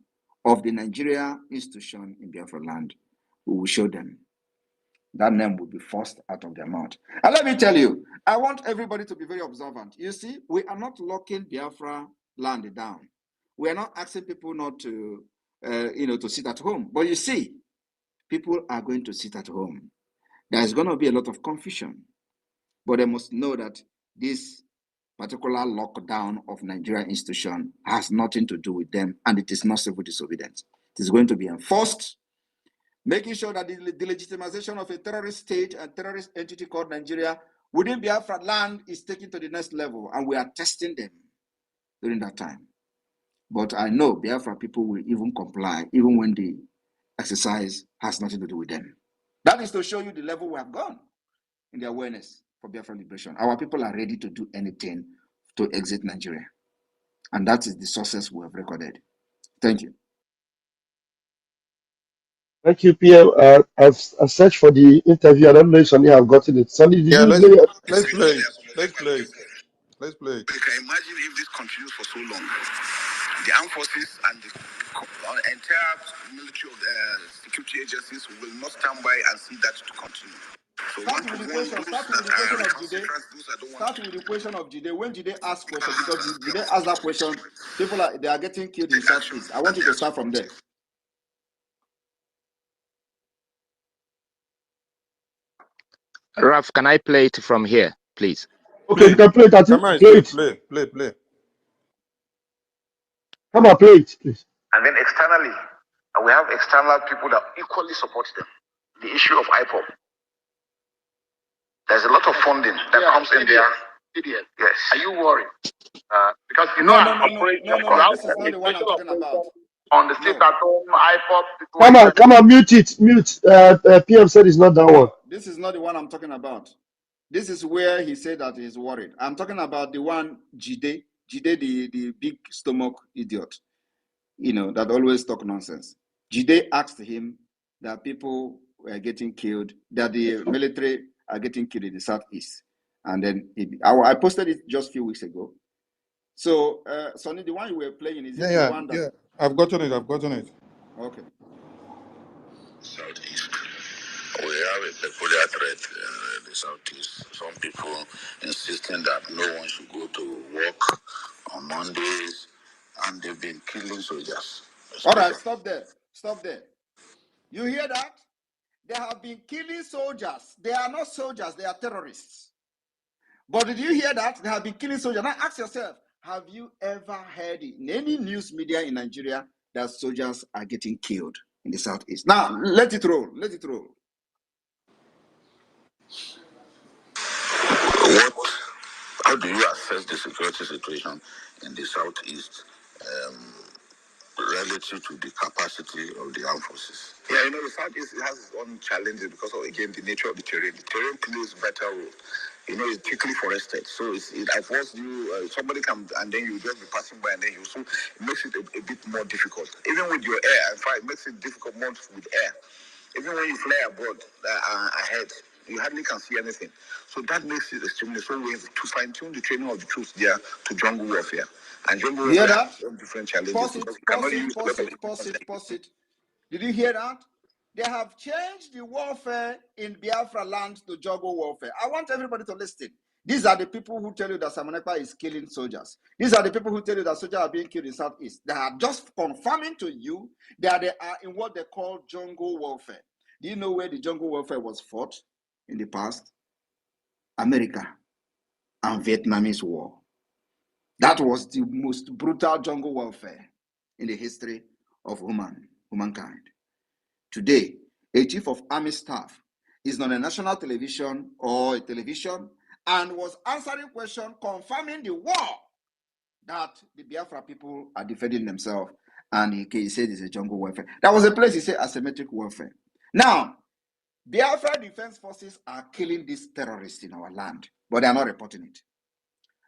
of the Nigeria institution in Biafra land, we will show them. That name will be forced out of their mouth. And let me tell you, I want everybody to be very observant. You see, we are not locking Biafra land down. We are not asking people not to, to sit at home. But you see, people are going to sit at home. There is going to be a lot of confusion. But they must know that this particular lockdown of Nigerian institution has nothing to do with them, and it is not civil disobedience. It is going to be enforced, making sure that the legitimization of a terrorist state and terrorist entity called Nigeria within Biafra land is taken to the next level, and we are testing them during that time. But I know Biafra people will even comply, even when the exercise has nothing to do with them. That is to show you the level we have gone in the awareness for Biafra liberation. Our people are ready to do anything to exit Nigeria. And that is the success we have recorded. Thank you. Thank you, PM. I've searched for the interview. I don't know if Sonny have gotten it. Sonny, did Yeah, you let's play it? let's play it. Let's play it. Let's play it. You can imagine if this continues for so long. The armed forces and the entire military of security agencies will not stand by and see that to continue. So Start with the question of Jide. When Jide ask question, because Jide ask that question, people are getting killed in Southeast. I want you to start from there. Raf, can I play it from here, please? Okay, you can play it. Come on, Play it. play. Come on, play it, please. And then externally, we have external people that equally support them. The issue of IPOP. There's a lot of funding that comes in there. Yes. Are you worried? Because you know, no, this is not the one I'm talking about. On the state at home, IPOP. Come on, mute it. Mute. PM said it's not that one. This is not the one I'm talking about. This is where he said that he's worried. I'm talking about the one Jide, the big stomach idiot, that always talk nonsense. Jide asked him that people were getting killed, that the military are getting killed in the Southeast. And then I posted it just a few weeks ago. So, Sonny, the one you were playing, is it the one that... Yeah, I've gotten it. Okay. Southeast. We have a peculiar threat in the Southeast. Some people insisting that no one should go to work on Mondays, and they've been killing soldiers. All right, stop there. You hear that? They have been killing soldiers. They are not soldiers, they are terrorists. But did you hear that? They have been killing soldiers. Now ask yourself, have you ever heard in any news media in Nigeria that soldiers are getting killed in the Southeast? Now, let it roll. How do you assess the security situation in the Southeast relative to the capacity of the armed forces? Yeah, the Southeast has its own challenges because of, again, the nature of the terrain. The terrain plays a better role. It's thickly forested, so at first somebody can, and then you just be passing by, and then so it makes it a bit more difficult. Even with your air, in fact, it makes it difficult more with air. Even when you fly abroad ahead, you hardly can see anything. So that makes it extremely. So we have to fine tune the training of the troops there to jungle warfare. And jungle warfare has different challenges. Pause it. Did you hear that? They have changed the warfare in Biafra land to jungle warfare. I want everybody to listen. These are the people who tell you that Samanekpa is killing soldiers. These are the people who tell you that soldiers are being killed in Southeast. They are just confirming to you that they are in what they call jungle warfare. Do you know where the jungle warfare was fought in the past? America and Vietnamese War. That was the most brutal jungle warfare in the history of humankind. Today, a chief of army staff is on a national television or a television and was answering questions confirming the war that the Biafra people are defending themselves, and he said it's a jungle warfare. That was a place he said asymmetric warfare. Now, Biafra Defense Forces are killing these terrorists in our land, but they are not reporting it.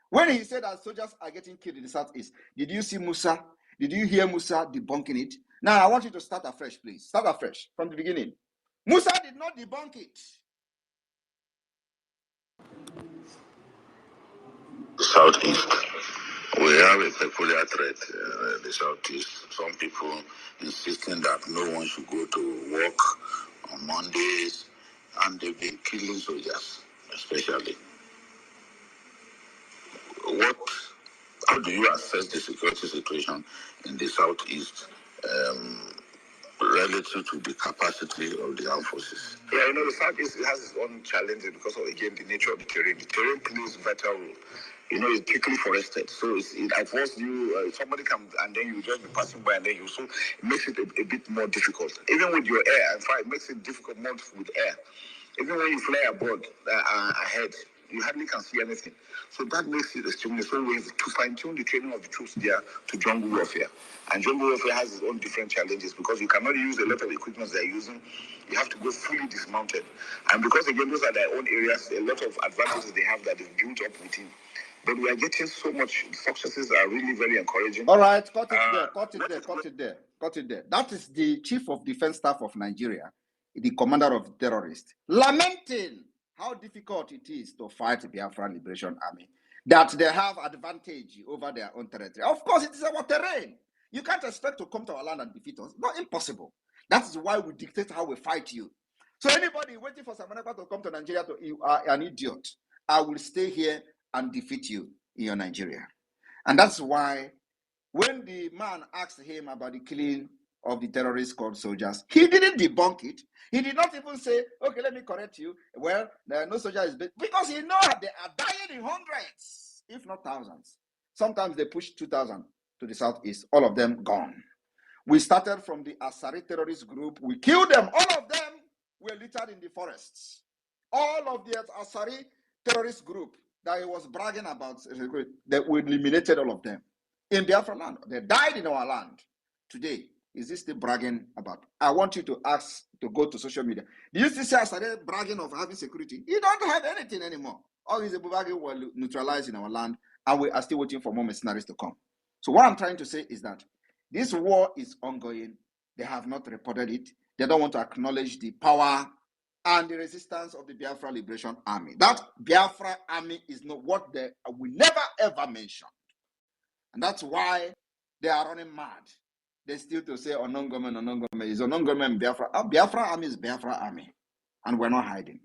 When he said that soldiers are getting killed in the Southeast, did you see Musa? Did you hear Musa debunking it? Now, I want you to start afresh, please. Start afresh from the beginning. Musa did not debunk it. Southeast. We have a peculiar threat in the Southeast. Some people insisting that no one should go to work on Mondays, and they've been killing soldiers, especially. How do you assess the security situation in the Southeast relative to the capacity of the armed forces? Yeah, the Southeast has its own challenges because of, again, the nature of the terrain. The terrain plays a vital role. It's thickly forested, so at first somebody comes and then you just be passing by, and then it makes it a bit more difficult. Even with your air, in fact, it makes it difficult more with air. Even when you fly abroad ahead, you hardly can see anything. So that makes it extremely. So we have to fine-tune the training of the troops there to jungle warfare. And jungle warfare has its own different challenges because you cannot use a lot of equipment they're using. You have to go fully dismounted. And because, again, those are their own areas, a lot of advantages they have that they've built up within. But we are getting so much successes are really very encouraging. All right, cut it there. That is the Chief of Defense Staff of Nigeria, the commander of the terrorists, lamenting how difficult it is to fight the Biafra Liberation Army, that they have advantage over their own territory. Of course, it is our terrain. You can't expect to come to our land and defeat us. Not impossible. That is why we dictate how we fight you. So anybody waiting for Samanaka to come to Nigeria, you are an idiot. I will stay here and defeat you in your Nigeria. And that's why when the man asked him about the killing of the terrorists called soldiers, he didn't debunk it. He did not even say, okay, let me correct you. Well, there are no soldiers, because he knows they are dying in hundreds, if not thousands. Sometimes they push 2,000 to the southeast, all of them gone. We started from the Asari terrorist group. We killed them. All of them were littered in the forests. All of the Asari terrorist group that he was bragging about, that we eliminated all of them in Biafra land. They died in our land. Today, is this still bragging about? I want you to ask, to go to social media. Do you still see Asari bragging of having security? You don't have anything anymore. All these bragging were neutralized in our land, and we are still waiting for more mercenaries to come. So what I'm trying to say is that this war is ongoing. They have not reported it. They don't want to acknowledge the power and the resistance of the Biafra Liberation Army. That Biafra Army is not what they will never ever mention. And that's why they are running mad. They still to say Onongomen is Onongomen Biafra. Our Biafra Army is Biafra Army. And we're not hiding.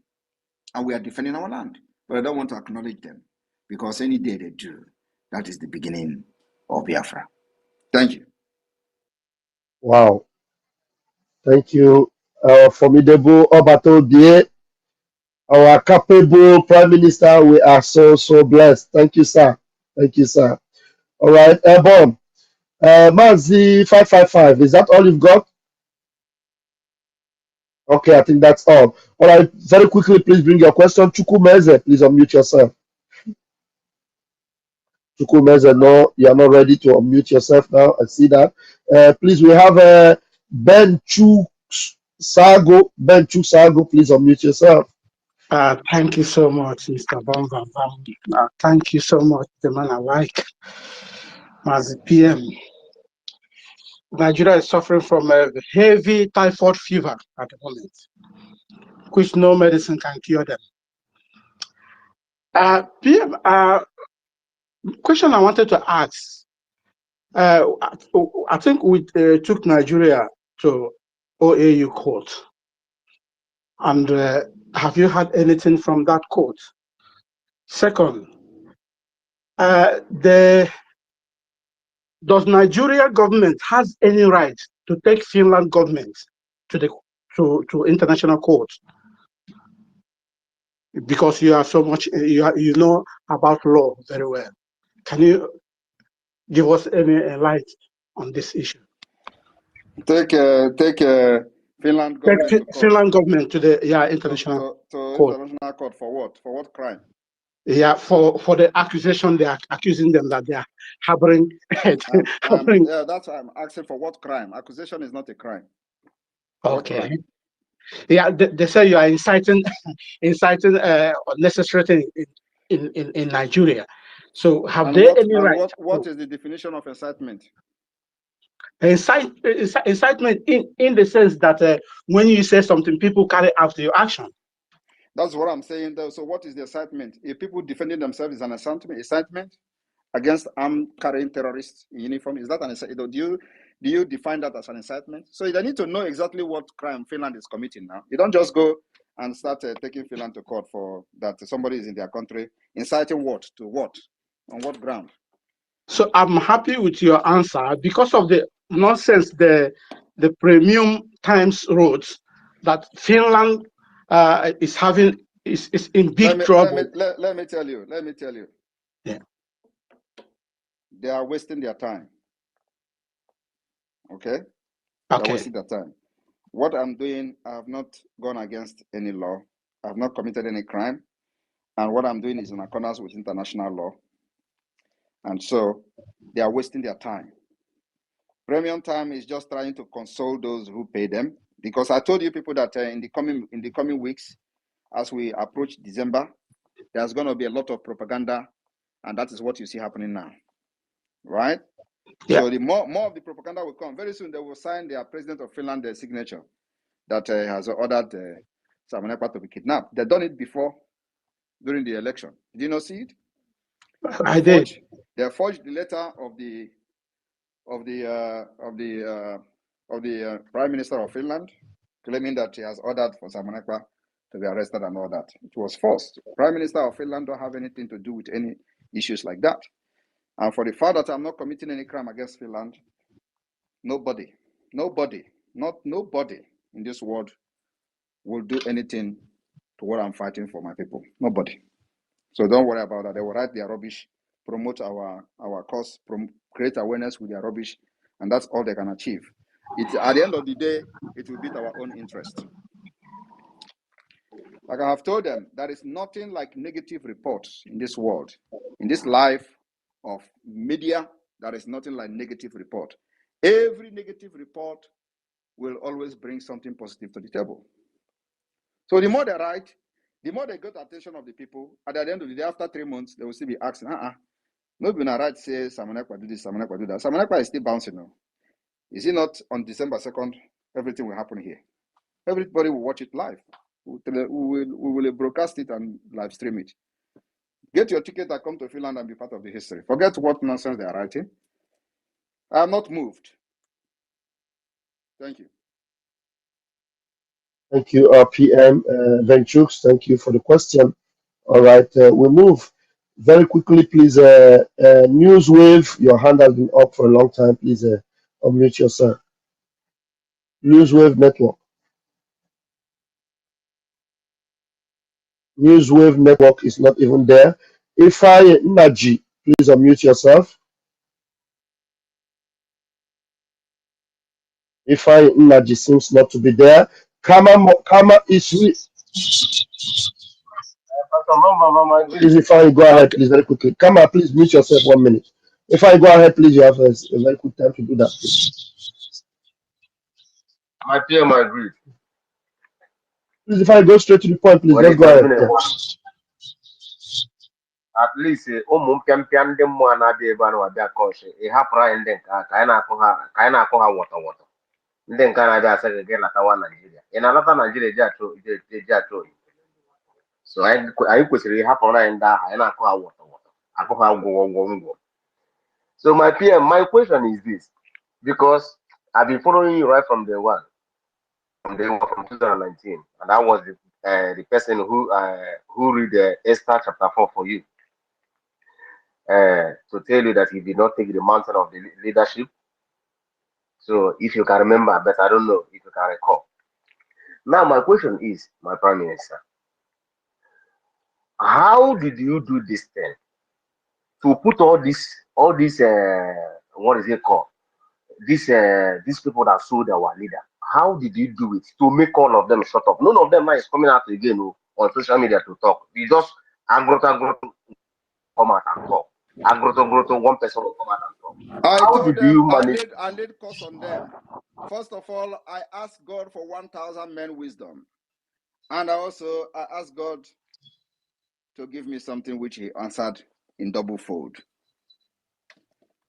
And we are defending our land. But I don't want to acknowledge them. Because any day they do, that is the beginning of Biafra. Thank you. Wow. Thank you, formidable Obato Bie, our capable Prime Minister. We are so blessed. Thank you, sir. Thank you, sir. All right, Airborne. Mazi 555. Is that all you've got? Okay, I think that's all. All right, very quickly, please bring your question. Chukwumeze, please unmute yourself. Chukwumeze, no, you are not ready to unmute yourself now. I see that. Please, we have Ben Chuksago. Ben Chuksago, please unmute yourself. Thank you so much, Mr. Bonga. Thank you so much, the man I like. As PM, Nigeria is suffering from a heavy typhoid fever at the moment, which no medicine can cure them. PM, question I wanted to ask. I think we took Nigeria to OAU court And have you had anything from that court? Second, does Nigeria government has any right to take Finland government to the to international court? Because you are so much you know about law very well. Can you give us any light on this issue? Take Finland government Take to court. Finland government to the international court. International court for what? For what crime? Yeah, for the accusation they are accusing them that they are harboring. Yeah, that's why I'm asking for what crime. Accusation is not a crime. Okay. What crime? Yeah, they say you are inciting unnecessary thing in Nigeria. So have they any right? What is the definition of incitement? Incitement in the sense that when you say something, people carry out your action. That's what I'm saying. Though. So what is the incitement? If people defending themselves is an incitement against armed carrying terrorists in uniform, is that an incitement? Do you define that as an incitement? So they need to know exactly what crime Finland is committing now. You don't just go and start taking Finland to court for that somebody is in their country inciting what to what on what ground. So I'm happy with your answer because of the nonsense the premium times wrote that Finland is having is in big trouble. Let me tell you. Yeah. They are wasting their time. Okay? They're wasting their time. What I'm doing, I have not gone against any law. I have not committed any crime. And what I'm doing is in accordance with international law. And so they are wasting their time. Premium time is just trying to console those who pay them. Because I told you people that in the coming weeks, as we approach December, there's going to be a lot of propaganda. And that is what you see happening now. Right? Yeah. So the more of the propaganda will come. Very soon they will sign their president of Finland their signature that has ordered Samanekwa to be kidnapped. They've done it before during the election. Did you not see it? I did. They forged the letter of the Prime Minister of Finland, claiming that he has ordered for Samanekwa to be arrested and all that. It was forced. Prime Minister of Finland don't have anything to do with any issues like that. And for the fact that I'm not committing any crime against Finland, nobody in this world will do anything to what I'm fighting for my people. Nobody. So don't worry about that. They will write their rubbish, promote our cause, create awareness with their rubbish, and that's all they can achieve. At the end of the day, it will beat our own interest. Like I have told them, there is nothing like negative reports in this world. In this life of media, there is nothing like negative report. Every negative report will always bring something positive to the table. So the more they write, the more they get the attention of the people. At the end of the day, after 3 months, they will still be asking, nobody right says Samanekwa do this, Samanekwa do that. Samanekwa is still bouncing now. Is it not on December 2nd, everything will happen here? Everybody will watch it live. We will broadcast it and live stream it. Get your ticket and come to Finland and be part of the history. Forget what nonsense they are writing. I am not moved. Thank you. Thank you, PM Ventrux. Thank you for the question. All right, we move very quickly, please. Newswave, your hand has been up for a long time. Please unmute yourself. Newswave Network. Newswave Network is not even there. Ify Naji, please unmute yourself. Ify Naji seems not to be there. Kama Isri. Please, if I go ahead, please, very quickly. Kama, please mute yourself 1 minute. If I go ahead, please, you have a very quick time to do that, please. My PM agreed. Please, if I go straight to the point, please, Well, just go ahead. Yeah. At least mpịampịa ndị mmụọ na-adị ebe a na-abịa kọsị ị hapụrụ anyị ndị nke ka anyị na-akụ ha wọtọwọtọ ndị nke na-abịa asị gị gị latawa Naijiria ị na-alata Naijiria eji achọ oyi so anyị kwesịrị ịhapụrụ anyị ndị ahụ anyị na-akụ ha wọtọwọtọ akụ ha gwọgwọgwọ. So my PM, my question is this, because I've been following you right from day one. they were from 2019, and I was the person who read Esther chapter 4 for you to tell you that he did not take the mountain of the leadership. So if you can remember, but I don't know if you can recall. Now my question is, my Prime Minister, how did you do this thing to put all this what is it called? These people that sold our leader. How did you do it to make all of them shut up? None of them now is coming out again on social media to talk. You just agroto come out and talk. Agroto, one person will come out and talk. I How told did them you manage? I laid curse on them. First of all, I asked God for 1,000 men wisdom. And I asked God to give me something which he answered in double fold.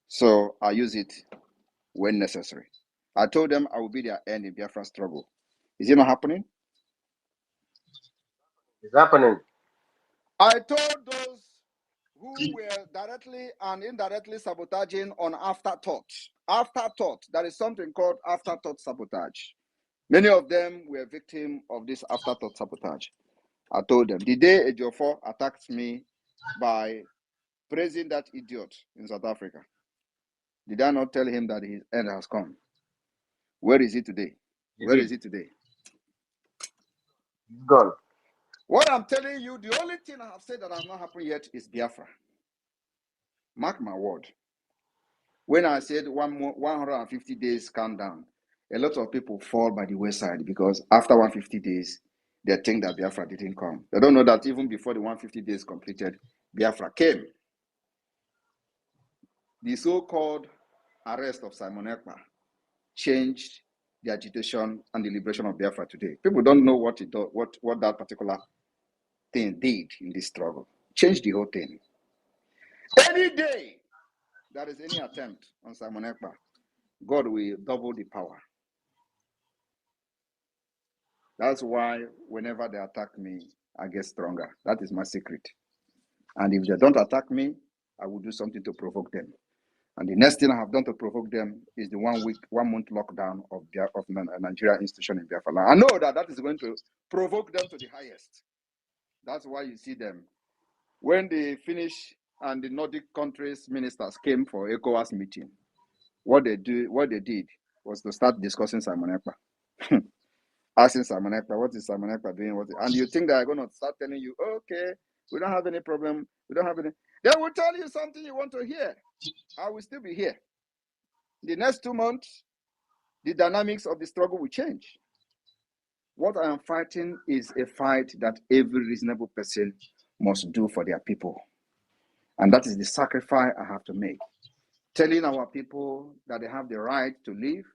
So I use it when necessary. I told them I will be their end in Biafra struggle. Is it not happening? It's happening. I told those who were directly and indirectly sabotaging on afterthought. Afterthought. There is something called afterthought sabotage. Many of them were victims of this afterthought sabotage. I told them the day Ejiofor attacked me by praising that idiot in South Africa, did I not tell him that his end has come? Where is he today? Where is he today? He's gone. What I'm telling you, the only thing I have said that has not happened yet is Biafra. Mark my word. When I said 150 days countdown, a lot of people fall by the wayside because after 150 days, they think that Biafra didn't come. They don't know that even before the 150 days completed, Biafra came. The so-called arrest of Simon Ekpa changed the agitation and the liberation of Biafra today. People don't know what that particular thing did in this struggle. Changed the whole thing. Any day there is any attempt on Simon Ekpa, God will double the power. That's why whenever they attack me, I get stronger. That is my secret. And if they don't attack me, I will do something to provoke them. And the next thing I have done to provoke them is the 1 month lockdown of Nigeria institution in Biafra. I know that is going to provoke them to the highest. That's why you see them. When they finish and the Nordic countries ministers came for ECOWAS meeting, what they did was to start discussing Simon Ekpa. Asking Simon Ekpa, what is Simon Ekpa doing? And you think they're going to start telling you, okay, we don't have any problem. We don't have any. They will tell you something you want to hear. I will still be here. The next 2 months, the dynamics of the struggle will change. What I am fighting is a fight that every reasonable person must do for their people. And that is the sacrifice I have to make. Telling our people that they have the right to live,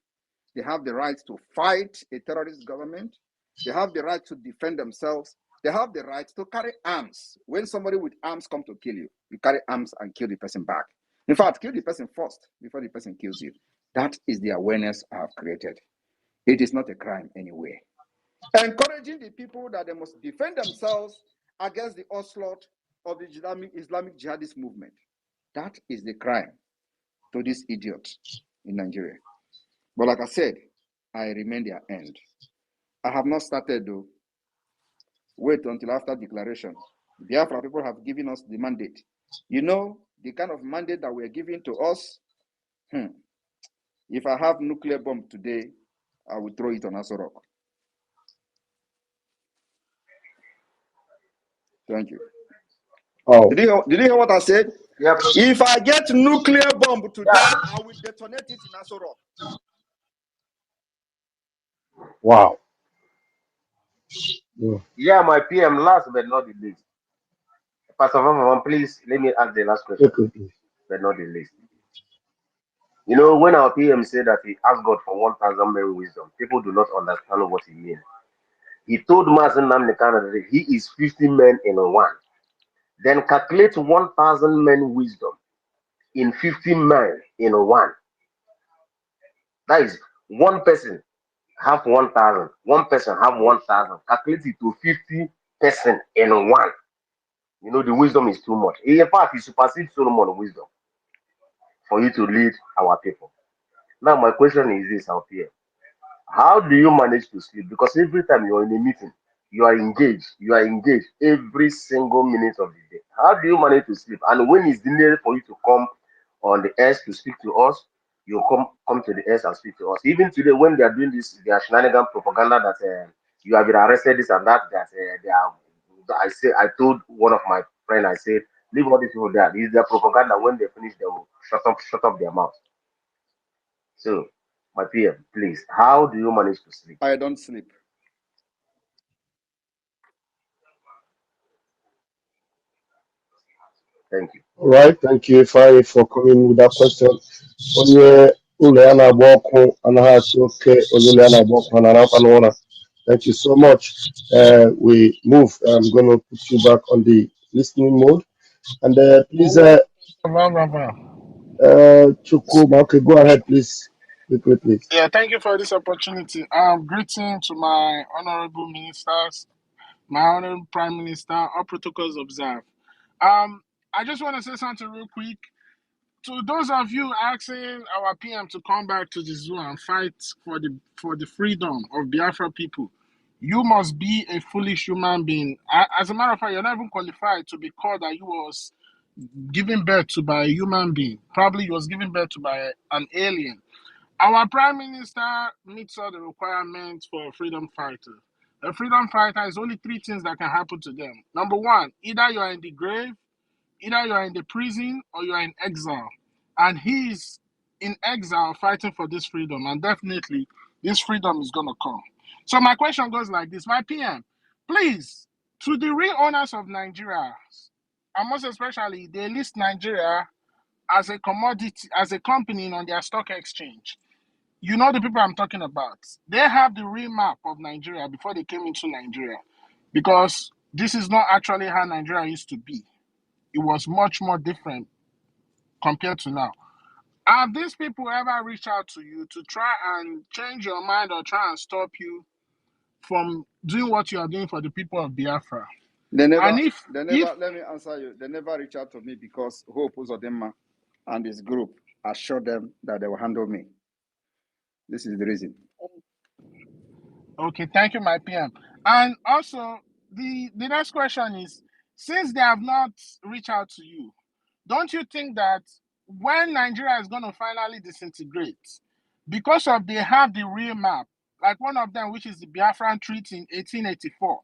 they have the right to fight a terrorist government, they have the right to defend themselves, they have the right to carry arms. When somebody with arms come to kill you, you carry arms and kill the person back. In fact, kill the person first before the person kills you. That is the awareness I have created. It is not a crime anyway. Encouraging the people that they must defend themselves against the onslaught of the Islamic jihadist movement. That is the crime to these idiots in Nigeria. But like I said, I remain their end. I have not started though. Wait until after declaration. The Biafra people have given us the mandate. You know, the kind of mandate that we're giving to us. If I have nuclear bomb today, I will throw it on Aso Rock. Thank you. Oh. Did you hear what I said? Yep. If I get nuclear bomb today, I will detonate it in Aso Rock. Wow. Yeah, my PM, last but not the least. Pastor Van, please let me ask the last question, but not the least. You know, when our PM said that he asked God for 1,000 men wisdom, people do not understand what he means. He told Mazen Namdekan that he is 50 men in one. Then calculate 1,000 men wisdom in 50 men in one. That is one person have 1,000. One person have 1,000. Calculate it to 50 person in one. You know, the wisdom is too much. In fact, it supersedes Solomon wisdom for you to lead our people. Now, my question is this out here. How do you manage to sleep? Because every time you're in a meeting, you are engaged. You are engaged every single minute of the day. How do you manage to sleep? And when it's needed for you to come on the air to speak to us, you come to the air and speak to us. Even today, when they are doing this, their shenanigan propaganda that you have been arrested, this and that, that they are. I told one of my friend, I said, leave all these people there. This is their propaganda. When they finish, they will shut up their mouth. So, my PM, please, how do you manage to sleep? I don't sleep. Thank you. All right, thank you, Ifeanyi, for coming with that question. Onye ụlọ ya na-agba ọkụ anaghị achọ oke onye ụlọ ya na-agba ọkụ anaghị n'ụra. Thank you so much. We move. I'm going to put you back on the listening mode. And please, Chukwu, okay, go ahead, please. Quickly, please. Yeah, thank you for this opportunity. Greeting to my honorable ministers, my honorable prime minister, all protocols observed. I just want to say something real quick. To those of you asking our PM to come back to the zoo and fight for the freedom of Biafra people, you must be a foolish human being. As a matter of fact, you're not even qualified to be called that you was given birth to by a human being. Probably you was given birth to by an alien. Our prime minister meets all the requirements for a freedom fighter. A freedom fighter is only three things that can happen to them. Number one, either you are in the grave, either you are in the prison, or you are in exile. And he's in exile fighting for this freedom. And definitely, this freedom is going to come. So my question goes like this. My PM, please, to the real owners of Nigeria, and most especially, they list Nigeria as a commodity, as a company on their stock exchange. You know the people I'm talking about. They have the real map of Nigeria before they came into Nigeria, because this is not actually how Nigeria used to be. It was much more different compared to now. Have these people ever reached out to you to try and change your mind or try and stop you from doing what you are doing for the people of Biafra? They never, And if let me answer you. They never reach out to me because Hope Uzodinma and his group assured them that they will handle me. This is the reason. Okay, thank you, my PM. And also, the next question is, since they have not reached out to you, don't you think that when Nigeria is going to finally disintegrate, because of they have the real map, like one of them, which is the Biafran Treaty in 1884,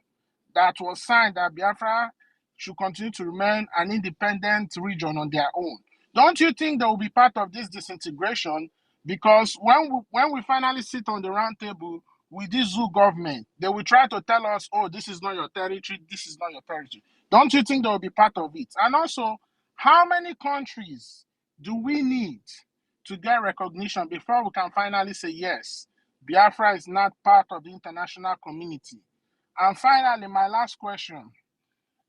that was signed that Biafra should continue to remain an independent region on their own. Don't you think they will be part of this disintegration? Because when we finally sit on the round table with this zoo government, they will try to tell us, oh, this is not your territory, this is not your territory. Don't you think they will be part of it? And also, how many countries do we need to get recognition before we can finally say, yes, Biafra is not part of the international community? And finally, my last question.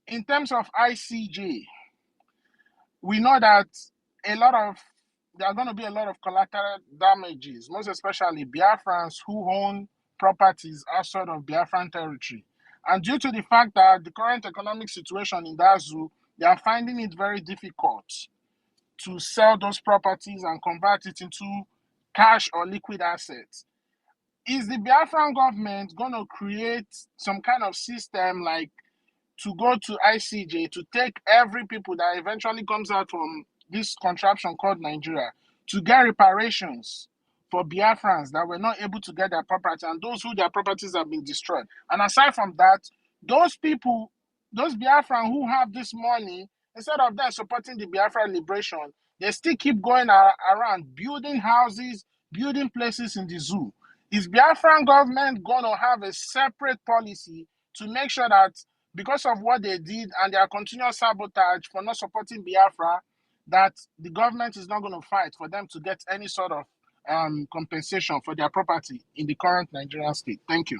In terms of ICJ, we know that there are going to be a lot of collateral damages, most especially Biafrans who own properties outside of Biafran territory. And due to the fact that the current economic situation in that zoo, they are finding it very difficult to sell those properties and convert it into cash or liquid assets. Is the Biafran government going to create some kind of system like to go to ICJ to take every people that eventually comes out from this contraption called Nigeria to get reparations for Biafrans that were not able to get their property and those who their properties have been destroyed? And aside from that, those people, those Biafran who have this money, instead of them supporting the Biafra liberation, they still keep going around building houses, building places in the zoo. Is Biafran government going to have a separate policy to make sure that because of what they did and their continuous sabotage for not supporting Biafra, that the government is not going to fight for them to get any sort of compensation for their property in the current Nigerian state? Thank you.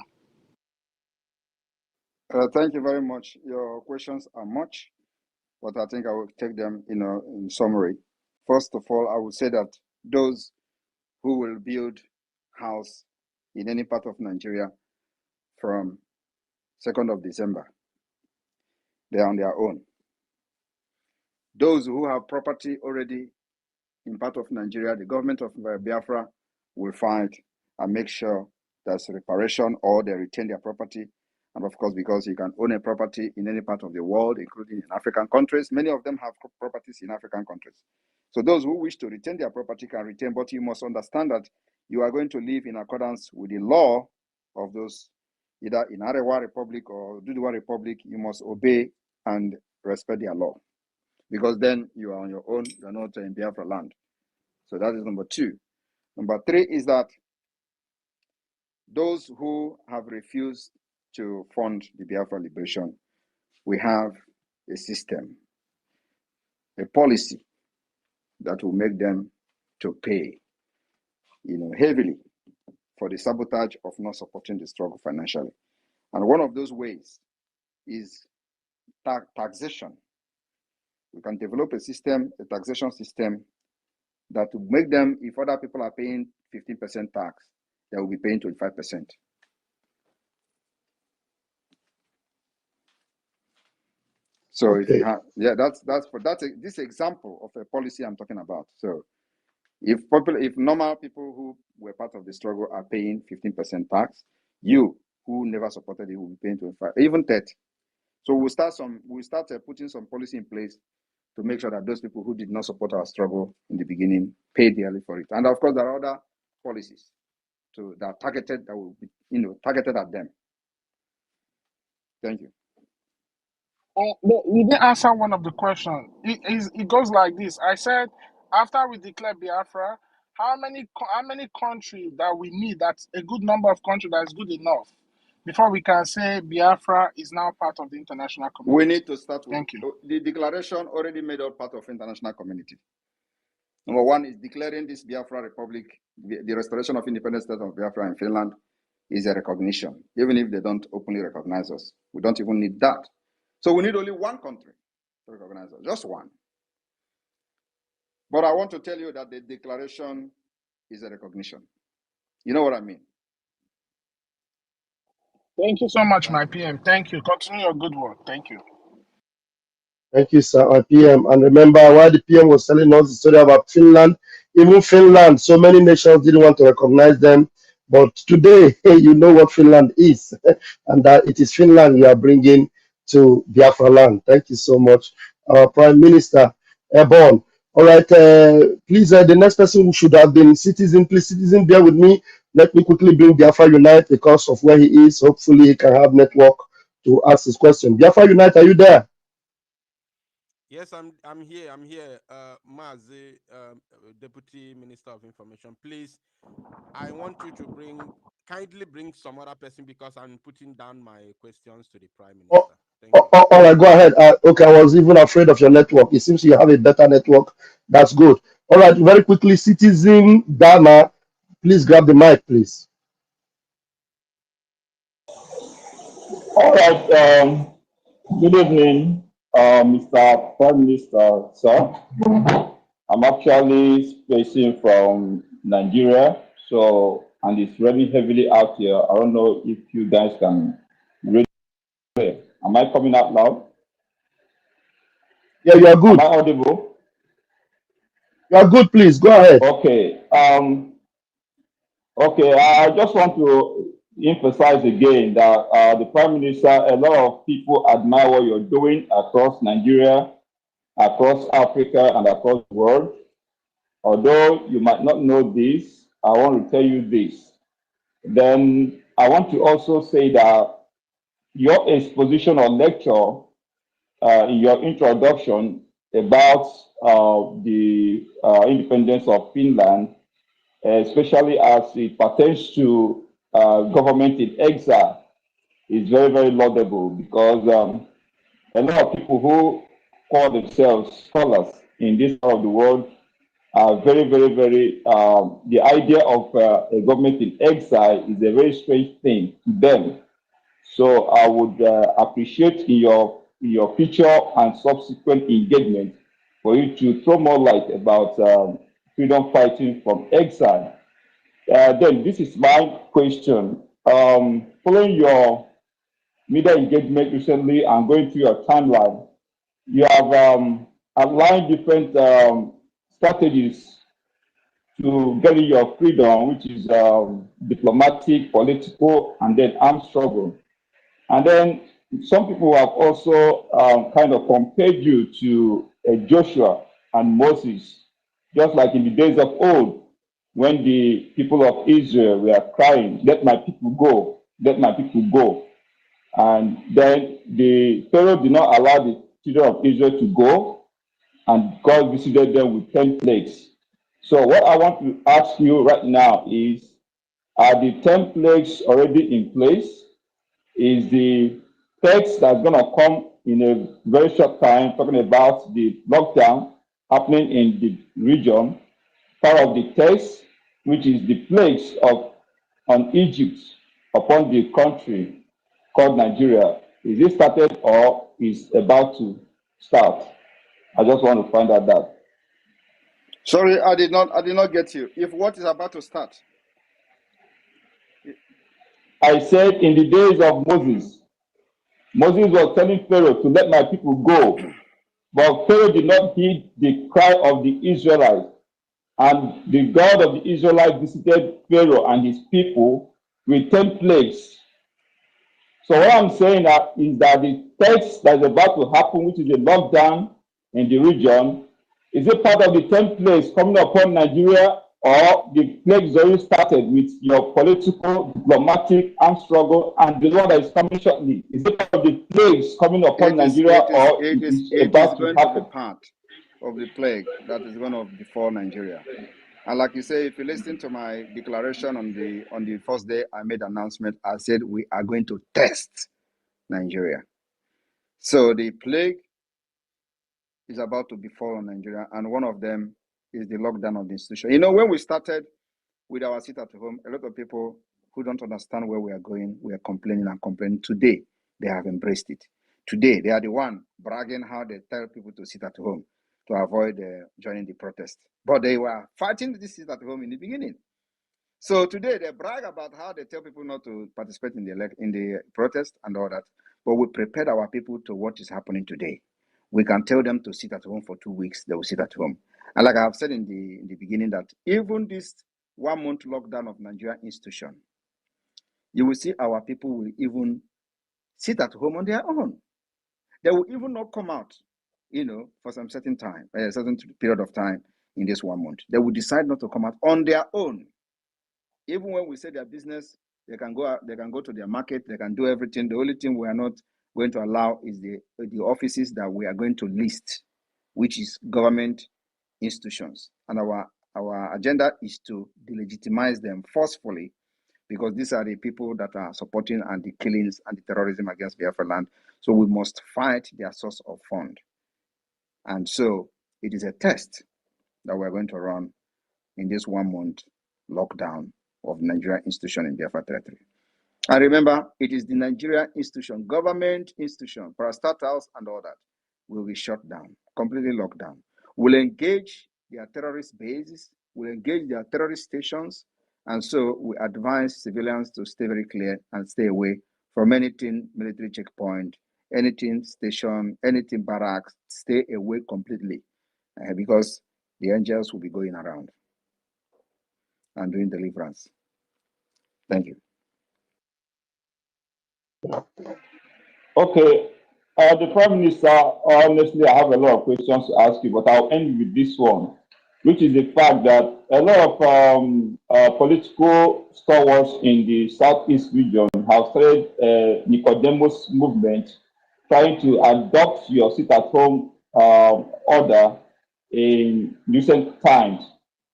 Thank you very much. Your questions are much, but I think I will take them in summary. First of all, I would say that those who will build house in any part of Nigeria from 2nd of December, they are on their own. Those who have property already in part of Nigeria, the government of Biafra will fight and make sure there's reparation, or they retain their property. And of course, because you can own a property in any part of the world, including in African countries, many of them have properties in African countries. So those who wish to retain their property can retain, but you must understand that you are going to live in accordance with the law of those, either in Arewa Republic or Duduwa Republic. You must obey and respect their law, because then you are on your own, you are not in Biafra land. So that is number two. Number three is that those who have refused to fund the Biafra liberation, we have a system, a policy that will make them to pay, heavily for the sabotage of not supporting the struggle financially. And one of those ways is taxation. We can develop a system, a taxation system, that will make them, if other people are paying 15% tax, they will be paying 25%. So if you have, this example of a policy I'm talking about. So if normal people who were part of the struggle are paying 15% tax, you who never supported it will be paying 25, even 30. So we'll start putting some policy in place to make sure that those people who did not support our struggle in the beginning pay dearly for it. And of course, there are other policies that are targeted, that will be targeted at them. Thank you. But you didn't answer one of the questions. It goes like this. I said, after we declare Biafra, how many countries that we need, that's a good number of countries that's good enough, before we can say Biafra is now part of the international community? We need to start with, thank you. The declaration already made all part of international community. Number one is declaring this Biafra Republic, the restoration of independent state of Biafra in Finland, is a recognition, even if they don't openly recognize us. We don't even need that. So we need only one country to recognize us, just one. But I want to tell you that the declaration is a recognition. You know what I mean? Thank you so much, my PM. Thank you. Continue your good work. Thank you. Thank you, sir, PM. And remember, while the PM was telling us the story about Finland, even Finland, so many nations didn't want to recognize them. But today, you know what Finland is, and that it is Finland you are bringing to Biafra land. Thank you so much, our Prime Minister, Ebon. All right, please, the next person who should have been Citizen, please, Citizen, bear with me. Let me quickly bring Biafra Unite because of where he is. Hopefully, he can have network to ask his question. Biafra Unite, are you there? Yes, I'm here. I'm here. Mazi, Deputy Minister of Information. Please, I want you to kindly bring some other person, because I'm putting down my questions to the Prime Minister. Thank you. All right, go ahead. Okay, I was even afraid of your network. It seems you have a better network. That's good. All right, very quickly, Citizen Dama, please grab the mic, please. All right. Good evening, Mr. Prime Minister, sir. I'm actually spacing from Nigeria, and it's raining heavily out here. I don't know if you guys can read it. Am I coming out loud? Yeah, you are good. Am I audible? You are good, please. Go ahead. Okay. Okay, I just want to emphasize again that the Prime Minister, a lot of people admire what you're doing across Nigeria, across Africa, and across the world. Although you might not know this, I want to tell you this. Then I want to also say that your exposition or lecture in your introduction about the independence of Finland, especially as it pertains to government in exile, is very, very laudable, because a lot of people who call themselves scholars in this part of the world are very, very, very, the idea of a government in exile is a very strange thing to them. So I would appreciate in your future and subsequent engagement for you to throw more light about freedom fighting from exile. Then this is my question. Following your media engagement recently and going through your timeline, you have outlined different strategies to getting your freedom, which is diplomatic, political, and then armed struggle. And then some people have also kind of compared you to Joshua and Moses, just like in the days of old, when the people of Israel were crying, "Let my people go, let my people go." And then the Pharaoh did not allow the children of Israel to go, and God visited them with 10 plagues. So what I want to ask you right now is, are the 10 plagues already in place? Is the text that's going to come in a very short time, talking about the lockdown happening in the region, part of the text, which is the plagues on Egypt upon the country called Nigeria? Is it started or is about to start? I just want to find out that. Sorry, I did not get you. If what is about to start? I said in the days of Moses, Moses was telling Pharaoh to let my people go, but Pharaoh did not heed the cry of the Israelites. And the God of the Israelites visited Pharaoh and his people with 10 plagues. So what I'm saying is that the text that's about to happen, which is a lockdown in the region, is it part of the 10 plagues coming upon Nigeria, or the plagues already started with your political, diplomatic, armed struggle, and the one that is coming shortly? Is it part of the plagues coming upon Nigeria, or it is about to going happen? to be part of the plague that is going to befall Nigeria. And like you say, if you listen to my declaration on the first day I made announcement, I said we are going to test Nigeria. So the plague is about to befall on Nigeria, and one of them is the lockdown of the institution. You know, when we started with our sit at home, a lot of people who don't understand where we are going, we are complaining and complaining. Today, they have embraced it. Today, they are the one bragging how they tell people to sit at home to avoid joining the protest. But they were fighting this sit at home in the beginning. So today, they brag about how they tell people not to participate in the protest and all that. But we prepared our people to what is happening today. We can tell them to sit at home for 2 weeks, they will sit at home. And like I have said in the beginning, that even this 1 month lockdown of Nigerian institution, you will see our people will even sit at home on their own. They will even not come out, for some certain time, a certain period of time in this 1 month. They will decide not to come out on their own. Even when we say their business, they can go out, they can go to their market, they can do everything. The only thing we are not going to allow is the offices that we are going to list, which is government institutions. And our agenda is to delegitimize them forcefully, because these are the people that are supporting and the killings and the terrorism against Biafra land. So we must fight their source of fund. And so it is a test that we're going to run in this 1 month lockdown of Nigerian institution in Biafra territory. And remember, it is the Nigerian institution, government institution, parastatals and all that will be shut down, completely locked down. Will engage their terrorist bases, will engage their terrorist stations, and so we advise civilians to stay very clear and stay away from anything military checkpoint, anything station, anything barracks. Stay away completely, because the angels will be going around and doing deliverance. Thank you. Okay. The Prime Minister, honestly, I have a lot of questions to ask you, but I'll end with this one, which is the fact that a lot of political stalwarts in the Southeast region have started a Nicodemus movement, trying to adopt your sit-at-home order in recent times.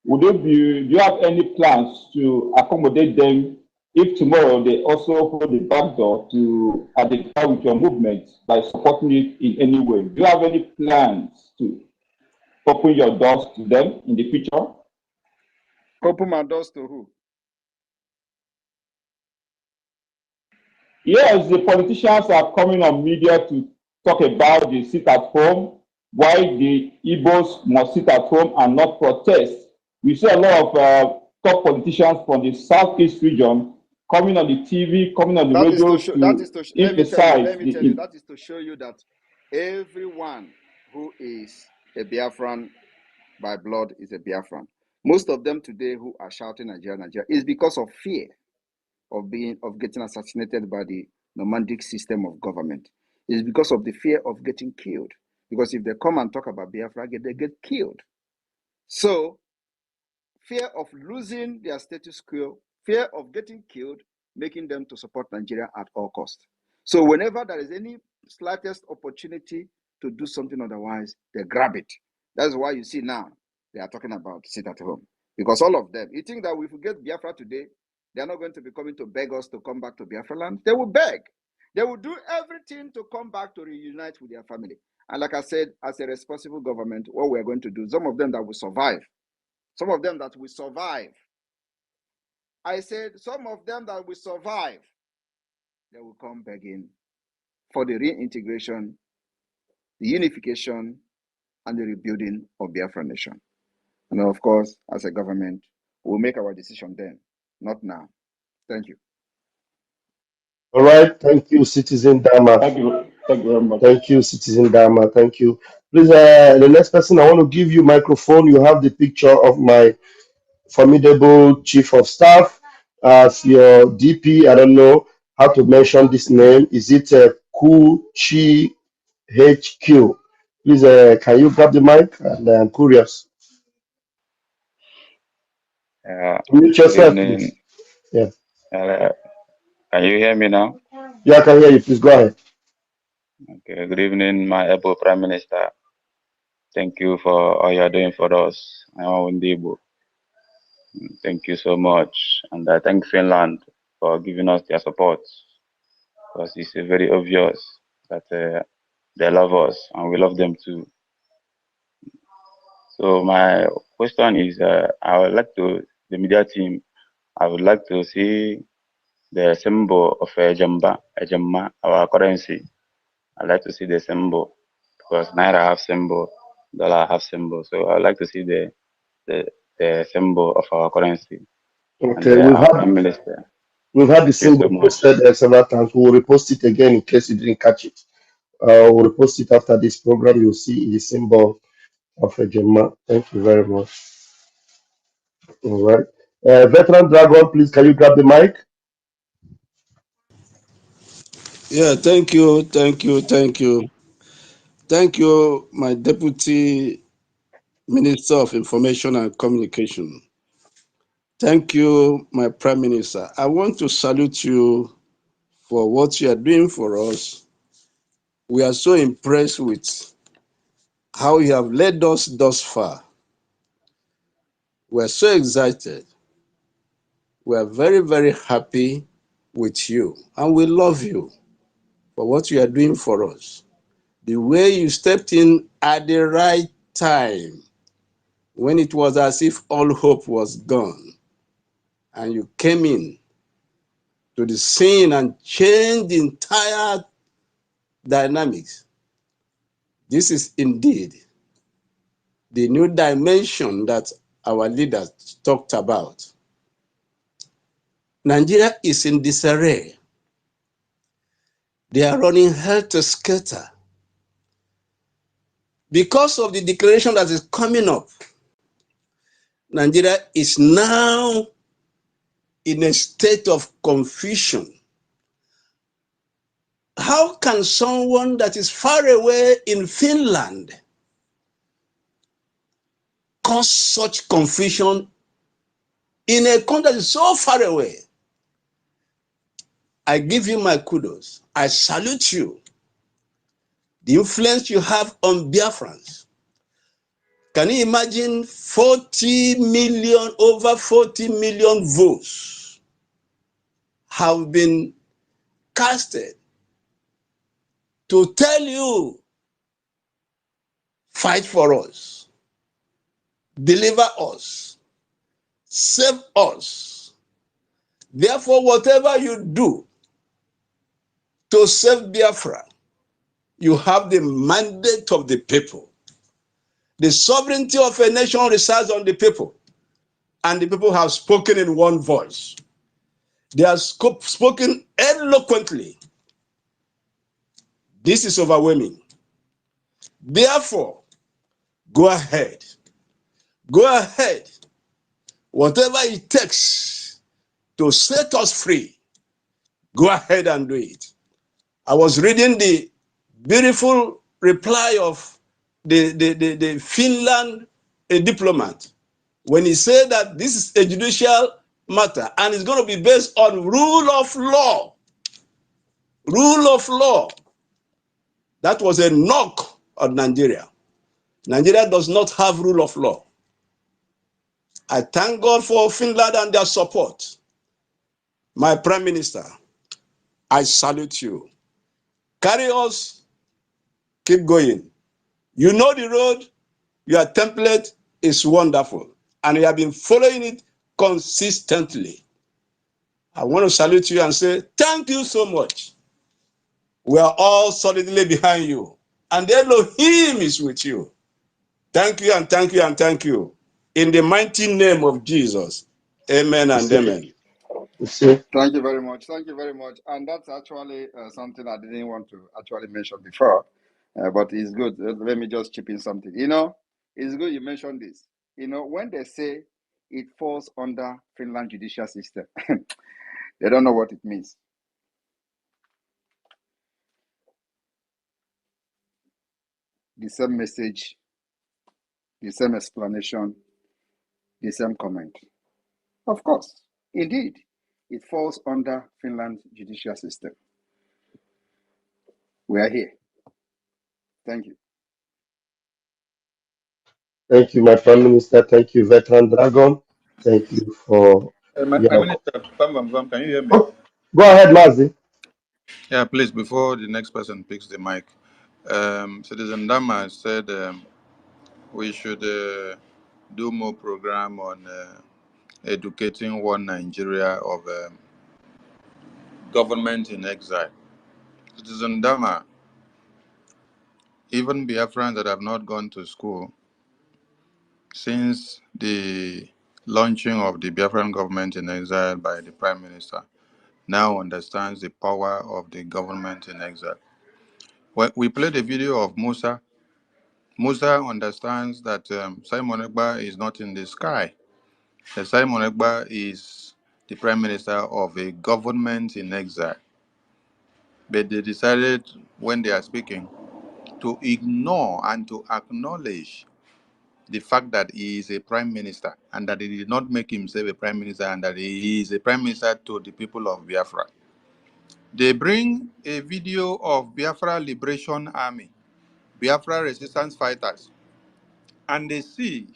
Do you have any plans to accommodate them if tomorrow they also hold the back door to identify with your movement by supporting it in any way? Do you have any plans to open your doors to them in the future? Open my doors to who? Yes, the politicians are coming on media to talk about the sit at home, why the Igbos must sit at home and not protest. We see a lot of top politicians from the Southeast region coming on the TV, coming on the radios to emphasize that is to show you that everyone who is a Biafran by blood is a Biafran. Most of them today who are shouting Nigeria, Nigeria, is because of fear of getting assassinated by the nomadic system of government. It's because of the fear of getting killed. Because if they come and talk about Biafra, they get killed. So, fear of losing their status quo, fear of getting killed, making them to support Nigeria at all costs. So, whenever there is any slightest opportunity to do something otherwise, they grab it. That's why you see now they are talking about sit at home. Because all of them, you think that if we get Biafra today, they are not going to be coming to beg us to come back to Biafra land. They will beg. They will do everything to come back to reunite with their family. And like I said, as a responsible government, what we are going to do, some of them that will survive, some of them that will survive. I said, some of them that will survive, they will come begging for the reintegration, the unification, and the rebuilding of Biafra nation. And of course, as a government, we'll make our decision then, not now. Thank you. All right. Thank you, Citizen Dama. Thank you. Thank you very much. Thank you, Citizen Dama. Thank you. Please, the next person, I want to give you microphone. You have the picture of my formidable chief of staff as your DP. I don't know how to mention this name. Is it Kuchi HQ? Please, can you grab the mic? And I'm curious. Mute Good yourself, evening. please. Yeah. Uh, can you hear me now? Yeah, I can hear you. Please go ahead. Okay. Good evening, my able Prime Minister. Thank you for all you're doing for us. Thank you so much. And I thank Finland for giving us their support, because it's very obvious that they love us and we love them too. So my question is, I would like to, the media team, I would like to see the symbol of a Jamma, our currency. I'd like to see the symbol, because Naira have symbol, dollar have symbol. So I'd like to see the symbol of our currency and Okay, our Prime Minister. we've had the Thank you so symbol much. posted several times. We'll repost it again in case you didn't catch it. We'll repost it after this program. You'll see the symbol of a Gemma. Thank you very much. All right. Veteran Dragon, please, can you grab the mic? Yeah, thank you, thank you, thank you. Thank you, my Deputy Minister of Information and Communication. Thank you, my Prime Minister. I want to salute you for what you are doing for us. We are so impressed with how you have led us thus far. We are so excited. We are very, very happy with you, and we love you for what you are doing for us. The way you stepped in at the right time, when it was as if all hope was gone, and you came in to the scene and changed the entire dynamics. This is indeed the new dimension that our leaders talked about. Nigeria is in disarray. They are running helter-skelter. Because of the declaration that is coming up, Nigeria is now in a state of confusion. How can someone that is far away in Finland cause such confusion in a country that is so far away? I give you my kudos. I salute you. The influence you have on Biafrans. Can you imagine 40 million, over 40 million votes have been casted to tell you, fight for us, deliver us, save us. Therefore, whatever you do to save Biafra, you have the mandate of the people. The sovereignty of a nation resides on the people, and the people have spoken in one voice. They have spoken eloquently. This is overwhelming. Therefore, go ahead. Go ahead Whatever it takes to set us free, go ahead and do it. I was reading the beautiful reply of the Finland diplomat when he said that this is a judicial matter and it's going to be based on rule of law. Rule of law. That was a knock on Nigeria. Nigeria does not have rule of law. I thank God for Finland and their support. My Prime Minister, I salute you. Carry us, keep going. You know the road, your template is wonderful, and you have been following it consistently. I want to salute you and say thank you so much. We are all solidly behind you, and the Elohim is with you. Thank you and thank you and thank you. In the mighty name of Jesus, amen and amen. Thank you very much. Thank you very much. And that's actually something I didn't want to actually mention before, but it's good. Let me just chip in something. You know, it's good you mentioned this. You know, when they say it falls under Finland judicial system, they don't know what it means. The same message, the same explanation, the same comment. Of course, indeed, it falls under Finland's judicial system. We are here. Thank you. Thank you, my Prime Minister. Thank you, Veteran Dragon. Thank you for My your. Minister, can you hear me? Oh, go ahead, Mazi. Yeah, please, before the next person picks the mic, Citizen Dama said we should do more program on educating one Nigeria of government in exile. Citizen Dama, even Biafrans that have not gone to school since the launching of the Biafran government in exile by the Prime Minister now understands the power of the government in exile. Well, we played a video of Musa. Musa understands that Simon Ekpa is not in the sky. That Simon Ekpa is the Prime Minister of a government in exile. But they decided, when they are speaking, to ignore and to acknowledge the fact that he is a prime minister and that he did not make himself a prime minister and that he is a prime minister to the people of Biafra. They bring a video of Biafra Liberation Army, Biafra resistance fighters, and they see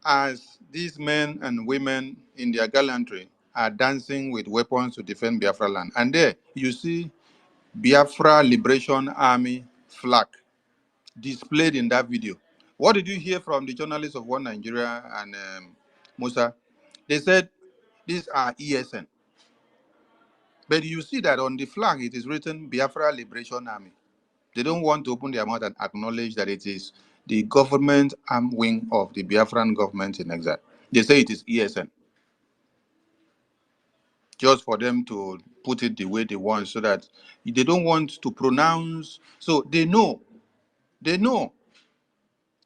as these men and women in their gallantry are dancing with weapons to defend Biafra land. And there you see Biafra Liberation Army flag displayed in that video. What did you hear from the journalists of One Nigeria and Musa? They said these are ESN. But you see that on the flag it is written Biafra Liberation Army. They don't want to open their mouth and acknowledge that it is the government arm wing of the Biafran government in exile. They say it is ESN. Just for them to put it the way they want, so that they don't want to pronounce. So they know. They know.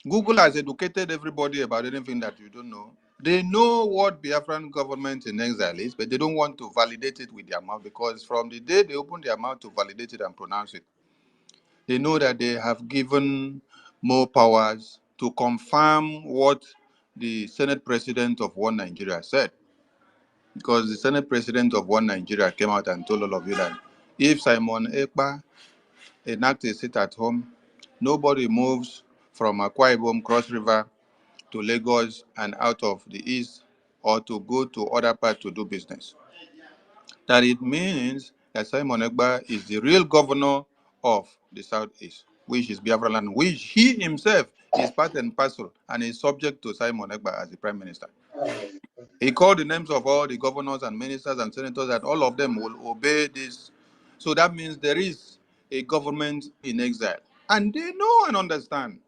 Google has educated everybody about anything that you don't know. They know what Biafran government in exile is, but they don't want to validate it with their mouth, because from the day they open their mouth to validate it and pronounce it, they know that they have given more powers to confirm what the Senate President of One Nigeria said. Because the Senate President of One Nigeria came out and told all of you that if Simon Ekpa enacts a sit at home, nobody moves from Akwa Ibom Cross River to Lagos and out of the east, or to go to other parts to do business. That it means that Simon Ekpa is the real governor of the southeast, which is Biafra land, which he himself is part and parcel and is subject to Simon Ekpa as the prime minister. He called the names of all the governors and ministers and senators, that all of them will obey this. So that means there is a government in exile. And they know and understand.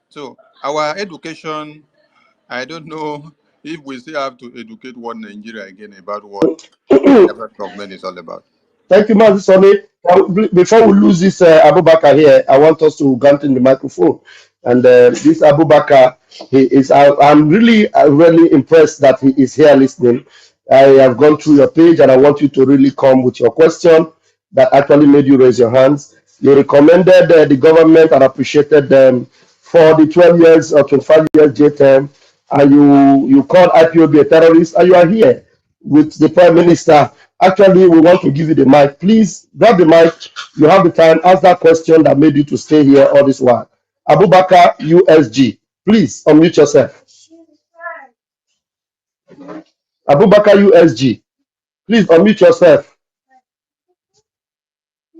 So our education, I don't know if we still have to educate one Nigeria again about what Biafra government is all about. Thank you, Mazi Sone. Before we lose this Abubakar here, I want us to grant him the microphone. And this Abubakar, he is. I'm really, really impressed that he is here listening. I have gone through your page, and I want you to really come with your question that actually made you raise your hands. You recommended the government and appreciated them for the 12 years or 25 years J term, and you called IPOB a terrorist, and you are here with the Prime Minister. Actually, we want to give you the mic. Please grab the mic. You have the time. Ask that question that made you to stay here all this while. Abubakar USG. Please unmute yourself. Abubakar USG. Please unmute yourself.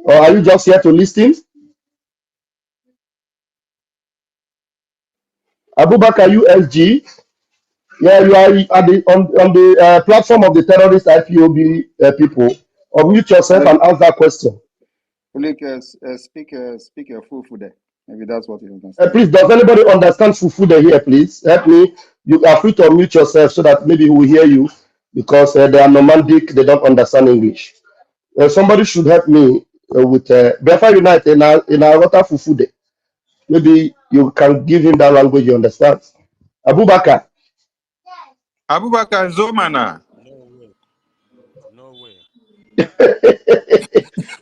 Or are you just here to listen? Abubakar USG. Yeah, you are at on the platform of the terrorist IPOB people. Unmute yourself Like, and ask that question. speak your fufu there. Maybe that's what you understand. Please, does anybody understand Fufude here, please? Help me. You are free to unmute yourself so that maybe we will hear you because they are nomadic, they don't understand English. Somebody should help me with Biafra Unite in our water Fufude. Maybe you can give him that language you understand. Abubakar. Abubakar Zomana. No way. No way.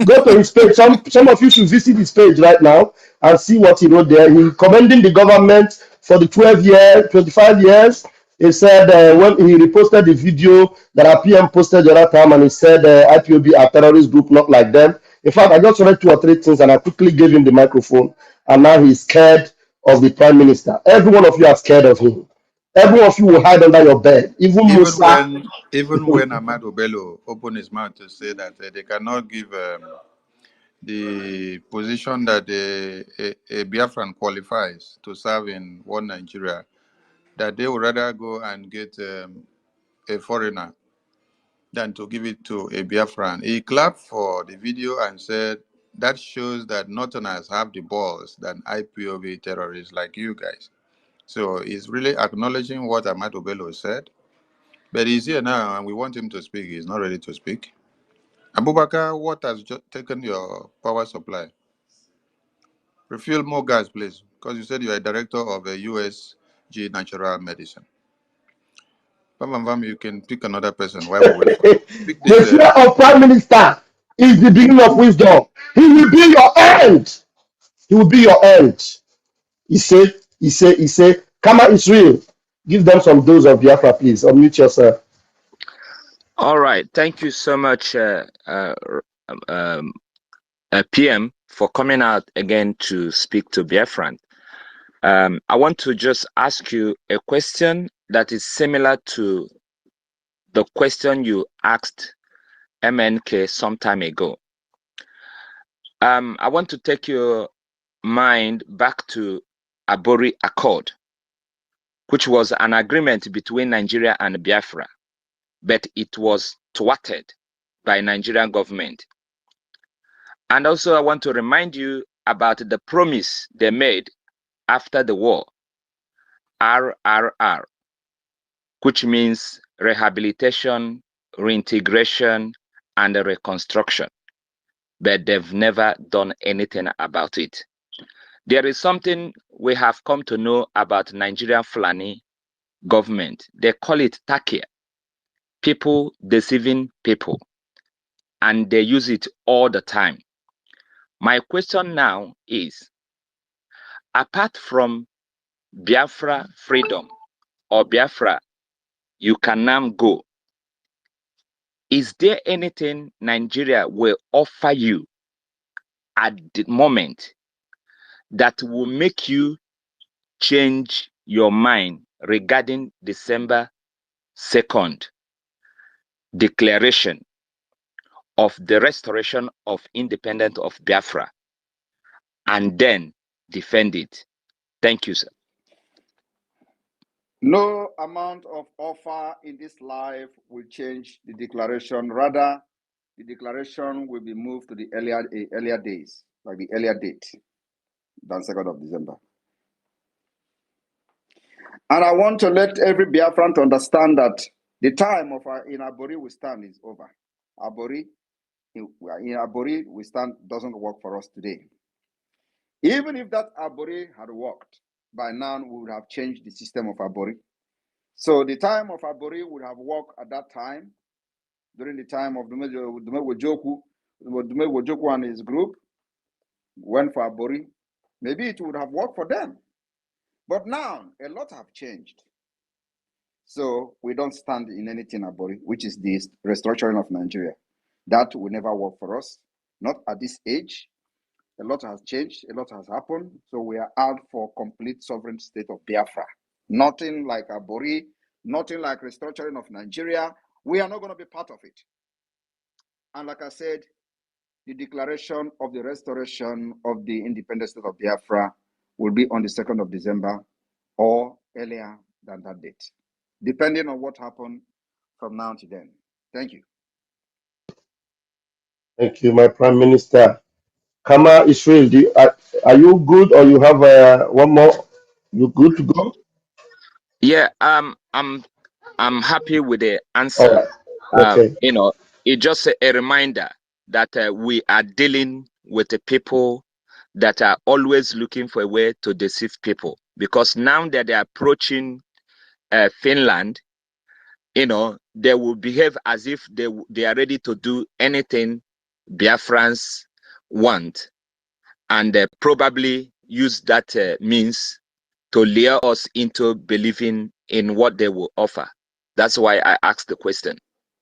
Go to his page. Some of you should visit his page right now and see what he wrote there. He commending the government for the 12 years, 25 years. He said when he reposted the video that our PM posted the other time, and he said IPOB are terrorist group, not like them. In fact, I just read 2 or 3 things and I quickly gave him the microphone, and now he's scared of the Prime Minister. Every one of you are scared of him. Every one of you will hide under your bed. Even Musa. Even when Ahmad Obello opened his mouth to say that they cannot give the position that a Biafran qualifies to serve in one Nigeria, that they would rather go and get a foreigner than to give it to a Biafran. He clapped for the video and said that shows that Northerners have the balls than IPOB terrorists like you guys. So he's really acknowledging what Ahmad Obello said. But he's here now and we want him to speak. He's not ready to speak. Abubakar, what has taken your power supply? Refill more gas, please, because you said you are a director of a USG Natural Medicine. Vam, you can pick another person while we wait for you. Pick The this. fear of Prime Minister is the beginning of wisdom. He will be your end. He will be your end. He say, Karma is real. Give them some dose of Biafra, please. Unmute yourself. All right. Thank you so much, PM, for coming out again to speak to Biafran. I want to just ask you a question that is similar to the question you asked MNK some time ago. I want to take your mind back to Abori Accord, which was an agreement between Nigeria and Biafra, but it was thwarted by Nigerian government. And also I want to remind you about the promise they made after the war, RRR, which means rehabilitation, reintegration, and reconstruction. But they've never done anything about it. There is something we have come to know about Nigerian Fulani government. They call it takia, people deceiving people, and they use it all the time. My question now is, apart from Biafra freedom or Biafra, you can now go, is there anything Nigeria will offer you at the moment that will make you change your mind regarding December 2nd declaration of the restoration of independence of Biafra and then defend it? Thank you, sir. No amount of offer in this life will change the declaration. Rather, the declaration will be moved to the earlier days, like the earlier date than 2nd of December. And I want to let every Biafran to understand that the time of in Abori we stand is over. In Abori we stand doesn't work for us today. Even if that Abori had worked, by now we would have changed the system of Abori. So the time of Abori would have worked at that time, during the time of Dume Wojoku and his group went for Abori. Maybe it would have worked for them. But now, a lot have changed. So we don't stand in anything Abori, which is the restructuring of Nigeria. That will never work for us, not at this age. A lot has changed, a lot has happened. So we are out for complete sovereign state of Biafra. Nothing like Abori, nothing like restructuring of Nigeria. We are not going to be part of it. And like I said, the declaration of the restoration of the independent state of Biafra will be on the 2nd of December or earlier than that date, depending on what happened from now to then. Thank you. Thank you, my Prime Minister. Kama Israel, are you good or you have one more? You good to go? Yeah, I'm happy with the All answer. right. Okay. It's just a reminder that we are dealing with the people that are always looking for a way to deceive people. Because now that they're approaching Finland, they will behave as if they are ready to do anything Biafrans want, and probably use that means to lure us into believing in what they will offer. That's why I asked the question.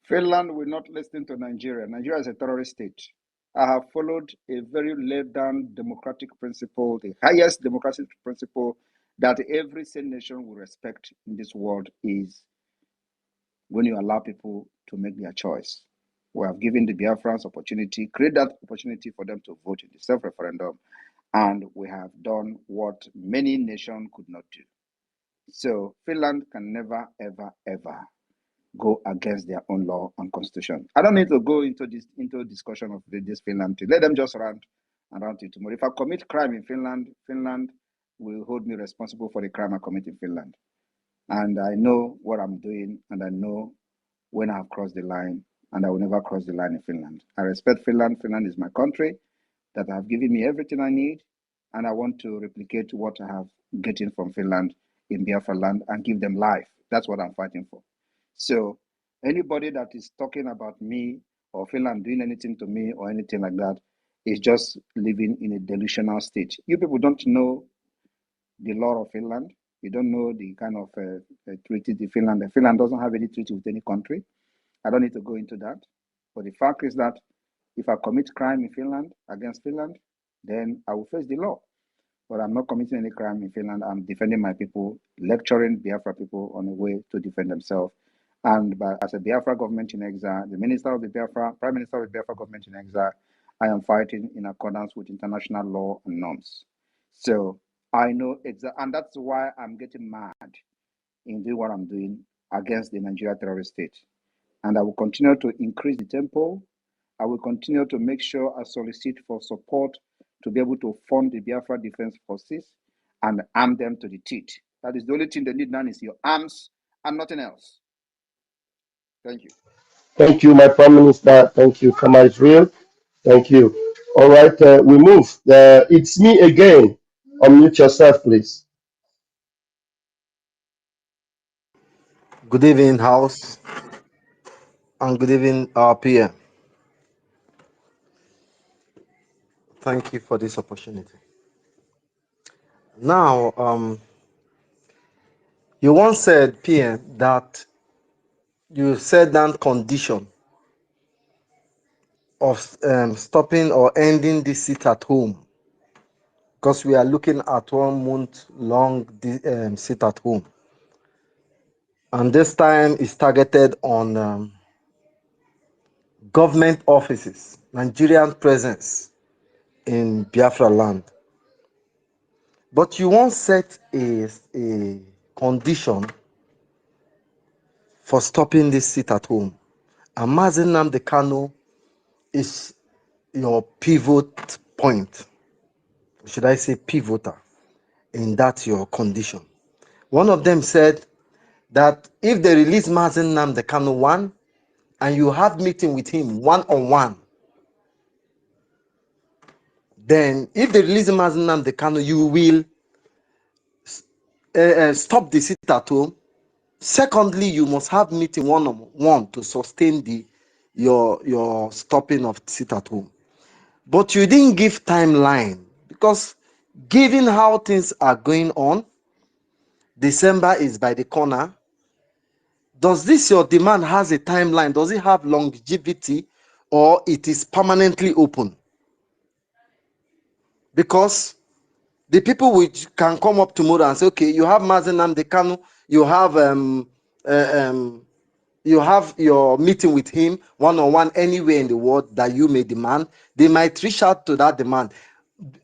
Finland will not listen to Nigeria. Nigeria is a terrorist state. I have followed a very laid down democratic principle, the highest democratic principle that every sane nation will respect in this world is when you allow people to make their choice. We have given the Biafrans opportunity, create that opportunity for them to vote in the self-referendum, and we have done what many nations could not do. So Finland can never, ever, ever go against their own law and constitution. I don't need to go into discussion of this Finland thing. Let them just rant it tomorrow. If I commit crime in Finland, Finland will hold me responsible for the crime I commit in Finland. And I know what I'm doing, and I know when I've crossed the line, and I will never cross the line in Finland. I respect Finland. Finland is my country that have given me everything I need, and I want to replicate what I have gotten from Finland in Biafra land and give them life. That's what I'm fighting for. So anybody that is talking about me or Finland doing anything to me or anything like that is just living in a delusional state. You people don't know the law of Finland. You don't know the kind of treaty the Finland. Finland doesn't have any treaty with any country. I don't need to go into that. But the fact is that if I commit crime in Finland against Finland, then I will face the law. But I'm not committing any crime in Finland. I'm defending my people, lecturing Biafra people on a way to defend themselves. And as a Biafra government in exile, the minister of the Biafra, Prime Minister of the Biafra government in exile, I am fighting in accordance with international law and norms. So I know exactly, and that's why I'm getting mad in doing what I'm doing against the Nigeria terrorist state. And I will continue to increase the tempo. I will continue to make sure I solicit for support to be able to fund the Biafra Defense Forces and arm them to the teeth. That is the only thing they need now is your arms and nothing else. Thank you. Thank you, my Prime Minister. Thank you, Kama Israel. Thank you. All right, we move. It's me again. Unmute yourself, please. Good evening, House, and good evening, PM. Thank you for this opportunity. Now, you once said, PM, that you set down condition of stopping or ending this sit at home because we are looking at 1 month long sit at home, and this time is targeted on government offices, Nigerian presence in Biafra land. But you once set a condition for stopping this sit at home. And Mazi Nnamdi Kanu is your pivot point. Should I say pivoter in that your condition? One of them said that if they release Mazi Nnamdi Kanu one, and you have meeting with him one-on-one, then if they release Mazi Nnamdi Kanu, you will stop the sit at home. Secondly, you must have meeting one-on-one to sustain your stopping of sit at home. But you didn't give timeline because given how things are going on, December is by the corner. Does this your demand has a timeline? Does it have longevity or it is permanently open? Because the people which can come up tomorrow and say, okay, you have Mazen Nnamdi Kanu, you have your meeting with him one-on-one anywhere in the world that you may demand. They might reach out to that demand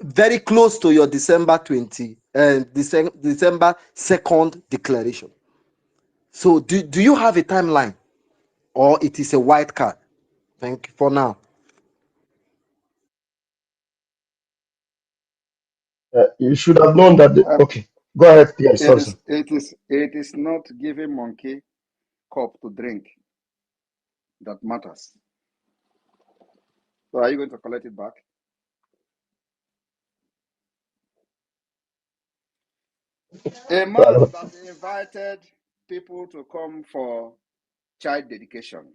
very close to your December 2nd declaration. So do you have a timeline or it is a white card? Thank you for now. You should have known that. Okay, go ahead, Pierre. Sorry, sir. It is not giving monkey cup to drink that matters. So are you going to collect it back? A man that invited people to come for child dedication,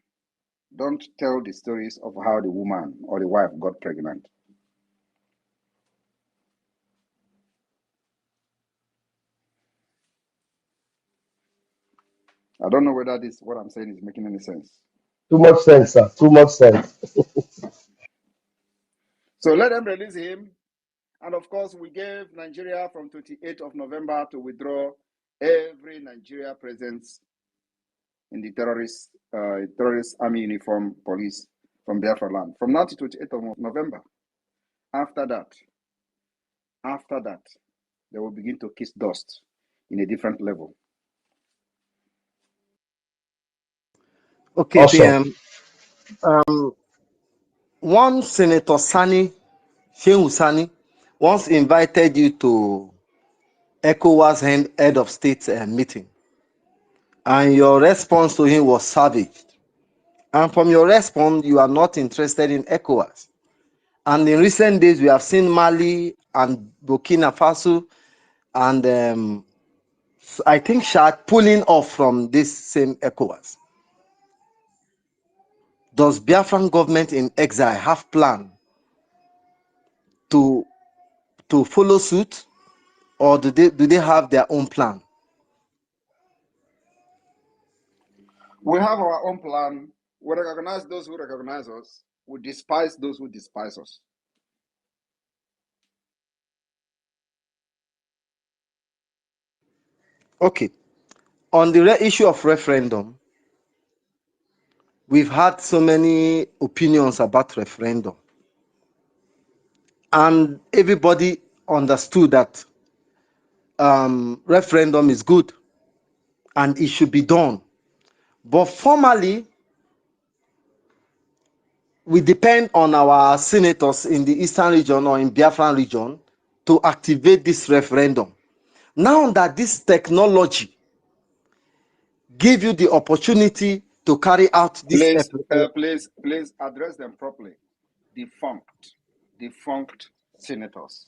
don't tell the stories of how the woman or the wife got pregnant. I don't know whether this what I'm saying is making any sense. Too much sense, sir. Too much sense. So let them release him. And of course, we gave Nigeria from 28th of November to withdraw every Nigeria presence in the terrorist army uniform police from Biafra land. From now to 28th of November. After that, they will begin to kiss dust in a different level. Okay, awesome. One Senator Shehu Sani once invited you to ECOWAS head of state meeting, and your response to him was savage. And from your response, you are not interested in ECOWAS. And in recent days, we have seen Mali and Burkina Faso and I think Chad pulling off from this same ECOWAS. Does Biafran government in exile have plan to follow suit, or do they have their own plan? We have our own plan. We recognize those who recognize us. We despise those who despise us. Okay. On the issue of referendum, we've had so many opinions about referendum. And everybody understood that referendum is good and it should be done. But formally, we depend on our senators in the Eastern region or in Biafran region to activate this referendum. Now that this technology give you the opportunity to carry out this... Please address them properly. Defunct senators.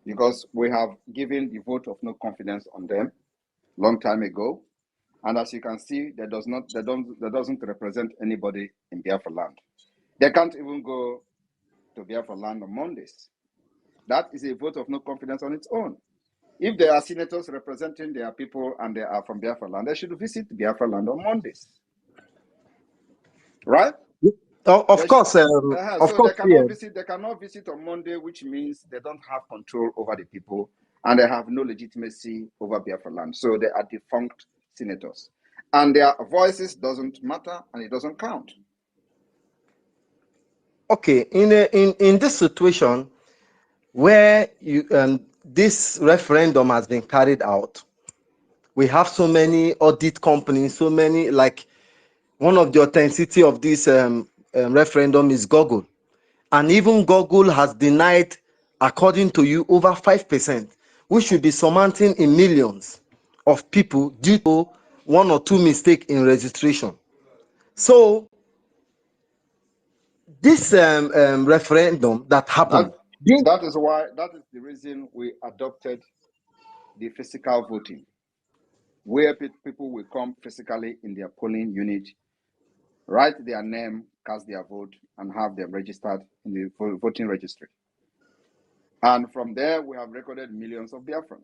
Because we have given the vote of no confidence on them long time ago. And as you can see, that doesn't represent anybody in Biafra land. They can't even go to Biafra land on Mondays. That is a vote of no confidence on its own. If there are senators representing their people and they are from Biafra land, they should visit Biafra land on Mondays. Right? Of course. So they cannot visit on Monday, which means they don't have control over the people and they have no legitimacy over Biafra land. So they are defunct senators. And their voices doesn't matter and it doesn't count. Okay, in this situation where this referendum has been carried out, we have so many audit companies, so many, like one of the authenticity of this referendum is Google. And even Google has denied, according to you, over 5%, which should be surmounting in millions of people due to one or two mistakes in registration. So this referendum that happened... That is the reason we adopted the physical voting. where people will come physically in their polling unit, write their name, cast their vote, and have them registered in the voting registry. And from there, we have recorded millions of Biafrans.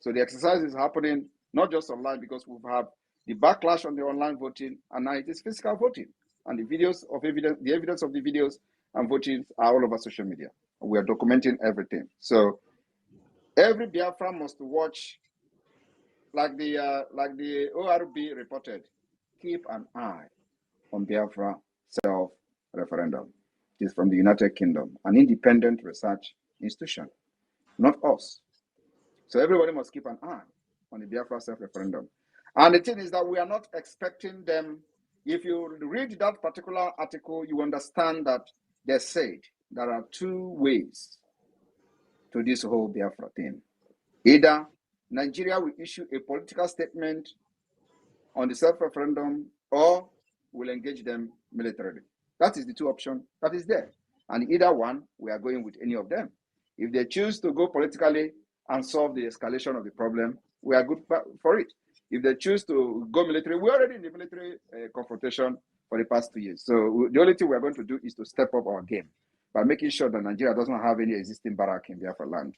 So the exercise is happening not just online, because we've had the backlash on the online voting, and now it is physical voting. And the videos of evidence, the evidence of the videos and voting are all over social media. We are documenting everything. So every Biafran must watch, like the ORB reported, keep an eye on Biafra self-referendum. It is from the United Kingdom, an independent research institution, not us. So everybody must keep an eye on the Biafra self-referendum. And the thing is that we are not expecting them. If you read that particular article, you understand that they said there are two ways to this whole Biafra thing. Either Nigeria will issue a political statement on the self-referendum, or will engage them militarily. That is the two options that is there. And either one, we are going with any of them. If they choose to go politically and solve the escalation of the problem, we are good for it. If they choose to go military, we're already in the military confrontation for the past 2 years. So the only thing we're going to do is to step up our game by making sure that Nigeria doesn't have any existing barrack in Biafra land.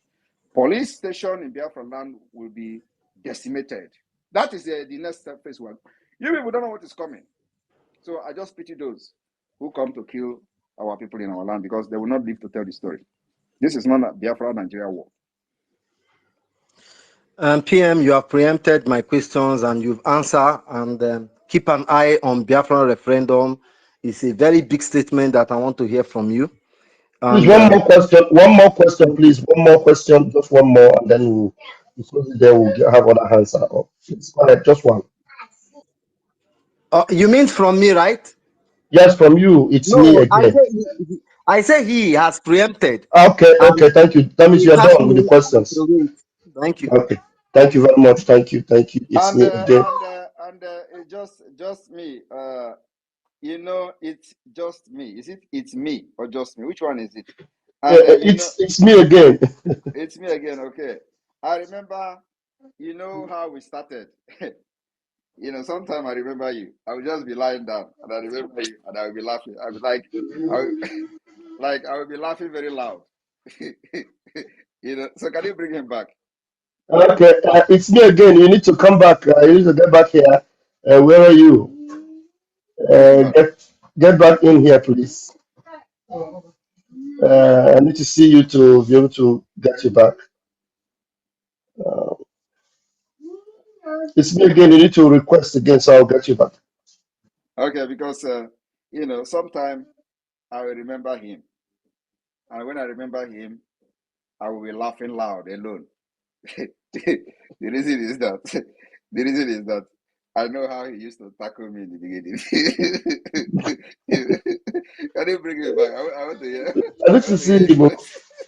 Police station in Biafra land will be decimated. That is the next step, phase one. You people don't know what is coming. So I just pity those who come to kill our people in our land, because they will not live to tell the story. This is not a Biafra Nigeria war. PM, you have preempted my questions and you've answered. And keep an eye on Biafra referendum. It's a very big statement that I want to hear from you. Please, And one more question. One more question, please. One more question. Just one more, and then we'll close it there. We'll have other hands up. Please, go ahead. Just one. you mean from me, right? Yes, from you. It's me No, again. I say he has preempted. Okay, And okay. Thank you. That means he you are has done with the me questions. to wait. Thank you. Okay. Thank you very much. Thank you. Thank you. It's me again. Just me. It's just me. Is it? It's me or just me? Which one is it? And It's me again. it's me again. Okay. I remember. You know how we started. Sometimes I remember you. I would just be lying down, and I remember you, and I would be laughing. I would I would be laughing very loud. So can you bring him back? Okay, it's me again. You need to come back. You need to get back here. Where are you? Bring him back. Get back in here, please. I need to see you to be able to get you back. It's me again. You need to request again, so I'll get you back. Okay, because sometimes I will remember him, and when I remember him, I will be laughing loud alone. The reason is that I know how he used to tackle me in the beginning. Can you bring him back? I want to hear. I need to see him.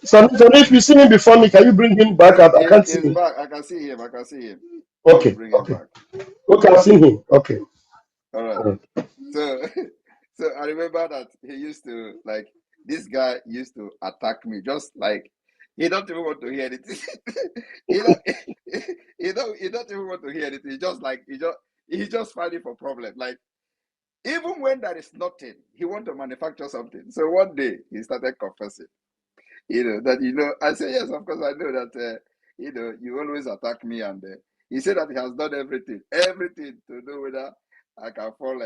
So if you see him before me, can you bring him back? I can't see He's him. back. I can see him. Let me Okay, bring him okay. back. Okay, I've seen him. Okay. All right. So I remember that he used to, this guy used to attack me, just like he don't even want to hear anything. he don't even want to hear anything. He's just fighting for problem. Like, even when there is nothing, he want to manufacture something. So one day he started confessing, I say, yes, of course I know that, you always attack me. And he said that he has done everything to know whether I can fall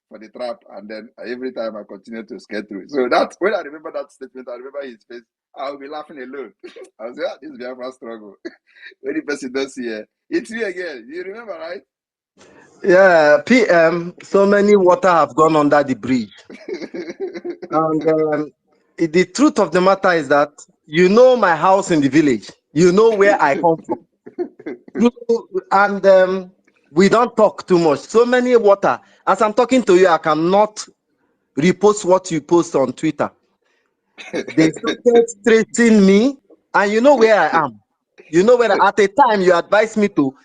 for the trap. And then every time I continue to skate through. So that's when I remember that statement, I remember his face, I'll be laughing alone. I'll say, this is Biafra struggle. When the person does see it's me again. You remember, right? Yeah, PM, so many water have gone under the bridge. And the truth of the matter is that you know my house in the village. You know where I come from. And we don't talk too much. So many water. As I'm talking to you, I cannot repost what you post on Twitter. They started tracing me, and you know where I am. You know where at a time you advised me to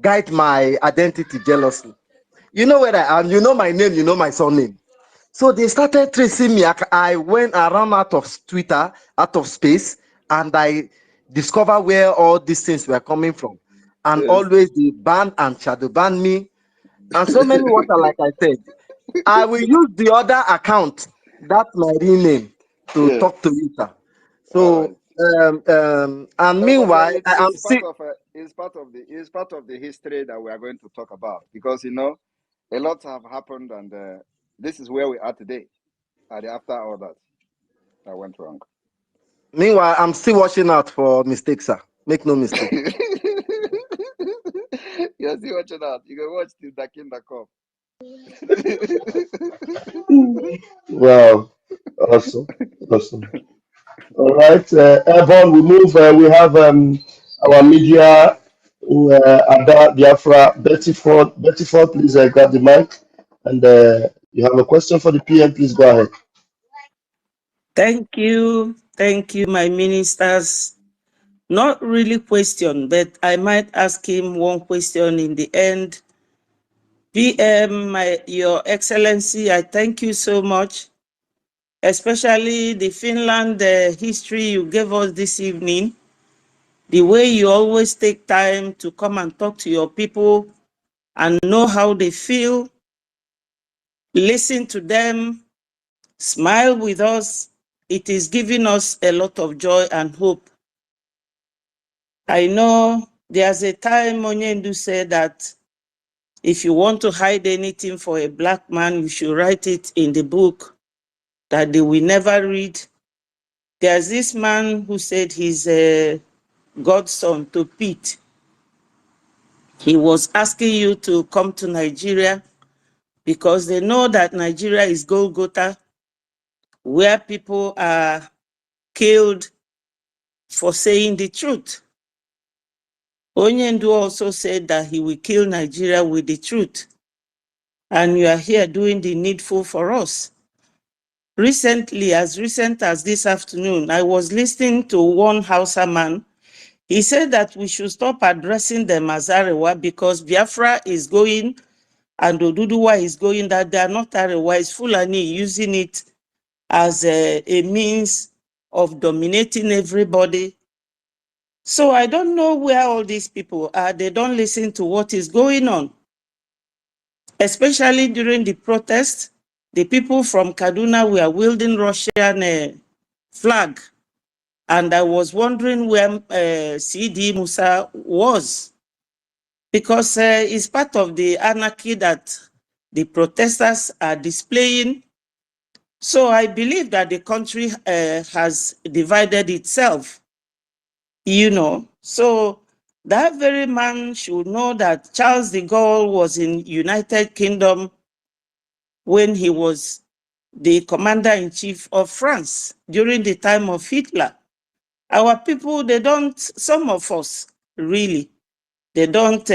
guide my identity jealously. You know where I am. You know my name. You know my surname. So they started tracing me. I ran out of Twitter, out of space, and I discovered where all these things were coming from. and Yes. always they ban and shadow ban me, and so many water, like I said. I will use the other account, that's my real name, to Yes. talk to you, sir. All So, right. and No, but meanwhile, I am it's still. it's part of the history that we are going to talk about, because you know a lot have happened, and this is where we are today. And after all that went wrong. Meanwhile, I'm still watching out for mistakes, sir. Make no mistake. You're still watching out. You can watch till the kingdom come. Wow, awesome, awesome. All right, Evan, we move. We have our media, Ada Biafra, Betty Ford. Betty Ford, please grab the mic. And you have a question for the PM, please go ahead. Thank you. Thank you, my ministers. Not really question, but I might ask him one question in the end. PM, Your Excellency, I thank you so much, especially the Finland history you gave us this evening. The way you always take time to come and talk to your people and know how they feel, listen to them, smile with us. It is giving us a lot of joy and hope. I know there's a time Onyendu said that if you want to hide anything for a black man, you should write it in the book that they will never read. There's this man who said he's a godson to Pete. He was asking you to come to Nigeria because they know that Nigeria is Golgotha, where people are killed for saying the truth. Onyendu also said that he will kill Nigeria with the truth. And you are here doing the needful for us. Recently, as recent as this afternoon, I was listening to one Hausa man. He said that we should stop addressing them as Arewa because Biafra is going and Oduduwa is going, that they are not Arewa, it's Fulani using it as a means of dominating everybody. So I don't know where all these people are. They don't listen to what is going on. Especially during the protest, the people from Kaduna were wielding Russian flag. And I was wondering where CD Musa was, because it's part of the anarchy that the protesters are displaying. So I believe that the country has divided itself, you know. So that very man should know that Charles de Gaulle was in United Kingdom when he was the commander-in-chief of France during the time of Hitler. Our people, they don't, some of us really, they don't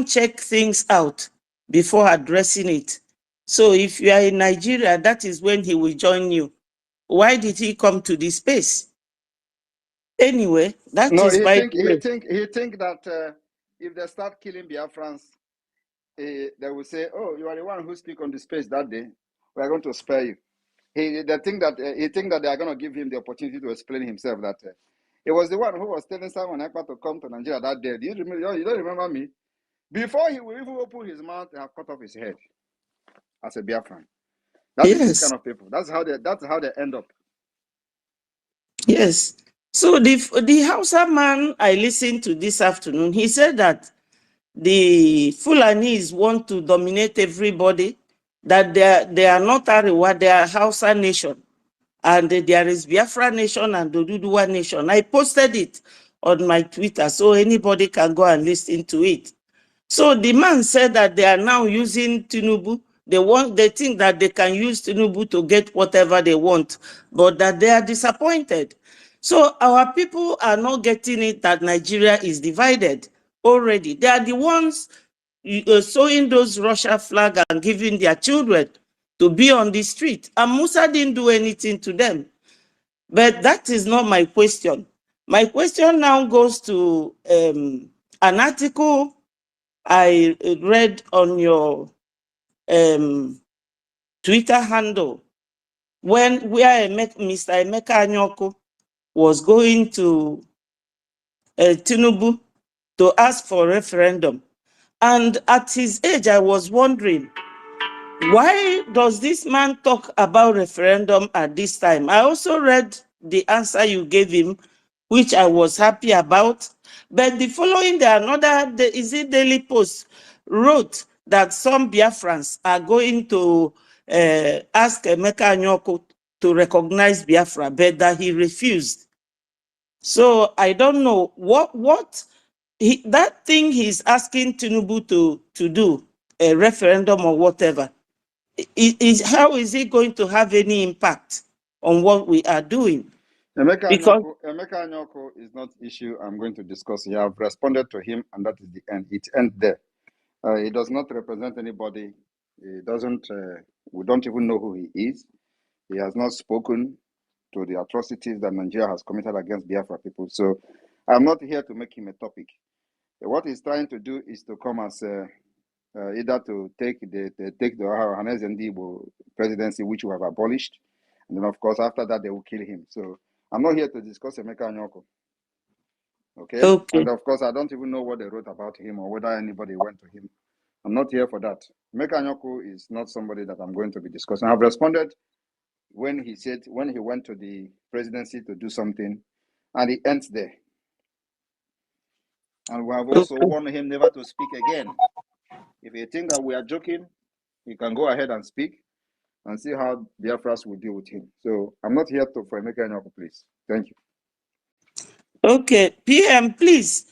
check things out before addressing it. So if you are in Nigeria, that is when he will join you. Why did he come to this space? Anyway, that No, is by the way. he think that if they start killing Biafrans, they will say, "Oh, you are the one who speak on the space that day. We are going to spare you." He think that they are going to give him the opportunity to explain himself. That it was the one who was telling Simon Ekpa to come to Nigeria that day. Do you remember? You don't remember me? Before he will even open his mouth, they have cut off his head as a Biafran. That is this Yes, kind of people. That's how they end up. yes. So the Hausa man I listened to this afternoon, he said that the Fulanis want to dominate everybody, that they are not Arewa, they are Hausa nation. And there is Biafra nation and Oduduwa nation. I posted it on my Twitter so anybody can go and listen to it. So the man said that they are now using Tinubu. They think that they can use Tinubu to get whatever they want, but that they are disappointed. So our people are not getting it that Nigeria is divided already. They are the ones sewing those Russia flag and giving their children to be on the street. And Musa didn't do anything to them. But that is not my question. My question now goes to an article I read on your Twitter handle where Mr. Emeka Anyoko was going to Tinubu to ask for referendum. And at his age, I was wondering, why does this man talk about referendum at this time? I also read the answer you gave him, which I was happy about. But the following day, is it Daily Post, wrote that some Biafrans are going to ask Emeka Anyoko to recognize Biafra, but that he refused. So I don't know that thing he's asking Tinubu to do, a referendum or whatever. How is it going to have any impact on what we are doing? Emeka Because Anyoko is not issue I'm going to discuss. You have responded to him, and that is the end. It ends there. He does not represent anybody. He doesn't. We don't even know who he is. He has not spoken to the atrocities that Nigeria has committed against Biafra people. So I'm not here to make him a topic. What he's trying to do is to come as either to take the Hanez Ndigbo presidency, which we have abolished, and then of course after that they will kill him. So I'm not here to discuss Emeka Anyoko. Okay? And of course I don't even know what they wrote about him or whether anybody went to him. I'm not here for that. Emeka Anyoko is not somebody that I'm going to be discussing. I've responded when he went to the presidency to do something, and it ends there. And we have also warned him never to speak again. If you think that we are joking, you can go ahead and speak and see how Biafras will deal with him. So I'm not here for Emeka Anyoko, please. Thank you. Okay, PM, please.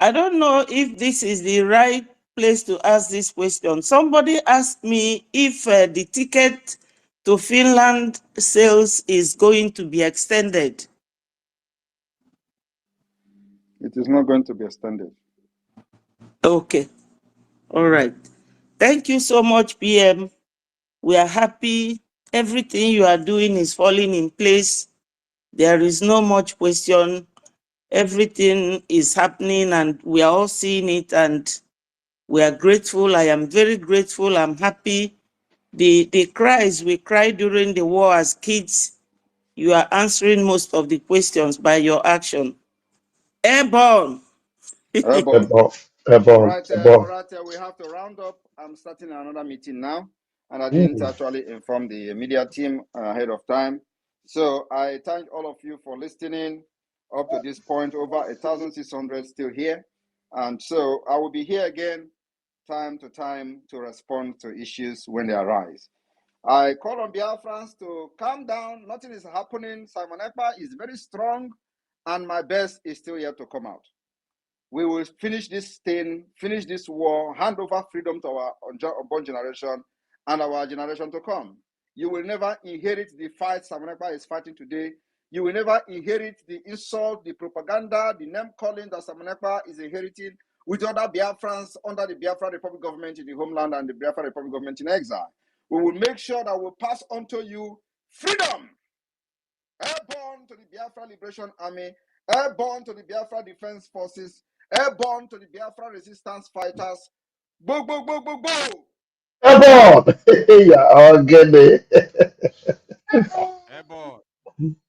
I don't know if this is the right place to ask this question. Somebody asked me if the ticket to Finland sales is going to be extended. It is not going to be extended. Okay. All right. Thank you so much, PM. We are happy. Everything you are doing is falling in place. There is no much question. Everything is happening and we are all seeing it and we are grateful. I am very grateful. I'm happy. The cries we cried during the war as kids, you are answering most of the questions by your action. Airborne. Airborne. All right, we have to round up. I'm starting another meeting now, and I didn't actually inform the media team ahead of time. So I thank all of you for listening up to this point. Over 1,600 still here, and so I will be here again time to time to respond to issues when they arise. I call on Biafrans to calm down. Nothing is happening. Simon Ekpa is very strong, and my best is still yet to come out. We will finish this thing, finish this war, hand over freedom to our unborn generation and our generation to come. You will never inherit the fight Simon Ekpa is fighting today. You will never inherit the insult, the propaganda, the name calling that Simon Ekpa is inheriting with other Biafrans under the Biafra Republic government in the homeland and the Biafra Republic government in exile. We will make sure that we pass on to you freedom. Airborne to the Biafra Liberation Army, airborne to the Biafra Defense Forces, airborne to the Biafra Resistance Fighters. Boo, boo, boo, boo, boo. Airborne. Yeah, I'll get it. Airborne.